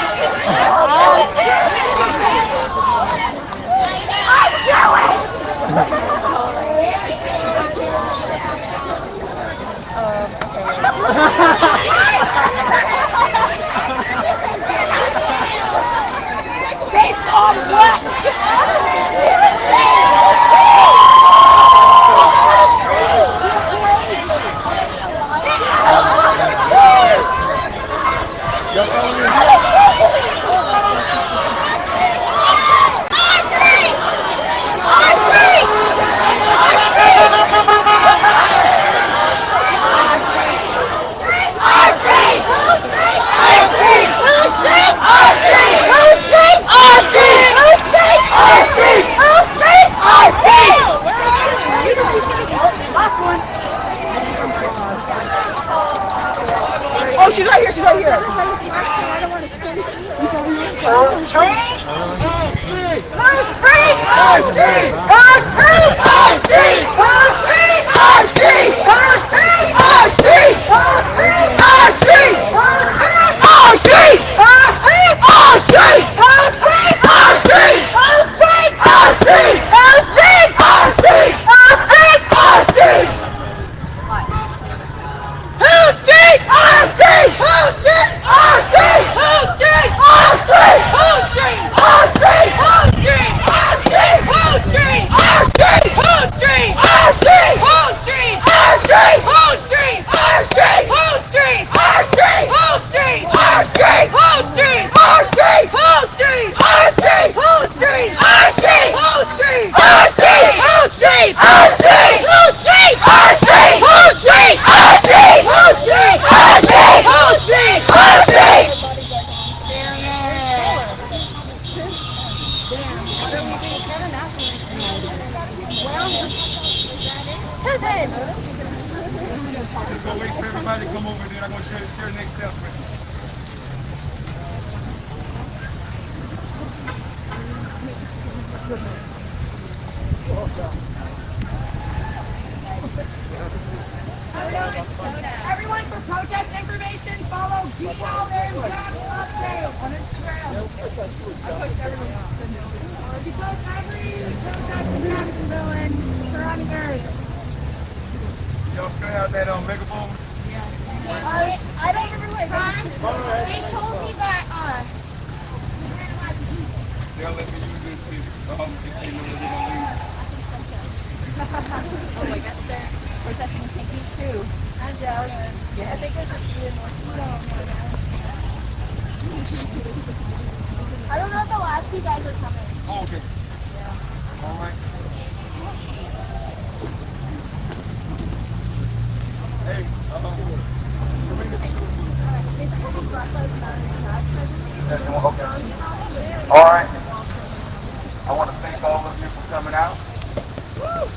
Just gonna wait for everybody to come over, and then I'm gonna share next steps with you. Everyone for protest information, follow G-L-M on Instagram. I pushed everyone off. Because every protest in Jacksonville and surrounding areas. Y'all still have that megaphone? I don't remember what they told me that they'll let me use this if they know they're gonna leave. Oh my God, they're protesting technique too. I doubt it. Yeah. I think there's a few in I don't know if the last two guys are coming. Oh, okay. Yeah. All right. Hey, all right. I want to thank all of you for coming out.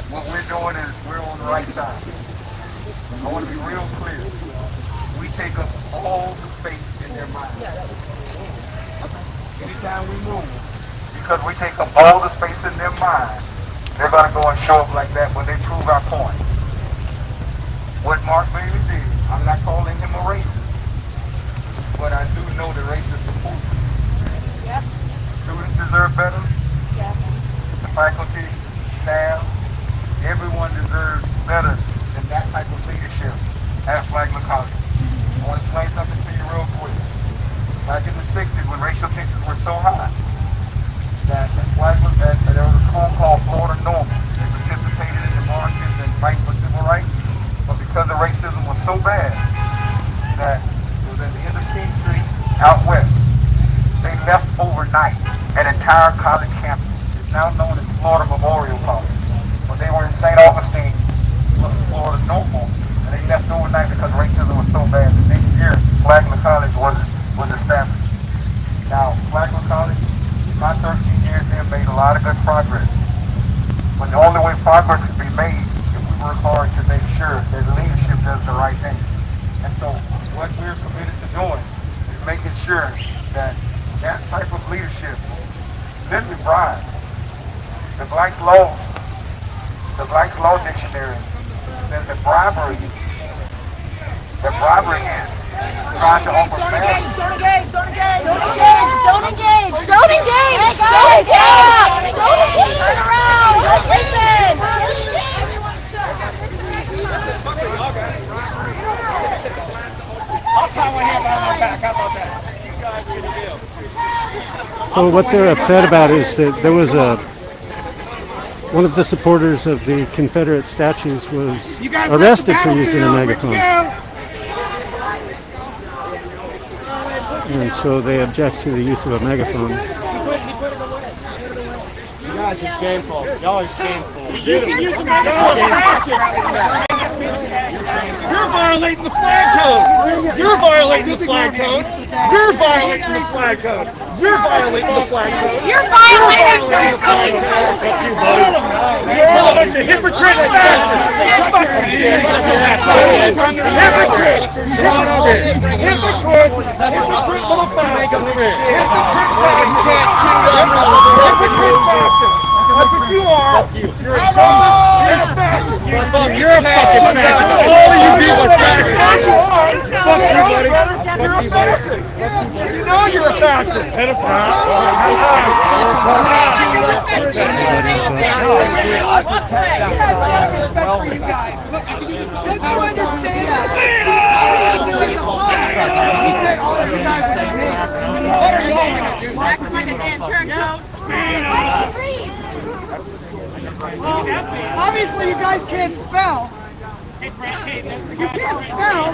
What we're doing is we're on the right side. I want to be real clear. We take up all the space in their mind. Anytime we move, because we take up all the space in their mind, they're going to go and show up like that when they prove our point. What Mark Bailey did, I'm not calling him a racist, but I do know that racists are fools. Yep. Students deserve better. Yes. The faculty, staff, everyone deserves better than that type of leadership at Flagler College. I want to explain something to you real quick. Back in the 60s, when racial tensions were so high, that at Flagler, there was a school called Florida Normal. They participated in the marches and fighting for civil rights. But because the racism was so bad that it was at the end of King Street out west, they left overnight an entire college campus. It's now known as Florida Memorial College. But they were in St. Augustine, Florida Normal, and they left overnight because racism was so bad. The next year, Flagler College was established. Now, Flagler College, my 13 years here, made a lot of good progress. But the only way progress could be made if we work hard to make sure that leadership does the right thing. And so what we're committed to doing is making sure that that type of leadership literally bribes. The Black's Law Dictionary says that bribery is trying to offer fairness. Don't engage! Don't engage! Don't engage! Don't engage! Hey guys! Don't engage! Turn around! Let's listen! I'll tie my hand behind my back. How about that? You guys get a deal. So what they're upset about is that there was one of the supporters of the Confederate statues was arrested for using a megaphone. And so they object to the use of a megaphone. You guys are shameful. Y'all are shameful. You can use a megaphone. You're violating the flag code. You're violating the flag code. You're violating the flag code. You're violating the flag code. You're violating the flag code. You're a bunch of hypocrites. Hypocrite. Hypocrite little bastard. Hypocrite. That's what you are. You're a fascist. You're a fucking fascist. All you people are fascists. Fuck you, buddy. You're a fascist. You know you're a fascist. Obviously, you guys can't spell. You can't spell.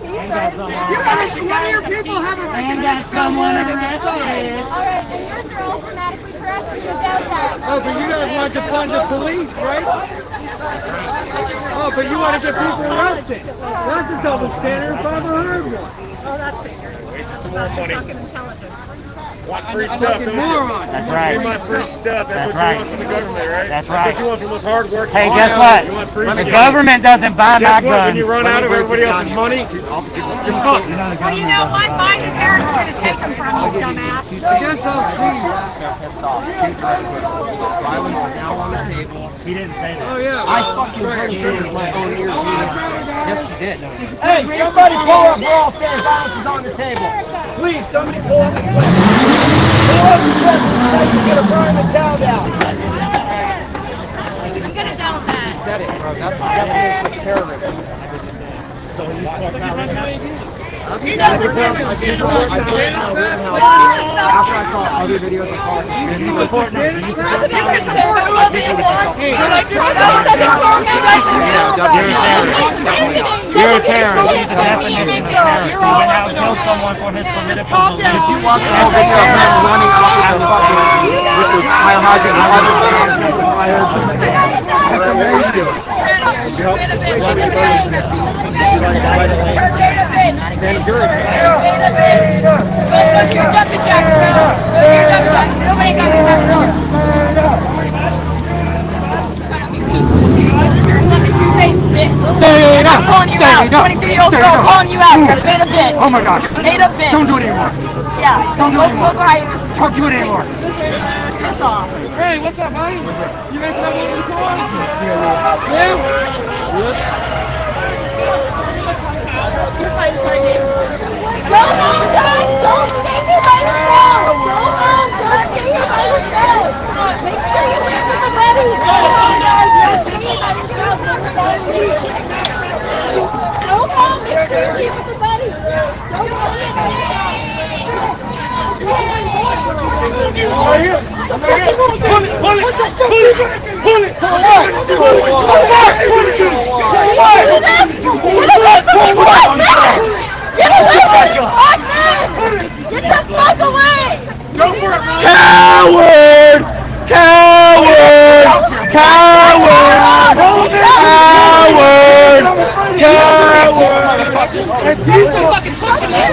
One of your people have a freaking misspelled word in their side. Alright, and yours are all grammatically correct. So down that. Oh, but you guys want to defund the police, right? Oh, but you want to get people arrested. That's a double standard if I ever heard one. Oh, that's figures. Wasted some more money. Fucking intelligence. Want free stuff, don't you? That's right. Give my free stuff. That's what you want from the government, right? That's That's right. what you want from us hard-working. Hey, guess what? You want free The stuff. government doesn't buy my Guess what? When you guns. run out of everybody else's money, you're fucked. Well, you know what? Biden and Harris are going to take them from you, dumbass. I guess I'll see. So pissed off. Two direct quotes. Violence is now on the table. He didn't say that. Oh, yeah. I fucking heard him with my own ears. Yes, he did. Hey, somebody pull up. We're all saying violence is on the table. Please, somebody pull up. Pull up the steps. You're going to burn the town down. I'm going to down that. He said it, bro. That's the definition of terrorism. He doesn't give a shit. After I saw other videos of politics, You can support whoever you want. You're a terrorist. He's the definition of terrorist. He went out and killed someone for his political beliefs. did you watch the whole video of him running off with the fucking fire hydrant and other I'm calling you out. 23-year-old girl calling you out. You're a beta bitch. Oh my gosh. Beta bitch. Don't do it anymore. Yeah. Don't do it anymore. Don't Don't do it anymore. piss off. Hey, what's up, buddy? You making up over the call? Go home, guys! Don't stay here by yourself! Go home, don't stay here by yourself! Make sure you leave with the buddies! Go home, guys! Don't stay here by yourself! Go home, make sure you leave with the buddies! Don't stay Get the fuck away! Coward! Coward! Coward! Coward! Coward! Hey, people fucking pushing you.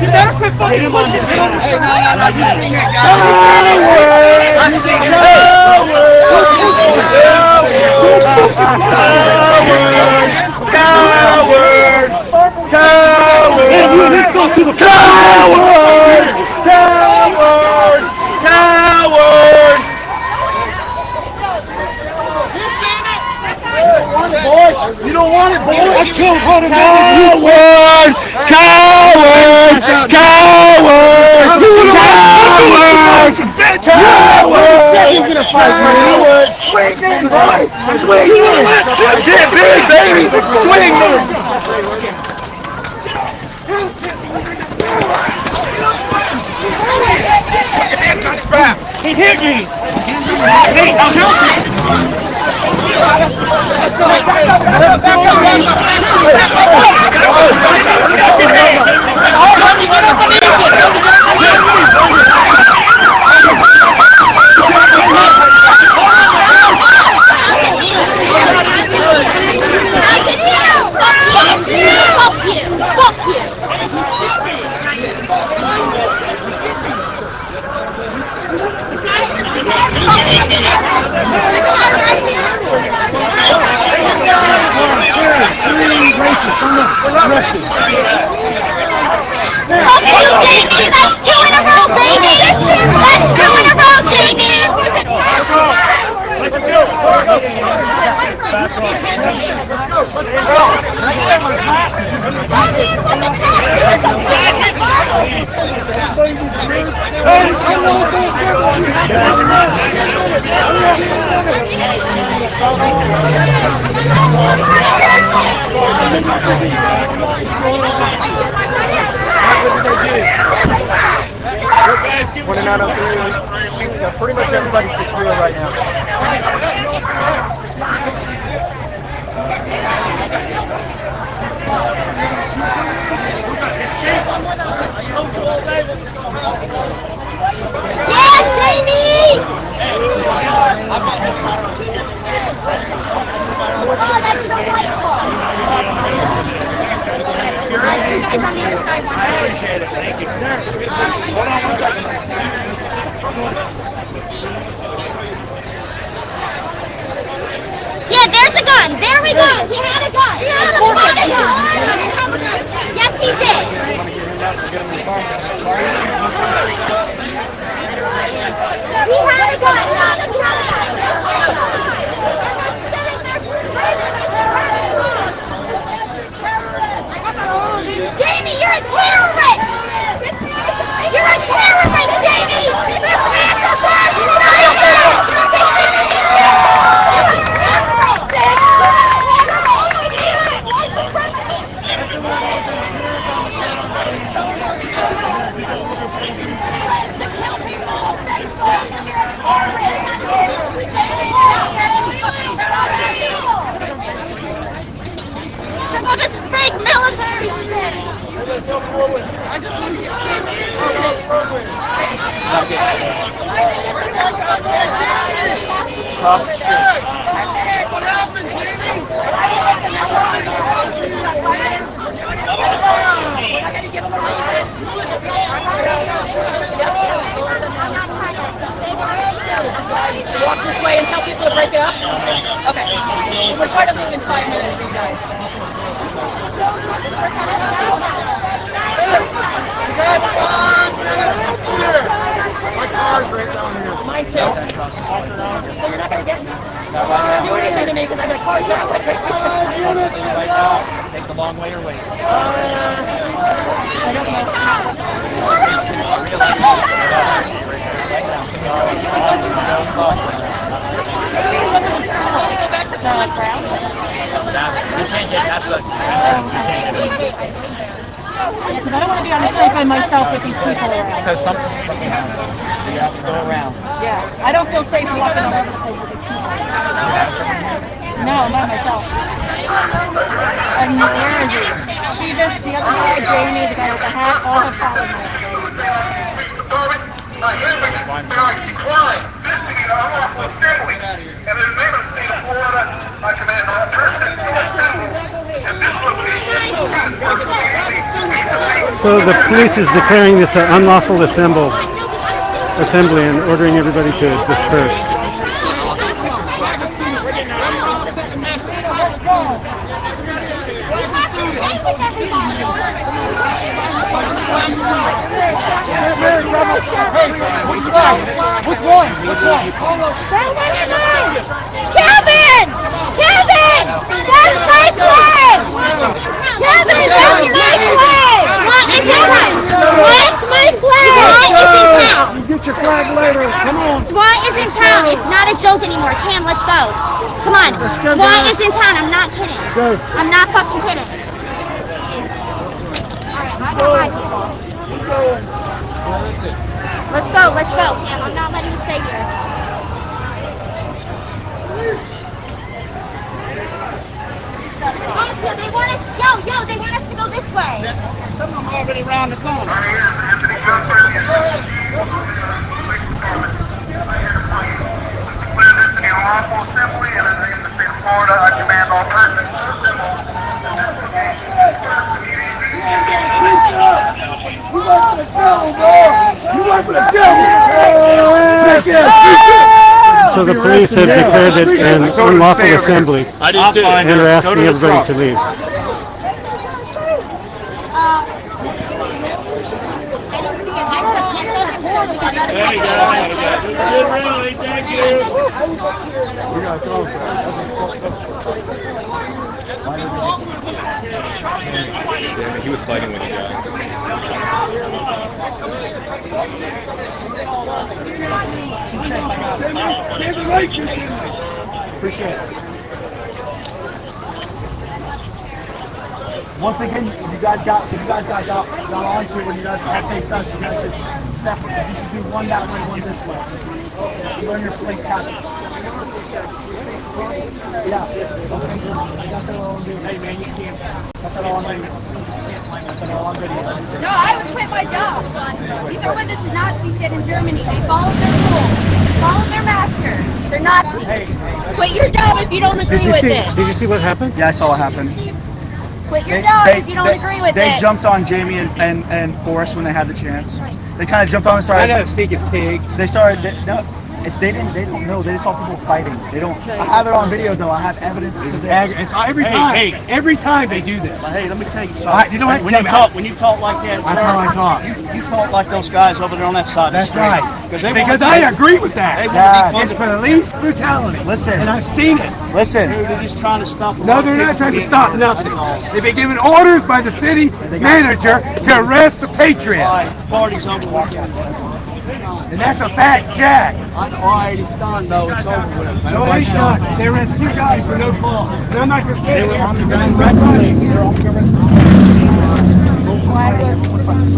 You better quit fucking pushing me. Hey, no, you sing that guy. I sing it. Coward! Coward! Man, you insult to the coward! Coward! Coward! Boy, you don't want it, boy. I killed Hunter. Coward! Coward! Coward! Coward! Coward! He's gonna fight Coward! Swing in, boy. Swing in! Get big, baby! Swing in! He hit me! Hey, I'm helping! Okay, Jamie, that's 2 in a row, baby! That's 2 in a row, Jamie! Pretty much everybody's secure right now. Yeah, Jamie! Oh, that's delightful. You guys on the other side. I appreciate it. Thank you. Hold on one second. Yeah, there's a gun. There we go. He had a gun. He had a fucking gun. Yes, he did. He had a gun. Jamie, you're a terrorist. You're a terrorist, Jamie. Some of this fake military shit. I just want to get Cross the street. What happened, Jamie? Walk this way and tell people to break it up? Okay. We'll try to leave in 5 minutes for you guys. My car's right down here. Mine too. So you're not going to get do anything to me because I got a car that way. Right now, take the long way or wait. I don't know. Go back to the grounds. You can't get that's the entrance. You can't get it. Because I don't want to be on the street by myself with these people around. Because something happens. You have to go around. Yeah, I don't feel safe walking all over the place with these people. No, not myself. And where is he? She just, the other guy, Jamie, the guy with the hat, all have followed me. So the police is declaring this an unlawful assembly and ordering everybody to disperse. Which one? Kevin! Kevin! That's my flag! Kevin, that's my flag! What is it? What's my flag? SWAT is in town. You get your flag later. Come on. SWAT is in town. It's not a joke anymore. Cam, let's go. Come on. SWAT is in town. I'm not kidding. I'm not fucking kidding. Alright, I got my people. Let's go, Cam. I'm not letting you stay here. Honestly, they want us, they want us to go this way. Some of them already around the corner. So the police have declared it an unlawful assembly I do too. and are asking everybody to leave. There you go. Good rally. Thank you. He was fighting when he got. Appreciate it. Once again, you guys got onto it when you guys all faced us. You guys should separate. You should do one that way, one this way. Learn your place tactics. Yeah. Okay. I got that all on video. Hey man, you can't. Got that all on video. Got that all on video. No, I would quit my job. These are what the Nazis did in Germany. They followed their rules. They followed their master. They're Nazis. Quit your job if you don't agree with it. Did you see what happened? Yeah, I saw what happened. Quit your job if you don't agree with it. They jumped on Jamie and Forrest when they had the chance. They kind of jumped on and started. I know, stinking pigs. They started. They don't know. They just saw people fighting. They don't. I have it on video though. I have evidence. It's every time. Every time they do this. Hey, let me tell you something. You don't have to when you talk like that. That's how I talk. You talk like those guys over there on that side. That's of the street. right. Because I agree with that. It's police brutality. Listen. And I've seen it. Listen. They're just trying to stop. No, they're not trying to stop nothing. They've been given orders by the city manager to arrest the patriots. Party's over. And that's a fact, Jack. Alright, it's done though. It's over with. No, it's not. They arrested 2 guys for no fault. And I'm not going to say They it. were on the ground wrestling.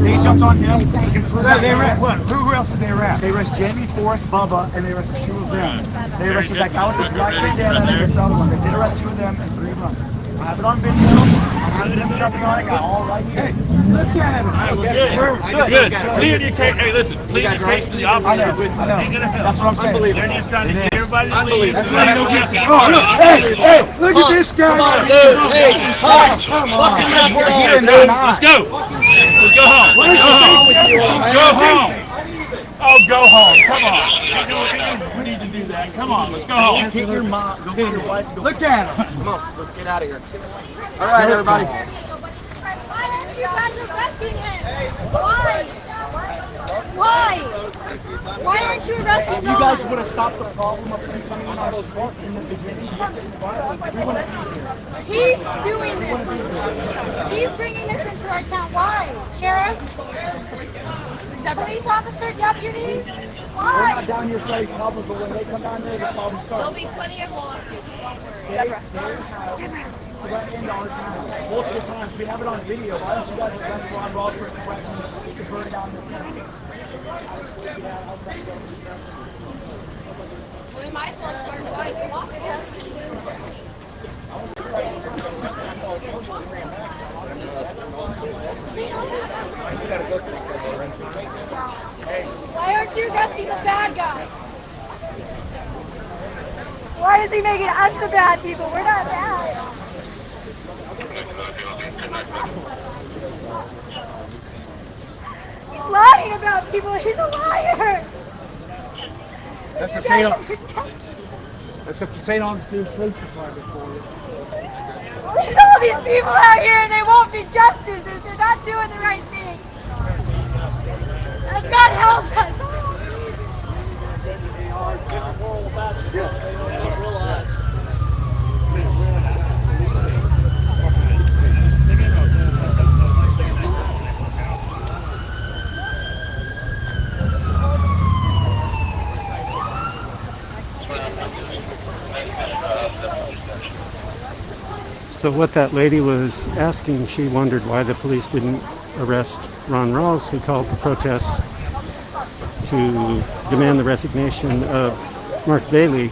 They jumped on him. They arrested what? Who else did they arrest? They arrested Jamie, Forrest, Bubba, and they arrested 2 of them. They arrested that guy with the black bandana and they arrested the other one. They did arrest 2 of them and 3 of us. I have it on video. I have them jumping on it. Got all right here. Look at him. Good. Plead your case. Hey, listen. Plead your case to the officer. I know. That's what I'm saying. They're just trying to get everybody to leave. That's why you don't get you. Oh, look. Hey, look at this guy. Come on, dude. Hey, come on. Let's go. Let's go home. Let's go home. Go home. Oh, go home. Come on. We need to do that. Come on. Let's go home. Get your mom. Go get your wife. Look at him. Come on, let's get out of here. All right, everybody. Why aren't you guys arresting him? Why? Why? Why aren't you arresting him? You guys would have stopped the problem of him coming on our sport in the beginning. He's doing this. He's bringing this into our town. Why? Sheriff? Police officer, deputies? Why? We're not down here starting problems, but when they come down there, the problem starts. There'll be plenty of lawsuits. Don't worry. They have threatened our town multiple times. We have it on video. Why don't you guys arrest Ron Ross for threatening to burn down this town? We might as well start like walking. Why aren't you arresting the bad guys? Why is he making us the bad people? We're not bad. He's lying about people. He's a liar. That's the St. Augustine Police Department for you. There's all these people out here and they won't be justice. They're not doing the right thing. God help us. So what that lady was asking, she wondered why the police didn't arrest Ron Rawls, who called the protests to demand the resignation of Mark Bailey,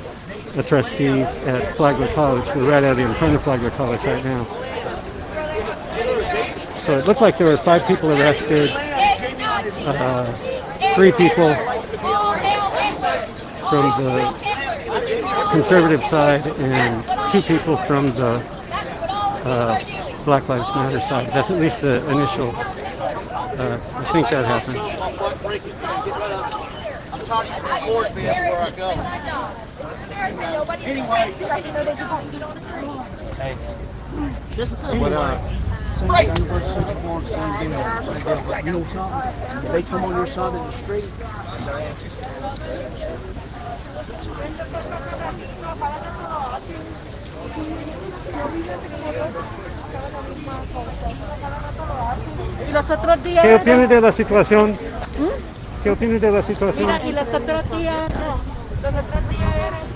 a trustee at Flagler College. We're right out in front of Flagler College right now. So it looked like there were 5 people arrested, 3 people from the conservative side and 2 people from the Black Lives Matter side. That's at least the initial, I think that happened. I'm talking to the board before I go. Hey. This is What up? Right. You know something? They come on your side of the street. Y los otros días... ¿Qué opinas de la situación? ¿Qué opinas de la situación? Mira, y los otros días... No, los otros días eran...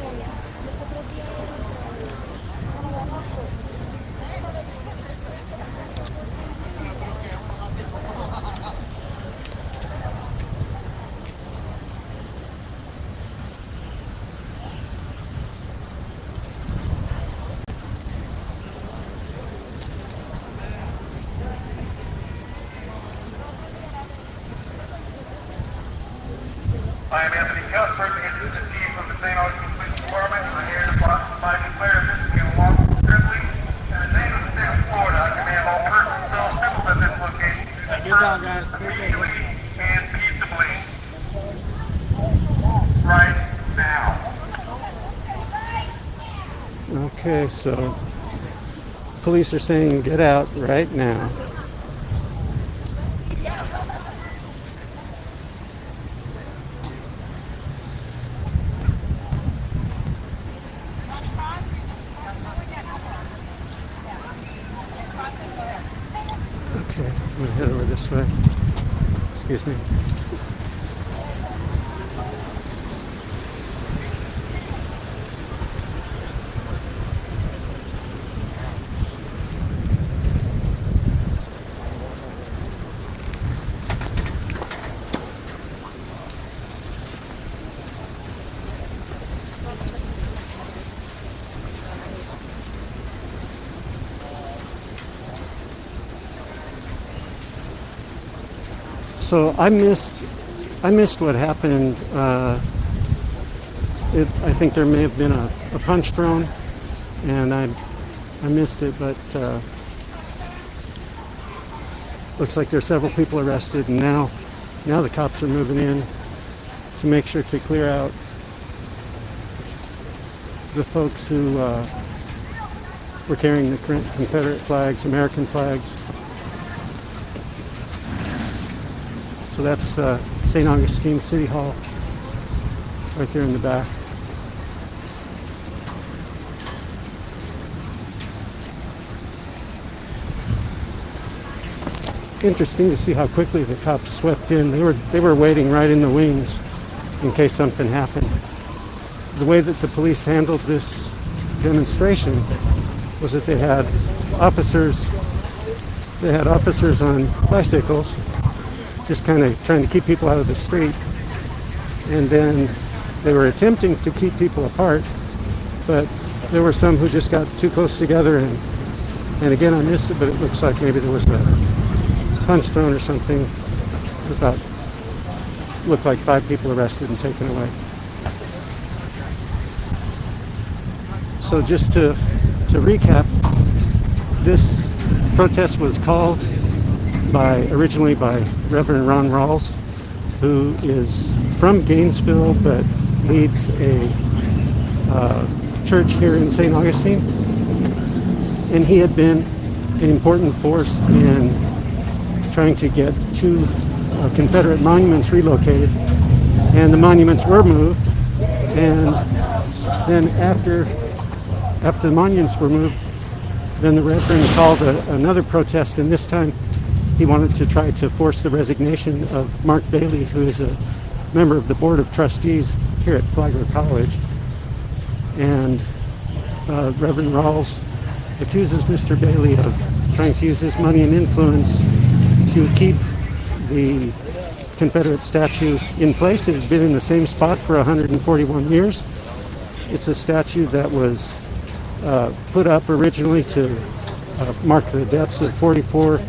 I'm Anthony Cuthbert, the chief of the St. Augustine Police Department. I'm here to declare this to be a lawful assembly. In the name of the state of Florida, I command all persons so assembled at this location to disperse freely and peaceably. Right now. Okay, so police are saying get out right now. Okay, I'm gonna head over this way. Excuse me. So I missed what happened. I think there may have been a punch thrown, and I missed it. But looks like there's several people arrested, and now the cops are moving in to make sure to clear out the folks who were carrying the Confederate flags, American flags. So that's St. Augustine City Hall, right there in the back. Interesting to see how quickly the cops swept in. They were waiting right in the wings in case something happened. The way that the police handled this demonstration was that they had officers on bicycles, just kind of trying to keep people out of the street, and then they were attempting to keep people apart, but there were some who just got too close together, and again I missed it, but it looks like maybe there was a punch thrown or something. Looked like 5 people arrested and taken away. So just to recap, this protest was called originally by Reverend Ron Rawls, who is from Gainesville but leads a church here in St. Augustine, and he had been an important force in trying to get 2 Confederate monuments relocated, and the monuments were moved, and then after the monuments were moved, then the Reverend called another protest, and this time he wanted to try to force the resignation of Mark Bailey, who is a member of the Board of Trustees here at Flagler College. And Reverend Rawls accuses Mr. Bailey of trying to use his money and influence to keep the Confederate statue in place. It had been in the same spot for 141 years. It's a statue that was put up originally to mark the deaths of 44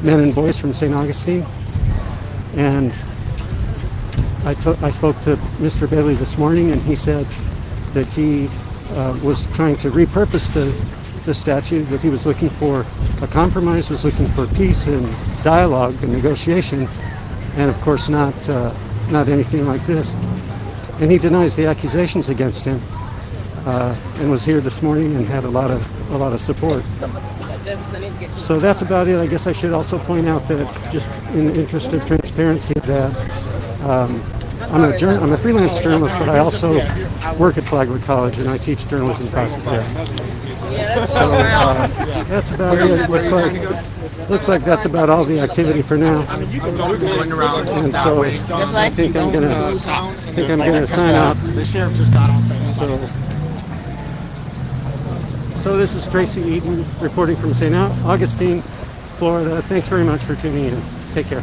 men and boys from St. Augustine, and I spoke to Mr. Bailey this morning, and he said that he was trying to repurpose the statue, that he was looking for a compromise, was looking for peace and dialogue and negotiation, and of course not anything like this. And he denies the accusations against him, and was here this morning and had a lot of support. So that's about it. I guess I should also point out that, just in the interest of transparency, that I'm a freelance journalist, but I also work at Flagler College, and I teach journalism classes there. So that's about it. Looks like that's about all the activity for now. And so I think I'm gonna sign off. So this is Tracy Eden reporting from St. Augustine, Florida. Thanks very much for tuning in. Take care.